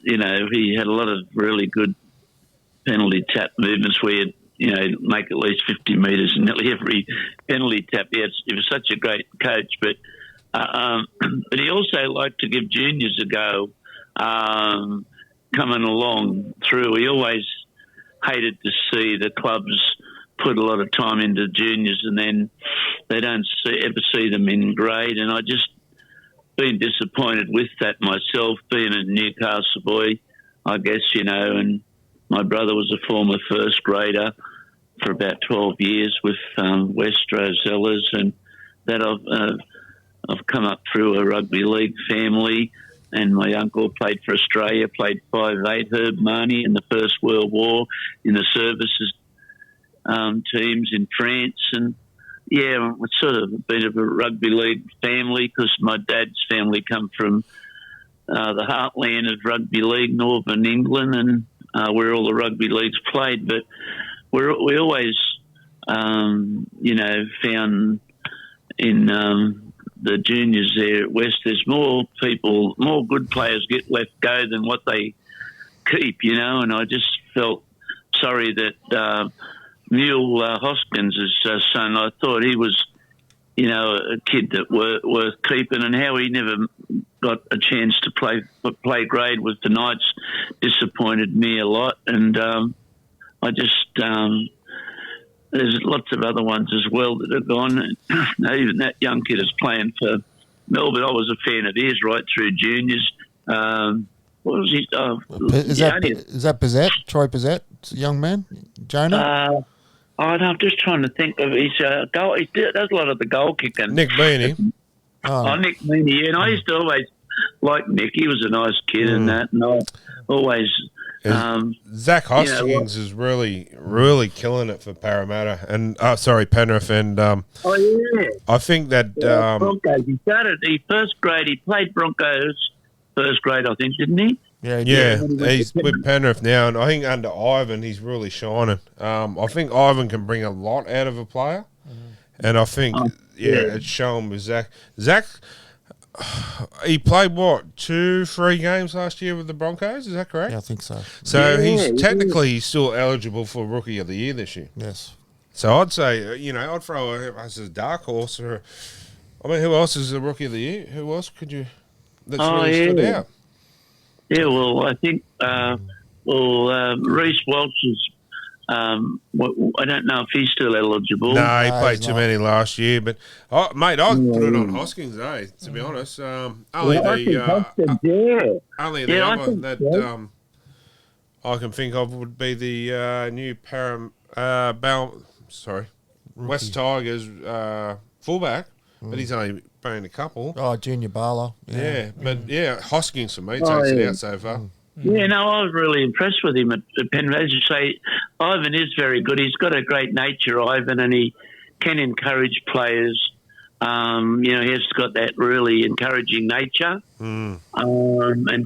He had a lot of really good penalty tap movements where you'd, make at least 50 metres in nearly every penalty tap. He was such a great coach, but he also liked to give juniors a go coming along through. He always hated to see the clubs put a lot of time into juniors and then they don't ever see them in grade, and I just been disappointed with that myself, being a Newcastle boy, I guess, and my brother was a former first grader for about 12 years with West Rosellas, and that I've come up through a rugby league family, and my uncle played for Australia, played 5'8", Herb Marnie in the First World War in the services teams in France, and it's sort of a bit of a rugby league family because my dad's family come from the heartland of rugby league, Northern England, and where all the rugby leagues played. But we always, found in the juniors there at West, there's more good players get left go than what they keep, and I just felt sorry that Mule Hoskins' son, I thought he was, a kid that worth keeping, and how he never got a chance to play grade with the Knights disappointed me a lot. And I just there's lots of other ones as well that have gone. Even that young kid is playing for Melbourne. I was a fan of his right through juniors. What was he? Is that Pizzette? Troy Pizzette, young man, Jonah. I'm just trying to think of his goal. He does a lot of the goal kicking. Nick Beanie. Nick Beanie, and I used to always like Nick. He was a nice kid and that, and I always... Zach Hoskins is really, really killing it for Parramatta and Penrith, and I think that Broncos. He started first grade. He played Broncos first grade, I think, didn't he? Yeah, he's with Penrith now, and I think under Ivan he's really shining. I think Ivan can bring a lot out of a player, and I think it's shown with Zach. Zach, he played 2-3 games last year with the Broncos. Is that correct? Yeah, I think so. So he's still eligible for Rookie of the Year this year. Yes. So I'd say I'd throw him as a dark horse. Who else is the Rookie of the Year? Who else could you that's really stood out? Yeah, well, I think Reece Welch is. I don't know if he's still eligible. No, he played too many last year. But I'd put it on Hoskins, to be honest. Only the other that I can think of would be the new West Tigers fullback, but he's only playing a couple. Junior Barlow. Hoskins for me takes it out so far. Yeah, no, I was really impressed with him at Penrith. As you say, Ivan is very good. He's got a great nature, Ivan, and he can encourage players. He has got that really encouraging nature and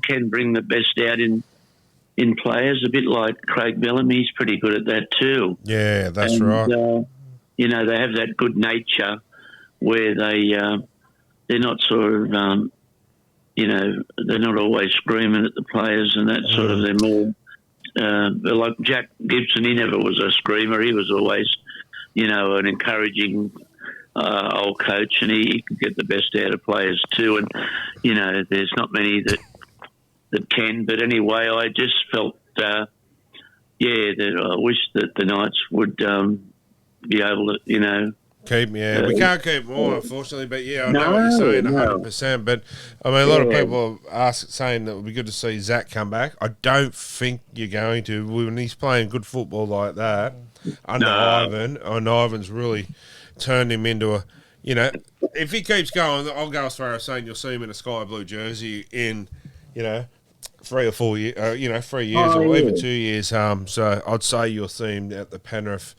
can bring the best out in players, a bit like Craig Bellamy. He's pretty good at that too. Yeah, that's right. They have that good nature where they're not sort of... they're not always screaming at the players and that sort of. They're more like Jack Gibson. He never was a screamer. He was always, an encouraging old coach, and he could get the best out of players too. And there's not many that can. But anyway, I just felt I wish that the Knights would be able to, keep. Yeah, we can't keep more, unfortunately. But I know what you're saying, 100%. But I mean, a lot of people are saying that it would be good to see Zach come back. I don't think you're going to when he's playing good football like that under Ivan. And Ivan's really turned him into a. If he keeps going, I'll go as far as saying you'll see him in a sky blue jersey in, 3 or 4 years, 3 years or even 2 years. So I'd say you'll see him at the Penrith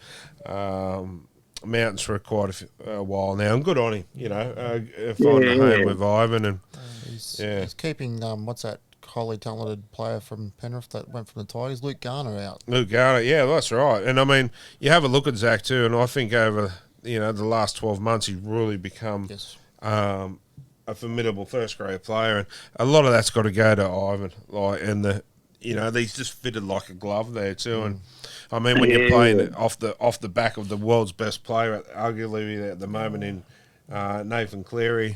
Mountains for quite a while now. And good on him, finding a home with Ivan. And he's keeping, what's that highly talented player from Penrith that went from the Tigers, Luke Garner, out. Luke Garner, yeah, that's right. And I mean, you have a look at Zach too, and I think over the last 12 months he's really become a formidable first grade player, and a lot of that's got to go to Ivan. He's just fitted like a glove there too. And I mean, when you're playing off the back of the world's best player, arguably at the moment in Nathan Cleary,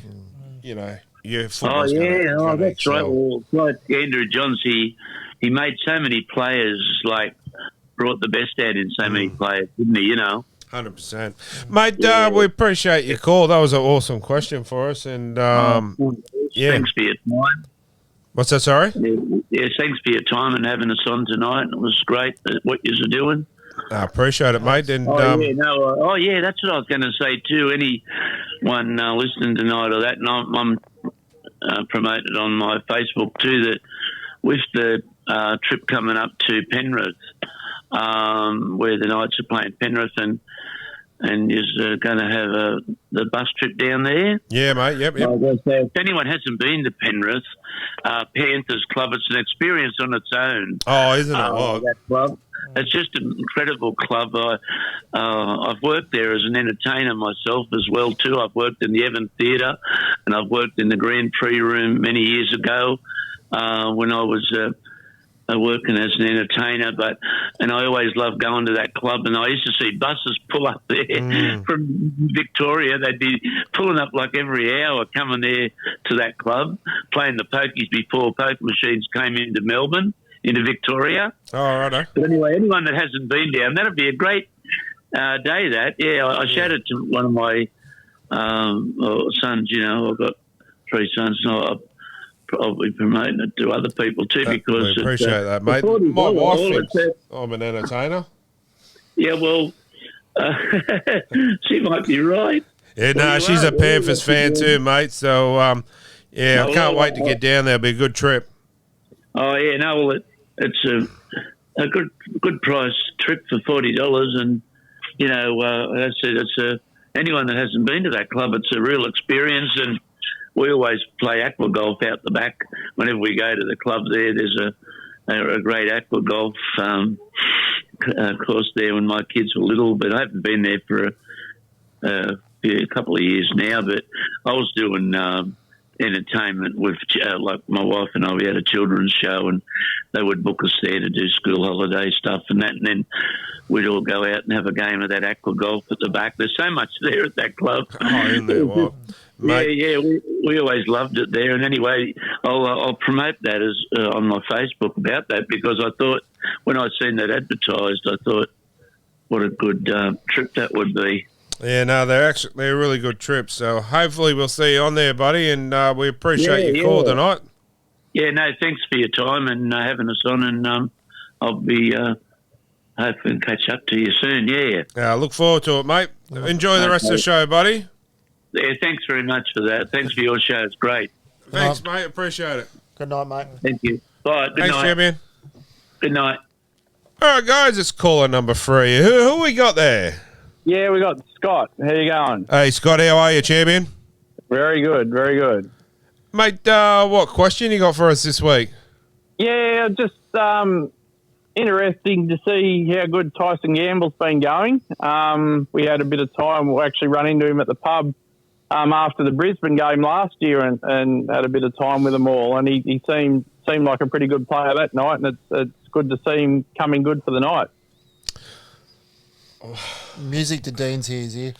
your football's gonna that's excel. right. Well, like Andrew Johns, he made so many players, brought the best out in so many players, didn't he? 100%. Mate, we appreciate your call. That was an awesome question for us. And thanks for your time. What's that, sorry? Yeah, thanks for your time and having us on tonight. It was great what you were doing. I appreciate it, mate. And that's what I was going to say too. Anyone listening tonight or that, and I'm promoted on my Facebook too, that with the trip coming up to Penrith, where the Knights are playing Penrith, and is going to have the bus trip down there. Yeah, mate. Yep. If anyone hasn't been to Penrith, Panthers Club, it's an experience on its own. Oh, isn't it? That club. It's just an incredible club. I've worked there as an entertainer myself as well too. I've worked in the Evan Theatre, and I've worked in the Grand Prix Room many years ago when I was working as an entertainer. And I always loved going to that club, and I used to see buses pull up there from Victoria. They'd be pulling up like every hour, coming there to that club, playing the pokies before poker machines came into Melbourne, into Victoria. Oh, righto. But anyway, anyone that hasn't been down, that'd be a great day. I shouted to one of my sons. I've got 3 sons, and I'll be promoting it to other people too, because we appreciate that, mate. My wife thinks I'm an entertainer. Yeah, well, she might be right. Yeah, no, she's a Panthers fan too, mate. So, I can't wait to get down there. It'll be a good trip. Oh yeah, no, well, it's a good price trip for $40, and as I said, it's anyone that hasn't been to that club, it's a real experience. And we always play aqua golf out the back whenever we go to the club there. There's a great aqua golf course there when my kids were little, but I haven't been there for a couple of years now. But I was doing entertainment with, like my wife and I, we had a children's show, and they would book us there to do school holiday stuff and that, and then we'd all go out and have a game of that aqua golf at the back. There's so much there at that club. Oh, isn't there? What? Yeah, we always loved it there. And anyway, I'll promote that as on my Facebook about that, because I thought when I seen that advertised, I thought what a good trip that would be. Yeah, no, they're really good trips. So hopefully we'll see you on there, buddy, and we appreciate your call tonight. Yeah, no, thanks for your time and having us on, and I'll be hoping to catch up to you soon. Yeah. I look forward to it, mate. Enjoy the rest of the show, buddy. Yeah, thanks very much for that. Thanks for your show. It's great. Thanks, mate. Appreciate it. Good night, mate. Thank you. Bye. Good Thanks, night. champion. Good night. All right, guys, it's caller number 3. Who we got there? Yeah, we got Scott. How you going? Hey, Scott, how are you, champion? Very good, very good. Mate, what question you got for us this week? Yeah, just interesting to see how good Tyson Gamble's been going. We had a bit of time. We'll actually run into him at the pub after the Brisbane game last year and had a bit of time with them all. And he seemed like a pretty good player that night, and it's good to see him coming good for the night. Music to Dean's ears here.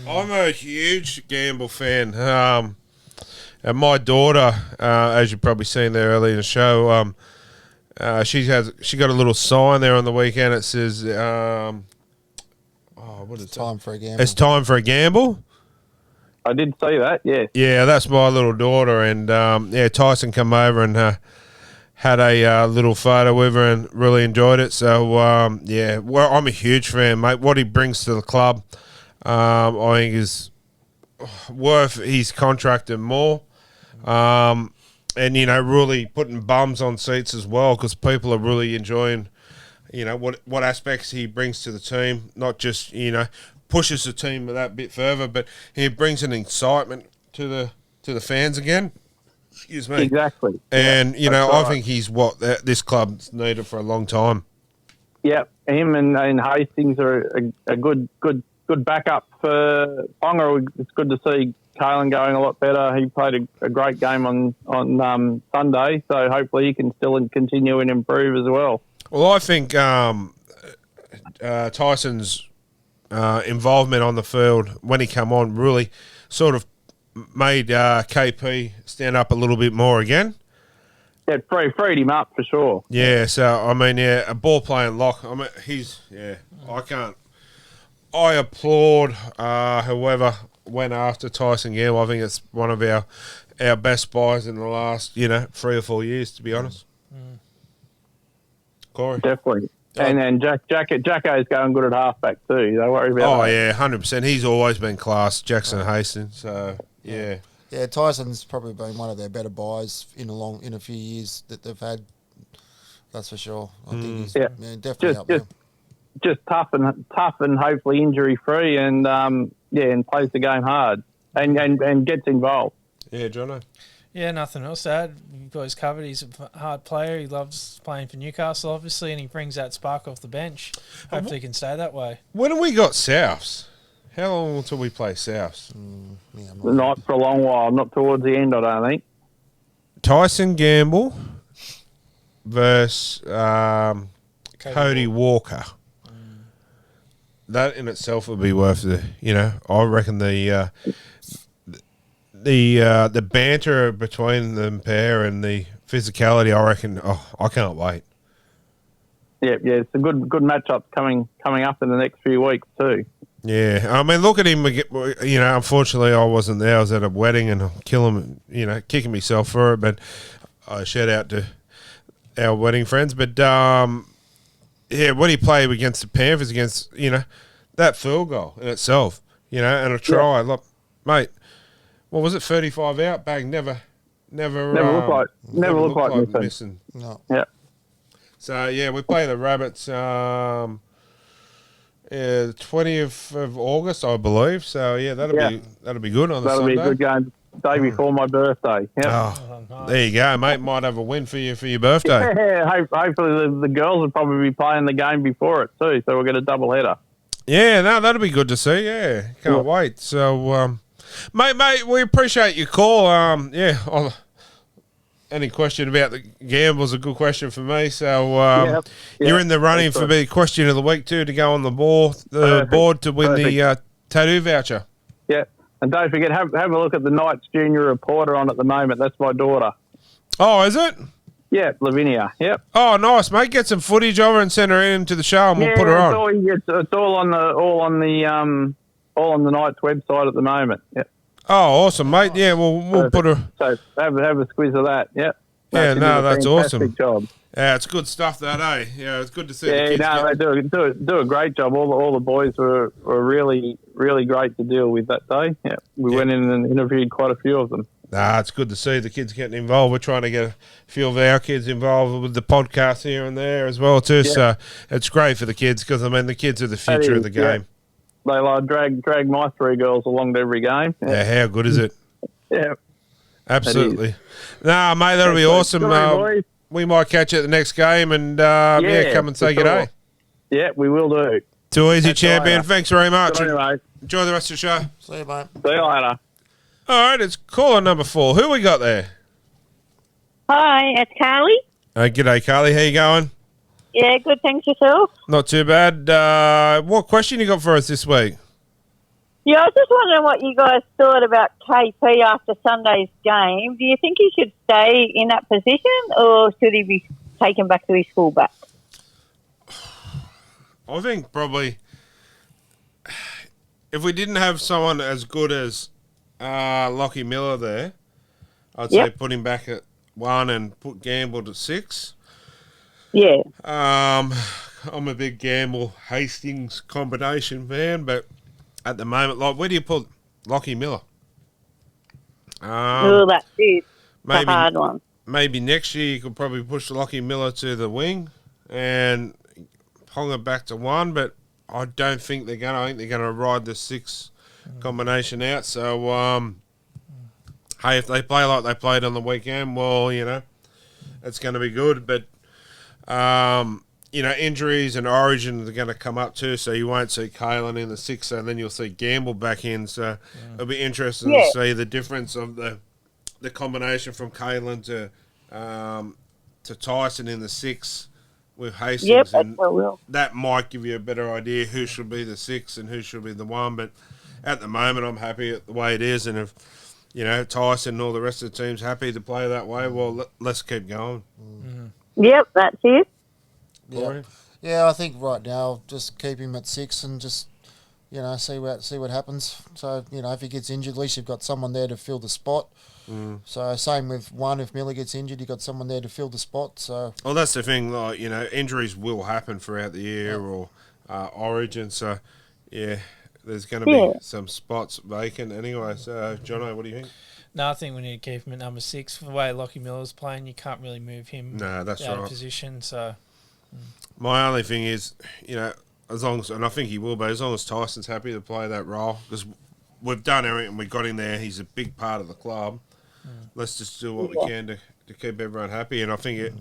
I'm a huge Gamble fan. And my daughter, as you've probably seen there earlier in the show, She got a little sign there on the weekend. It says, what is it? Time for a gamble. It's time for a gamble. I did see that, yeah. Yeah, that's my little daughter, and Tyson come over and had a little photo with her and really enjoyed it. So well, I'm a huge fan, mate. What he brings to the club, I think is worth his contract and more. And really putting bums on seats as well, because people are really enjoying, what aspects he brings to the team. Not just pushes the team that bit further, but he brings an excitement to the fans again. Excuse me. Exactly. And I think he's what this club's needed for a long time. Yeah, him and Hastings are a good backup for Ponga. It's good to see Kalen going a lot better. He played a great game on Sunday, so hopefully he can still continue and improve as well. Well, I think Tyson's involvement on the field when he came on really sort of made KP stand up a little bit more again. Yeah, freed him up for sure. Yeah, so a ball playing lock. I applaud whoever went after Tyson Gamble. I think it's one of our best buys in the last 3 or 4 years, to be honest. Corey, definitely. And Jacko's going good at halfback too. Don't worry about that. Oh yeah, 100%. He's always been class, Jackson Hastings. So yeah. Yeah, Tyson's probably been one of their better buys in a few years that they've had. That's for sure. I think he's definitely up there. Just tough and hopefully injury free, and and plays the game hard and gets involved. Yeah, Jono. Yeah, nothing else to add. You guys covered. He's a hard player. He loves playing for Newcastle, obviously, and he brings that spark off the bench. Hopefully, he can stay that way. When have we got Souths? How long until we play Souths? Not for a long while. Not towards the end, I don't think. Tyson Gamble versus Cody Walker. That in itself would be worth I reckon the banter between them pair and the physicality, I reckon. I can't wait. Yeah, it's a good matchup coming up in the next few weeks too. Yeah, I mean, look at him. Unfortunately, I wasn't there. I was at a wedding, and I'll kill him. Kicking myself for it. But shout out to our wedding friends. But when he played against the Panthers, against that field goal in itself, and a try. Yeah. Look, mate, what was it? 35 out, bang, never looked like missing. No. Yeah. So we play the Rabbits. The 20th of August, I believe. So that'll be good on the Sunday. That'll be a good game. Day before my birthday. Yep. Oh, nice. There you go, mate. Might have a win for your birthday. Yeah, hopefully the girls will probably be playing the game before it too, so we'll get a double header. Yeah, no, that'll be good to see. Yeah, can't wait. So, mate, we appreciate your call. Any question about the gamble is a good question for me. So you're in the running for the question of the week too, to go on the board to win the tattoo voucher. Yeah, and don't forget, have a look at the Knights Junior Reporter on at the moment. That's my daughter. Oh, is it? Yeah, Lavinia. Yep. Oh, nice, mate. Get some footage of her and send her into the show, and we'll put her on. It's all on the Knights website at the moment. Yep. Oh, awesome, mate. Yeah, we'll put her. So have a squiz of that. Yep. That's awesome. Job. Yeah, it's good stuff, that, eh? Yeah, it's good to see. Yeah, the kids they do a great job. All the boys were really, really great to deal with that day. Yeah, we went in and interviewed quite a few of them. It's good to see the kids getting involved. We're trying to get a few of our kids involved with the podcast here and there as well too. Yeah. So it's great for the kids, because the kids are the future of the game. Yeah. They drag my 3 girls along to every game. Yeah, how good is it? Yeah, absolutely. Nah, mate, that'll be awesome. We might catch you at the next game and come and say g'day. Yeah, we will do. Too easy, champion. Thanks very much. Enjoy the rest of the show. See you, mate. See you later. All right, it's caller number 4. Who we got there? Hi, it's Carly. G'day, Carly. How you going? Yeah, good. Thanks, yourself. Not too bad. What question you got for us this week? Yeah, I was just wondering what you guys thought about KP after Sunday's game. Do you think he should stay in that position, or should he be take him back to his fullback? I think probably if we didn't have someone as good as Lockie Miller there, I'd say put him back at 1 and put Gamble at 6. Yeah. I'm a big Gamble Hastings combination fan, but at the moment, like, where do you put Lockie Miller? That's it. Maybe, a hard one. Maybe next year you could probably push Lockie Miller to the wing and Ponga back to 1, but I don't think they're going to. I think they're going to ride the 6 combination out. So, hey, if they play like they played on the weekend, well, you know, it's going to be good. But, you know, injuries and origin are going to come up too, so you won't see Kalen in the 6, so then you'll see Gamble back in. So it'll be interesting to see the difference of the combination from Kalen to Tyson in the 6 with Hastings. And that might give you a better idea who should be the 6 and who should be the 1. But at the moment, I'm happy at the way it is, and if you know Tyson and all the rest of the team's happy to play that way, well, let's keep going. Yep, that's it. Yeah, I think right now just keep him at 6 and just, you know, see what happens. So, you know, if he gets injured, at least you've got someone there to fill the spot. So same with 1, if Miller gets injured, you've got someone there to fill the spot. So well, that's the thing, like, you know, injuries will happen throughout the year or origin. So yeah, there's going to be some spots vacant anyway. So Jono, what do you think? No, I think we need to keep him at number 6. For the way Lockie Miller's playing, you can't really move him that's out right. of position. So my only thing is, you know, as long as, and I think he will be, as long as Tyson's happy to play that role, because we've done everything, we got him there, he's a big part of the club. Let's just do what we can to keep everyone happy, and I think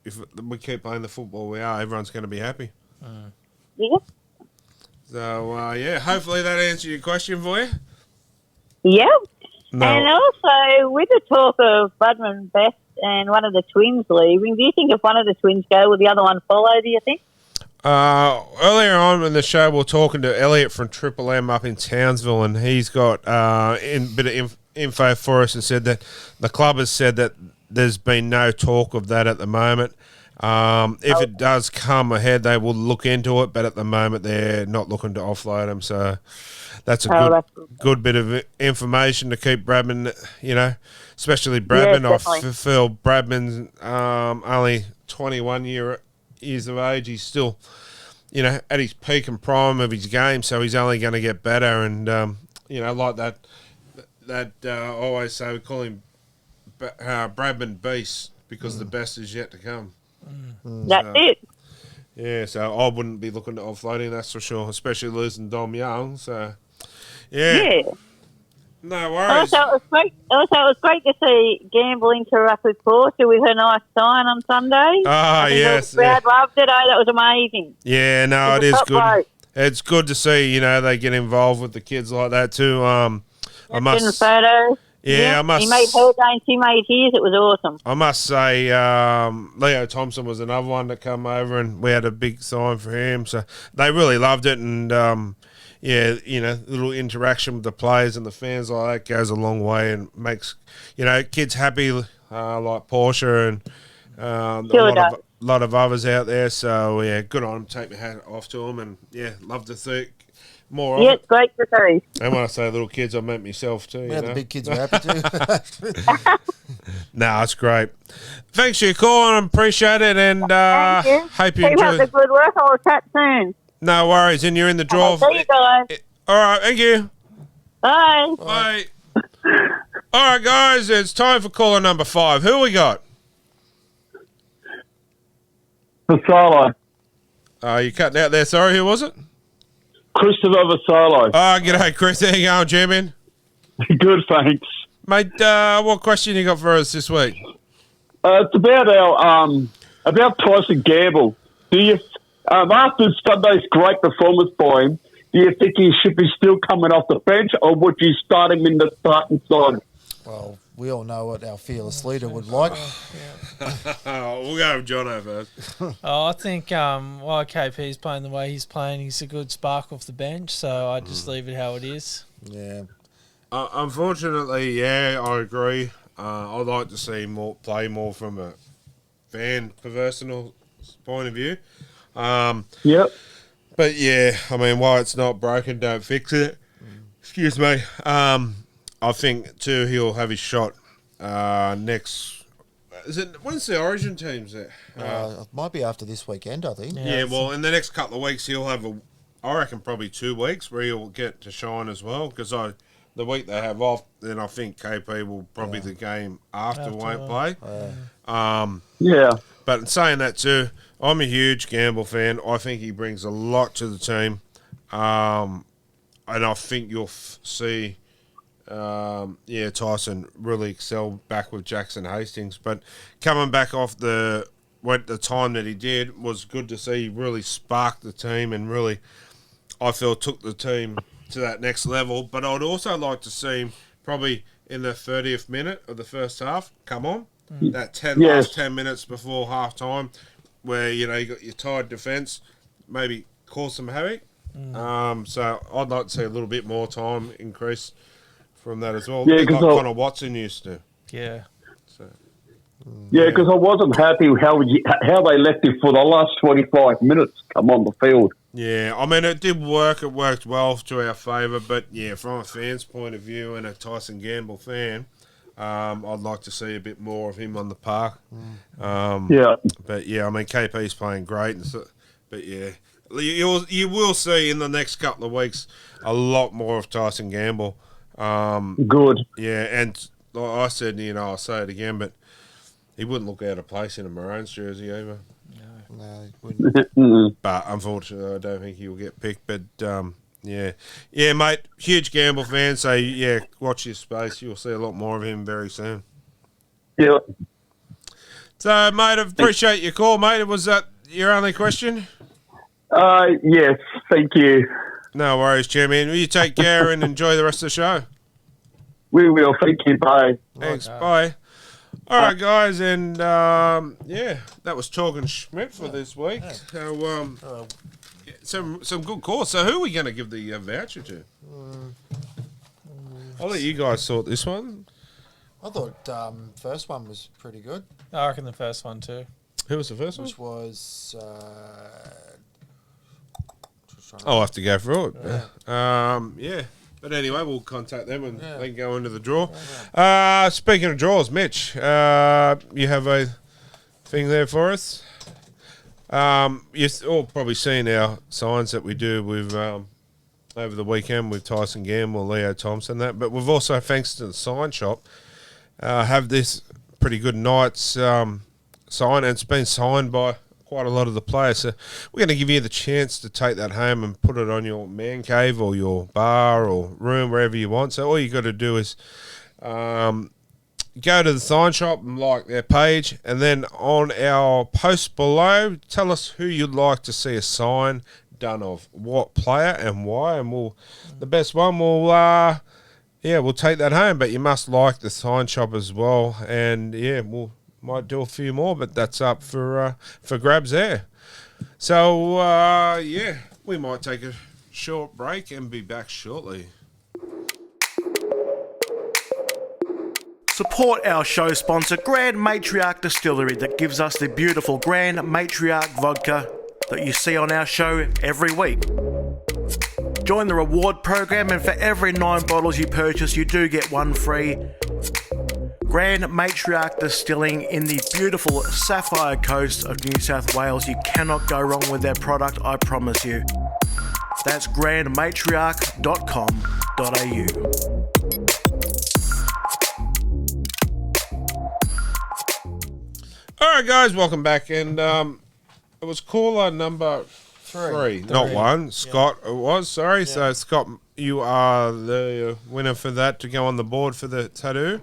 if we keep playing the football we are, everyone's going to be happy. Yeah. So, yeah, hopefully that answered your question for you. Yep. No. And also, with the talk of Budman Best and one of the twins leaving, do you think if one of the twins go, will the other one follow, do you think? Earlier on in the show, we were talking to Elliot from Triple M up in Townsville, and he's got a bit of info for us and said that the club has said that there's been no talk of that at the moment. If it does come ahead, they will look into it, but at the moment they're not looking to offload him. So that's a good bit of information to keep Bradman, you know, especially Bradman. I feel Bradman's only 21 years of age. He's still, you know, at his peak and prime of his game, so he's only going to get better. And, you know, like that I always say, we call him Bradman Beast because the best is yet to come. That's it. Yeah, so I wouldn't be looking to offload him, that's for sure, especially losing Dom Young. So, yeah. No worries. Also, it was great to see Gamble interact with Porter with her nice sign on Sunday. Yes. The crowd loved it. That was amazing. Yeah, no, it is good. Bloke. It's good to see, you know, they get involved with the kids like that too. I must. Photos. Yeah, I must. He made her game, she made his. It was awesome. I must say, Leo Thompson was another one that come over, and we had a big sign for him. So they really loved it, and yeah, you know, little interaction with the players and the fans like that goes a long way and makes, you know, kids happy, like Porsche and a lot of others out there. So yeah, good on them. Take my hat off to them, and yeah, love to see more of it. It's great to see. And when I say little kids, I meant myself too. Yeah, the big kids are happy too. No, it's great. Thanks for your call, and appreciate it. And hope you Keep enjoy. up the good work. I'll chat soon. No worries, and you're in the draw. See you guys. All right, thank you. Bye. Bye. All right, guys, it's time for caller number 5. Who we got? Vasalo. You cutting out there. Sorry, who was it? Christopher Vasalo. Oh, g'day, Chris. How you going, champion? Good, thanks. Mate, what question you got for us this week? It's about our about Tyson Gamble. Do you after Sunday's great performance by him, do you think he should be still coming off the bench, or would you start him in the starting side? Well, we all know what our fearless leader would like. We'll go with Jono first. I think while KP's playing the way he's playing, he's a good spark off the bench, so I just leave it how it is. Yeah. Unfortunately, yeah, I agree. I'd like to see him play more from fan personal point of view. Yep. But yeah, I mean, while it's not broken, don't fix it. Excuse me. I think too he'll have his shot next. Is it when's the Origin teams there? It might be after this weekend, I think. Yeah, well, in the next couple of weeks he'll have I reckon probably 2 weeks where he'll get to shine as well. Because the week they have off, then I think KP will probably the game after won't play. Yeah. But in saying that too, I'm a huge Gamble fan. I think he brings a lot to the team, and I think you'll see. Tyson really excelled back with Jackson Hastings, but coming back off the time that he did was good to see. He really sparked the team and really, I feel, took the team to that next level. But I'd also like to see him probably in the 30th minute of the first half come on. That last 10 minutes before half time where, you got your tired defence, maybe cause some havoc. So I'd like to see a little bit more time increase from that as well. Yeah, like because Connor Watson used to. Yeah. So, yeah, because I wasn't happy how they left him for the last 25 minutes come on the field. Yeah, I mean, it did work. It worked well to our favour. But, yeah, from a fan's point of view and a Tyson Gamble fan, I'd like to see a bit more of him on the park. Yeah. But, yeah, I mean, KP's playing great. But, yeah, you will see in the next couple of weeks a lot more of Tyson Gamble. Good. Yeah, and like I said, I'll say it again, but he wouldn't look out of place in a Maroons jersey either. No, he wouldn't. But unfortunately, I don't think he'll get picked. But yeah, mate, huge Gamble fan. So yeah, watch your space. You'll see a lot more of him very soon. Yeah. So, mate, I appreciate your call, mate. Was that your only question? Yes, thank you. No worries, Chairman. You take care and enjoy the rest of the show. We will. Thank you. Bye. Thanks. Bye. All right, guys, and that was Torgen Schmidt for this week. So, some good calls. So, who are we going to give the voucher to? I'll let you guys sort this one. I thought first one was pretty good. I reckon the first one too. Who was the first one? Which was... I'll have to go through it. Yeah. But anyway, we'll contact them and they can go into the draw. Speaking of draws, Mitch, you have a thing there for us. You've all probably seen our signs that we do with over the weekend with Tyson Gamble, Leo Thompson, but we've also, thanks to the sign shop, have this pretty good Knights sign, and it's been signed by quite a lot of the players. So we're going to give you the chance to take that home and put it on your man cave or your bar or room, wherever you want. So all you got to do is go to the sign shop and like their page, and then on our post below, tell us who you'd like to see a sign done of, what player and why, and the best one will we'll take that home. But you must like the sign shop as well, and we'll might do a few more, but that's up for grabs there. So, we might take a short break and be back shortly. Support our show sponsor, Grand Matriarch Distillery, that gives us the beautiful Grand Matriarch vodka that you see on our show every week. Join the reward program, and for every 9 bottles you purchase, you do get one free. Grand Matriarch Distilling in the beautiful Sapphire Coast of New South Wales. You cannot go wrong with their product, I promise you. That's grandmatriarch.com.au. All right, guys, welcome back. And it was caller number 3, not 1. Scott, it was, sorry. Yeah. So, Scott, you are the winner for that to go on the board for the tattoo.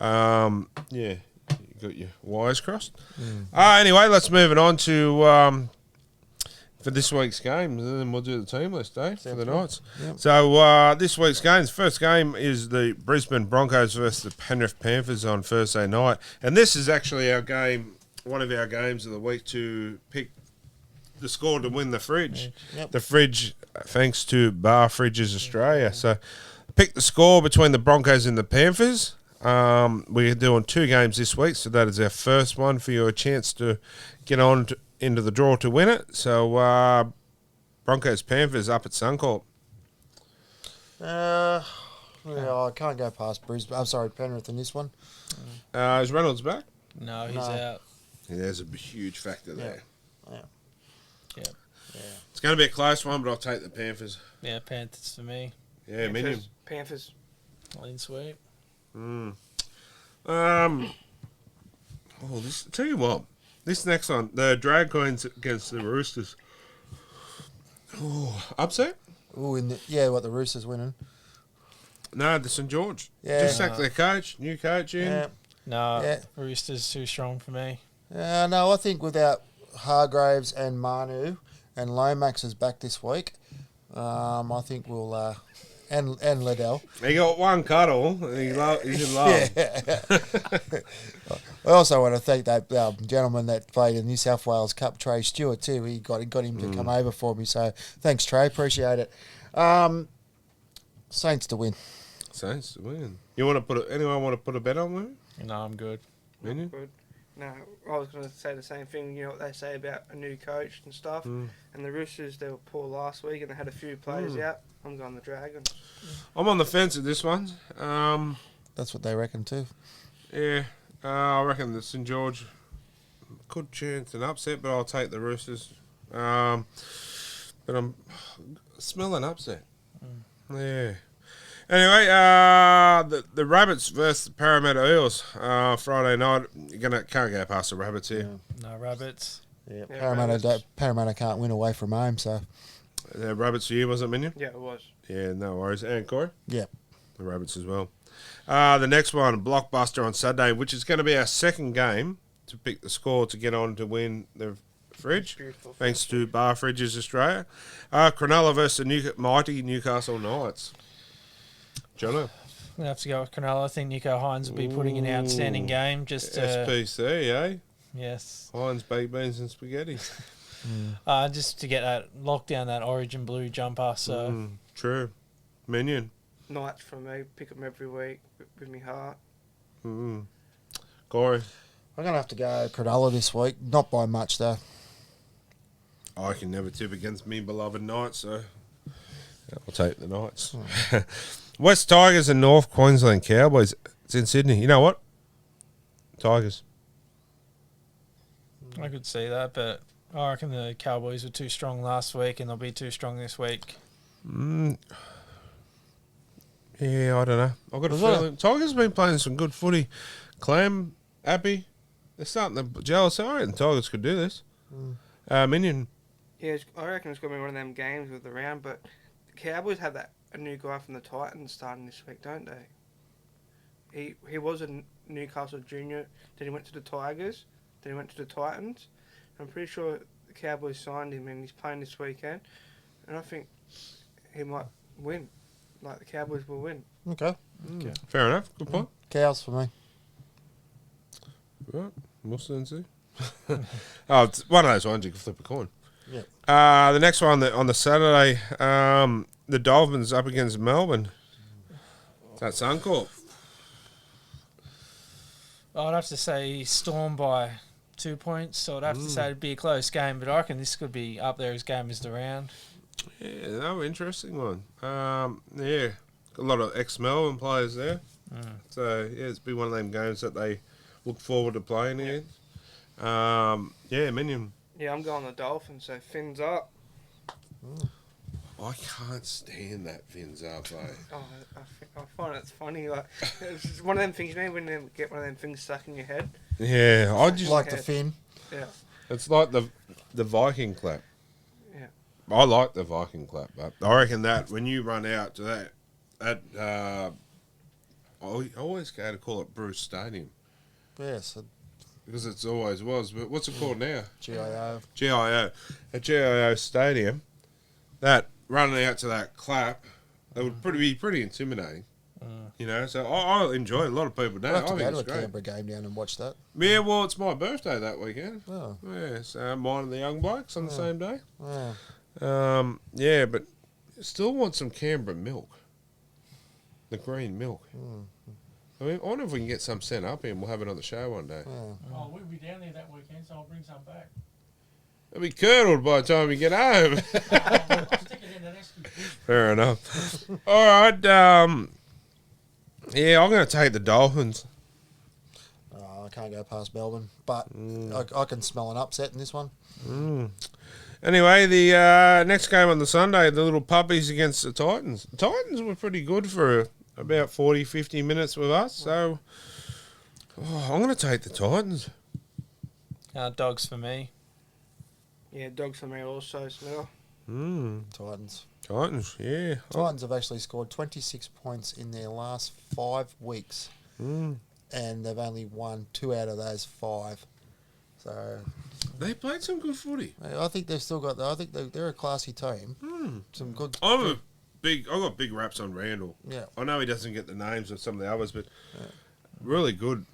You got your wires crossed. Anyway, let's move it on to for this week's game, and then we'll do the team list, for the Knights. Yep. So this week's games, first game is the Brisbane Broncos versus the Penrith Panthers on Thursday night, and this is actually our game, one of our games of the week to pick the score to win the fridge. Yep. The fridge, thanks to Bar Fridges Australia. So pick the score between the Broncos and the Panthers. We're doing 2 games this week, so that is our first one for your chance to get on into the draw to win it. So Broncos Panthers up at Suncorp. Yeah, I can't go past Brisbane. I'm sorry, Penrith in this one. Is Reynolds back? No, he's No. out. Yeah, there's a huge factor there. Yeah. Yeah. It's going to be a close one, but I'll take the Panthers. Yeah, Panthers for me. Yeah, Minion. Panthers. Clean sweep. Tell you what, this next one, the Drag Queens against the Roosters. Upset? What the Roosters winning? No, the St George. Yeah. Just sacked their coach, new coach in. Yeah. No, Yeah. Roosters too strong for me. No, I think without Hargraves and Manu and Lomax is back this week, I think we'll and Liddell. He got one cuddle. He's in love. I also want to thank that gentleman that played in New South Wales Cup, Trey Stewart, too. He got him to come over for me. So thanks, Trey. Appreciate it. Saints to win. Saints to win. Anyone want to put a bet on me? No, I'm good. Minion? Good. No, I was going to say the same thing. You know what they say about a new coach and stuff. And the Roosters, they were poor last week and they had a few players out. I'm going the Dragons. I'm on the fence at this one. That's what they reckon too. Yeah, I reckon the St George could chance an upset, but I'll take the Roosters. But I'm smelling upset. Yeah. Anyway, the Rabbits versus the Parramatta Eels Friday night. Can't go past the Rabbits here. No, Rabbits. Yeah, Rabbits. Parramatta can't win away from home, so. The Rabbits for you, was it, Minion? Yeah, it was. Yeah, no worries. And Corey? Yeah. The Rabbits as well. The next one, Blockbuster on Saturday, which is going to be our second game to pick the score to get on to win the fridge. Beautiful. Thanks to Bar Fridges Australia. Cronulla versus the mighty Newcastle Knights. Jono? I'm going to have to go with Cronulla. I think Nico Hines will be putting an outstanding game. Just SPC, eh? Yes. Hines, baked beans and spaghetti. Just to get that, lock down that Origin blue jumper. So True. Minion. Knights for me. Pick them every week with me heart. Corey. I'm going to have to go Cronulla this week. Not by much, though. I can never tip against me beloved Knights, so I'll take the Knights. West Tigers and North Queensland Cowboys. It's in Sydney. You know what? Tigers. I could see that, but I reckon the Cowboys were too strong last week and they'll be too strong this week. Yeah, I don't know. I've got a feeling. Tigers have been playing some good footy. Clam, Appy, they're starting to gel. So I reckon Tigers could do this. Minion. Yeah, I reckon it's going to be one of them games with the round, but the Cowboys have a new guy from the Titans starting this week, don't they? He was a Newcastle junior, then he went to the Tigers, then he went to the Titans. I'm pretty sure the Cowboys signed him and he's playing this weekend, and I think he might win. Like, the Cowboys will win. Okay. Fair enough. Good point. Cows for me. Right. We'll soon see. It's one of those ones you can flip a coin. Yep. The next one on the Saturday, the Dolphins up against Melbourne. That's Suncorp. I'd have to say Storm by 2 points, so I'd have to say it'd be a close game, but I reckon this could be up there as game as the round. Yeah, that was an interesting one. Yeah, got a lot of ex-Melbourne players there. So, yeah, it's been one of them games that they look forward to playing against. Yeah, Minion. Yeah, I'm going the Dolphins, so fins up. I can't stand that fins up, eh? Oh, I find it's funny. Like, it's just one of them things, you know, when you get one of them things stuck in your head. Yeah, I just like the fin. Yeah. It's like the Viking clap. Yeah. I like the Viking clap, but I reckon that when you run out to that I always go to call it Bruce Stadium. Yes. Because it's always was, but what's it called now? GIO. GIO. At GIO Stadium, that running out to that clap, it would be pretty intimidating. You know, so I enjoy it. A lot of people don't. I'll have to I go think to it's a great. Canberra game down and watch that. Yeah, well, it's my birthday that weekend. Oh. Yeah, so mine and the young blokes on the same day. Oh. Yeah, but still want some Canberra milk. The green milk. I wonder if we can get some sent up here and we'll have it on the show one day. Oh, we'll be down there that weekend, so I'll bring some back. It'll be curdled by the time we get home. Fair enough. All right. Yeah, I'm going to take the Dolphins. I can't go past Melbourne, but I can smell an upset in this one. Anyway, the next game on the Sunday, the little puppies against the Titans. The Titans were pretty good for about 40, 50 minutes with us, so I'm going to take the Titans. Dogs for me. Yeah, dogs for me also, Smell. Titans. Titans, yeah. Titans have actually scored 26 points in their last 5 weeks, and they've only won 2 out of those 5. So they played some good footy. I think they've still got. I think they're a classy team. Some good. I got big raps on Randall. Yeah, I know he doesn't get the names of some of the others, but really good.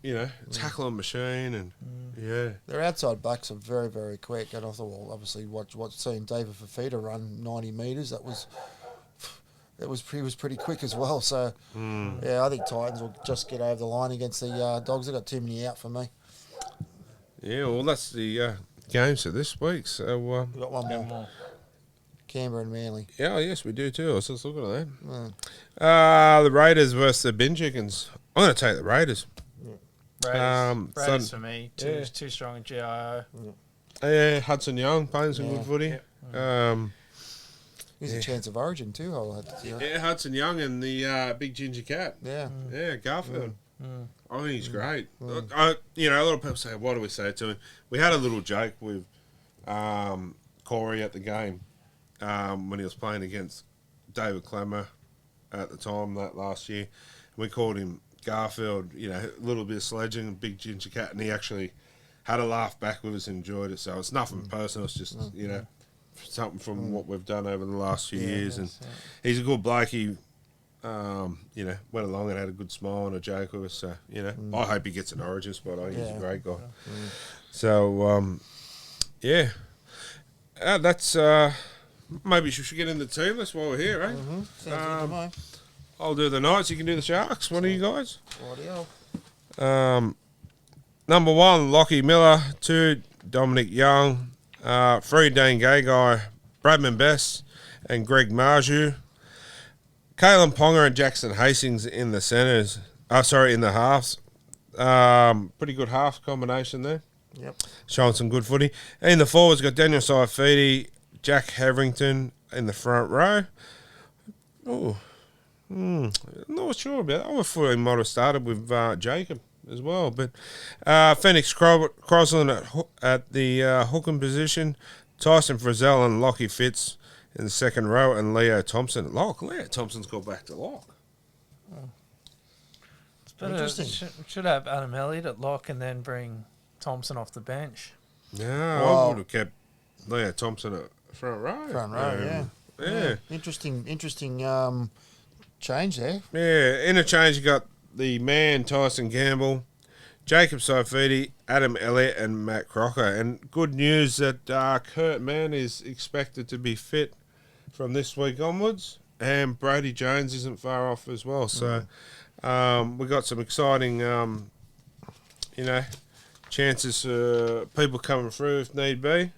You know, tackling machine and their outside backs are very, very quick. And I thought, well, obviously, seeing David Fafita run 90 metres, he was pretty quick as well. So I think Titans will just get over the line against the Dogs. They've got too many out for me. Yeah, well, that's the games for this week. So we've got one more. Canberra and Manly. Yeah, yes, we do too. I was just looking at that. The Raiders versus the Bin Chickens. I'm going to take the Raiders. Raiders for me. Too strong in GIO. Yeah, Hudson Young playing some good footy. He's a chance of origin too. I'll have to see. Yeah, Hudson Young and the big ginger cat. Yeah, Garfield. I think he's great. Look, a lot of people say, "What do we say to him?" We had a little joke with Corey at the game when he was playing against David Clemmer at the time that last year. We called him Garfield, a little bit of sledging, big ginger cat, and he actually had a laugh back with us and enjoyed it. So it's nothing personal. It's just something from what we've done over the last few years. And he's a good bloke. He went along and had a good smile and a joke with us. So I hope he gets an origin spot. I think he's a great guy. So that's maybe we should get in the team list while we're here, right? Sounds good to me. I'll do the Knights. You can do the Sharks. What are you guys? Rightio. Number 1, Lockie Miller. 2, Dominic Young. 3, Dane Gagai. Bradman Best and Greg Marju. Kalen Ponga and Jackson Hastings in the centres. In the halves. Pretty good halves combination there. Yep. Showing some good footy. In the forwards, got Daniel Saifidi, Jack Heverington in the front row. Not sure about that. I thought he might have started with Jacob as well. But Phoenix Crosland at the hooking position. Tyson Frizzell and Lockie Fitz in the second row. And Leo Thompson at lock. Leo Thompson's got back to lock. It's better. Should have Adam Elliott at lock and then bring Thompson off the bench. No, I would have kept Leo Thompson at front row. Front row, yeah. Interesting change there. Yeah, interchange, you got the man Tyson Gamble, Jacob Saifidi, Adam Elliott and Matt Crocker. And good news that Kurt Mann is expected to be fit from this week onwards. And Brady Jones isn't far off as well. So we got some exciting, chances for people coming through if need be.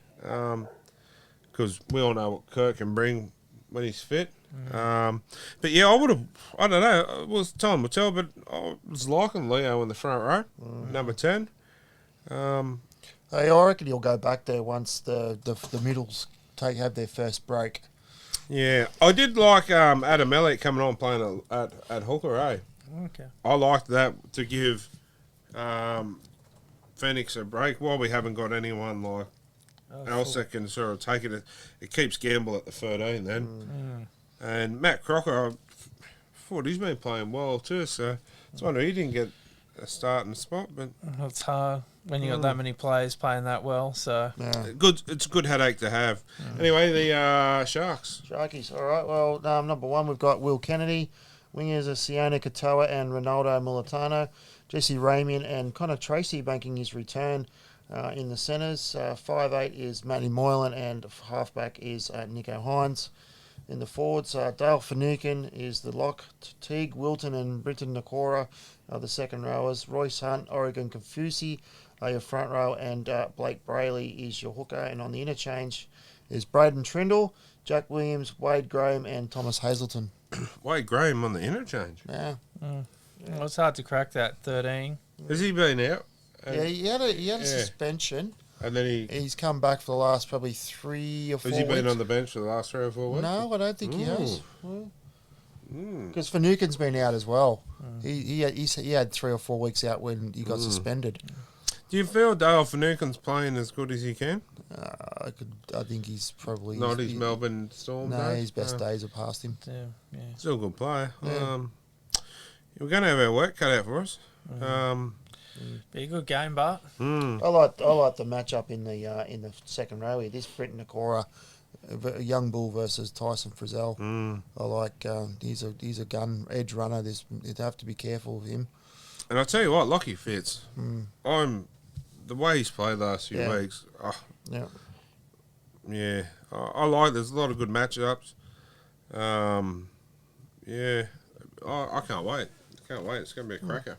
Because we all know what Kurt can bring when he's fit. But yeah, I don't know, time will tell, but I was liking Leo in the front row, number 10. I reckon he'll go back there once the middles have their first break. Yeah, I did like Adam Elliott coming on playing at hooker, Okay. I liked that to give Phoenix a break while we haven't got anyone like else that can sort of take it. It keeps Gamble at the 13 then. And Matt Crocker, I thought he's been playing well too, so it's wonder he didn't get a starting spot. But it's hard when you got that many players playing that well. So it's a good headache to have. Anyway, the Sharks. Sharkies. All right. Well, number 1 we've got Will Kennedy. Wingers are Sione Katoa and Ronaldo Militano. Jesse Ramian and Connor Tracy banking his return in the centres. 5'8" is Matty Moylan and halfback is Nico Hines. In the forwards, Dale Finucane is the lock. Teague Wilton and Britton Nakora are the second rowers. Royce Hunt, Oregon Confusi are your front row, and Blake Brayley is your hooker. And on the interchange is Braden Trindle, Jack Williams, Wade Graham, and Thomas Hazleton. Wade Graham on the interchange. Yeah. Well, it's hard to crack that 13. Has he been out? Yeah, he had a suspension. And then he's come back for the last probably 3 or 4 Has he been weeks. on the bench for the last 3 or 4 weeks? No, I don't think he has. Mm. Because Finucane's been out as well. He had 3 or 4 weeks out when he got suspended. Do you feel Dale Finucane's playing as good as he can? I think he's probably not his Melbourne Storm. No, days? his best days are past him. Yeah. Still a good player. Yeah. We're going to have our work cut out for us. Be a good game, Bart. I like the matchup in the second row here. This Britton Nakora, a young bull versus Tyson Frizzell. I like he's a gun edge runner. You'd have to be careful of him. And I'll tell you what, Lockie fits. The way he's played the last few weeks. I like. There's a lot of good matchups. I can't wait. It's going to be a cracker.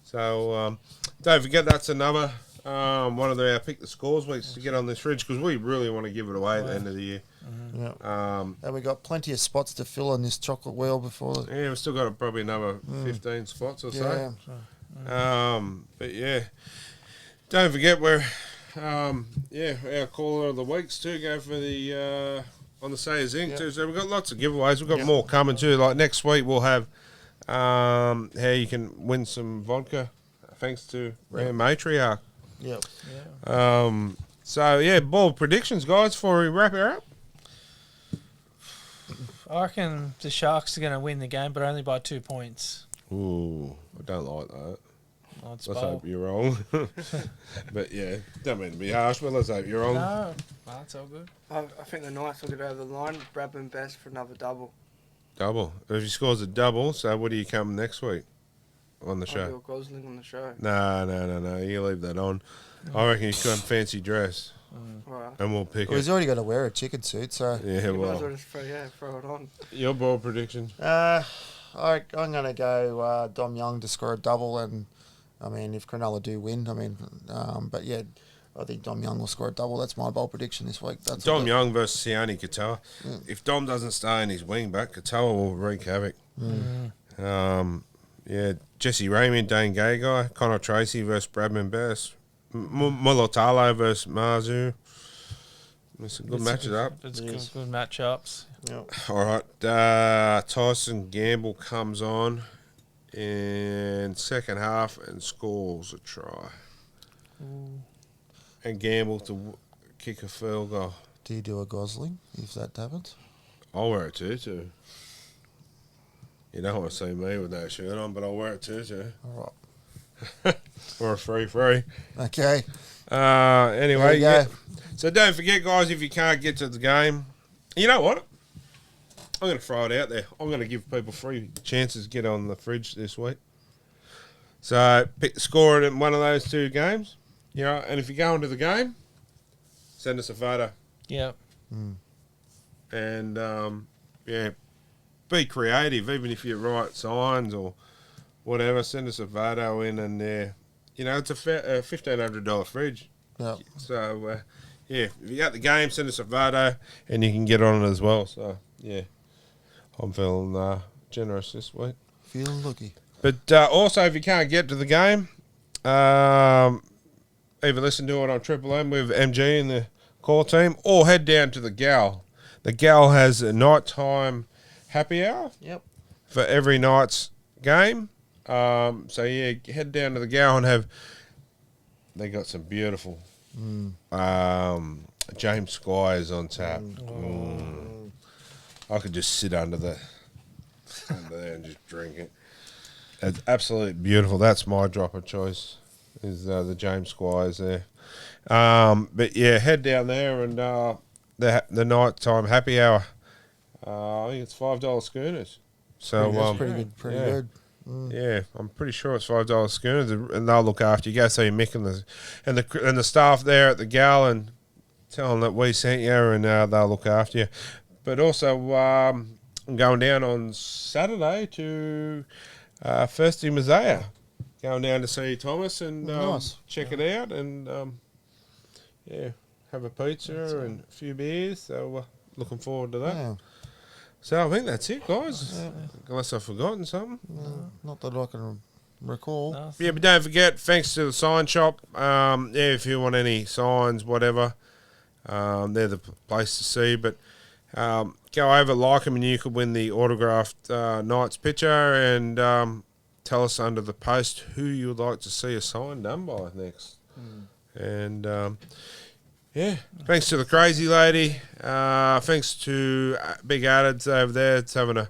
So don't forget that's another one of our pick the scores weeks to get on this fridge because we really want to give it away at the end of the year. And we got plenty of spots to fill on this chocolate wheel before. We've still got probably another 15 spots or so. But yeah, don't forget we're our caller of the weeks too go for the on the Sayers Inc. too. So we've got lots of giveaways. We've got more coming too. Like next week we'll have how you can win some vodka thanks to our matriarch. Ball predictions, guys, before we wrap it up. I reckon the Sharks are going to win the game, but only by 2 points. Ooh, I don't like that. Let's hope you're wrong. But yeah, don't mean to be harsh, but let's hope you're wrong. No, that's all good. I think the Knights will get over the line. Bradman Best for another double. Double. If he scores a double, so what do you come next week on the I'll show? do a Gosling on the show. No. You leave that on. I reckon he's got a fancy dress. Right. And we'll pick He's already got to wear a chicken suit, so... Yeah, You might well. as well just throw it on. Your ball prediction? I'm going to go Dom Young to score a double, and, I mean, if Cronulla do win, but yeah, I think Dom Young will score a double. That's my bold prediction this week. That's Dom Young versus Sione Katoa. If Dom doesn't stay in his wing back, Katoa will wreak havoc. Jesse Raymond, Dane Gagai, Connor Tracy versus Bradman Best, Mulotalo versus Marzu. It's a good matchup. It's good matchups. All right, Tyson Gamble comes on in second half and scores a try. And Gamble to kick a field goal. Do you do a Gosling if that happens? I'll wear a tutu. You don't want to see me with no shirt on, but I'll wear a tutu. All right. Or a free. Okay. Anyway, yeah. So don't forget, guys, if you can't get to the game, you know what? I'm going to throw it out there. I'm going to give people free chances to get on the fridge this week. So pick the score in one of those two games. You know, and if you go into the game, send us a photo. Yeah. And be creative. Even if you write signs or whatever, send us a photo in, and you know, it's a $1,500 fridge. Yeah. So if you got the game, send us a photo, and you can get on it as well. So yeah, I'm feeling generous this week. Feeling lucky. But also, if you can't get to the game, either listen to it on Triple M with MG and the call team, or head down to the Gal. The Gal has a nighttime happy hour. Yep. For every night's game. So yeah, head down to the Gal and they got some beautiful James Squires on tap. I could just sit under there and just drink it. It's absolutely beautiful. That's my drop of choice, is the James Squires there. But yeah, head down there and the nighttime happy hour. I think it's $5 schooners. So that's pretty good. Pretty good. Yeah, I'm pretty sure it's $5 schooners, and they'll look after you. Go see Mick and the staff there at the Gal and tell them that we sent you, and they'll look after you. But also, I'm going down on Saturday to First in Mosaic. Going down to see Thomas and Nice. check it out and have a pizza and a few beers. So looking forward to that. Yeah. So I think that's it, guys. Unless I've forgotten something. Not that I can recall. Yeah, but don't forget, thanks to the sign shop. If you want any signs, whatever, they're the place to see. But go over, like them, and you could win the autographed Knights picture. And tell us under the post who you would like to see a sign done by next. And thanks to the crazy lady. Thanks to Big Addeds over there. It's having a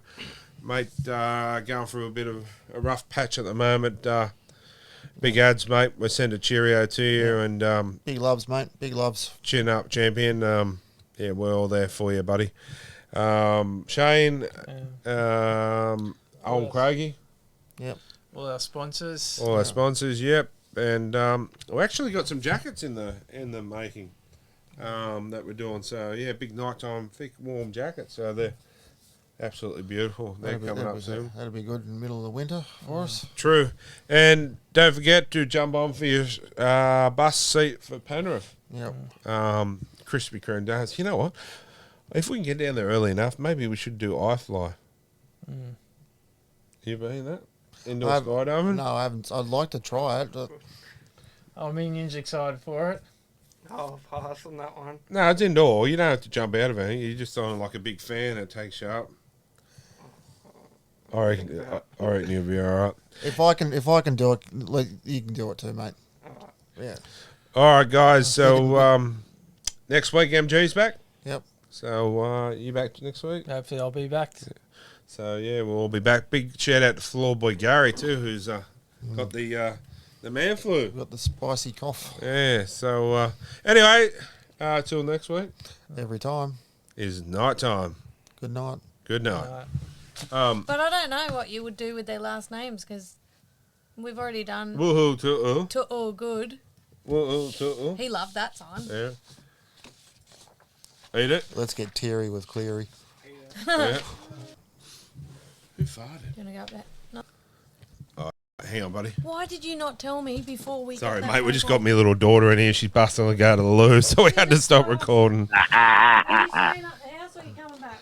mate going through a bit of a rough patch at the moment. Big Ads, mate. We send a cheerio to you and big loves, mate. Big loves. Chin up, champion. We're all there for you, buddy. Shane, Owen Craigie. Yep. All our sponsors. All our sponsors, yep. And we actually got some jackets in the making that we're doing. So big nighttime, thick, warm jackets. So they're absolutely beautiful. They're coming up soon. That'll be good in the middle of the winter for us. True. And don't forget to jump on for your bus seat for Penrith. Yep. Krispy Kreme donuts. You know what? If we can get down there early enough, maybe we should do iFly. You been that? Indoor skydiving? No, I haven't. I'd like to try it. But Minion's excited for it. I'll pass on that one. No, it's indoor. You don't have to jump out of anything. You're just on like a big fan that takes you up. I reckon you'll be all right. If I can do it, you can do it too, mate. Yeah. All right, guys. So next week, MG's back. Yep. So you back next week? Hopefully, I'll be back. So we'll all be back. Big shout out to Floor Boy Gary too, who's got the man flu. Got the spicy cough. Yeah. So anyway, till next week. Every time Is night time. Good night. Good night. But I don't know what you would do with their last names because we've already done Woohoo to to all good. Woohoo to He loved that sign. Yeah. Eat it. Let's get teary with Cleary. Yeah. Who farted? You want to go up there? No. Oh, hang on, buddy. Why did you not tell me before we? Sorry, got that mate. We just phone got me little daughter in here. She's busting to go to the loo, so we had to stop recording. call? Are you staying up the house or are you coming back?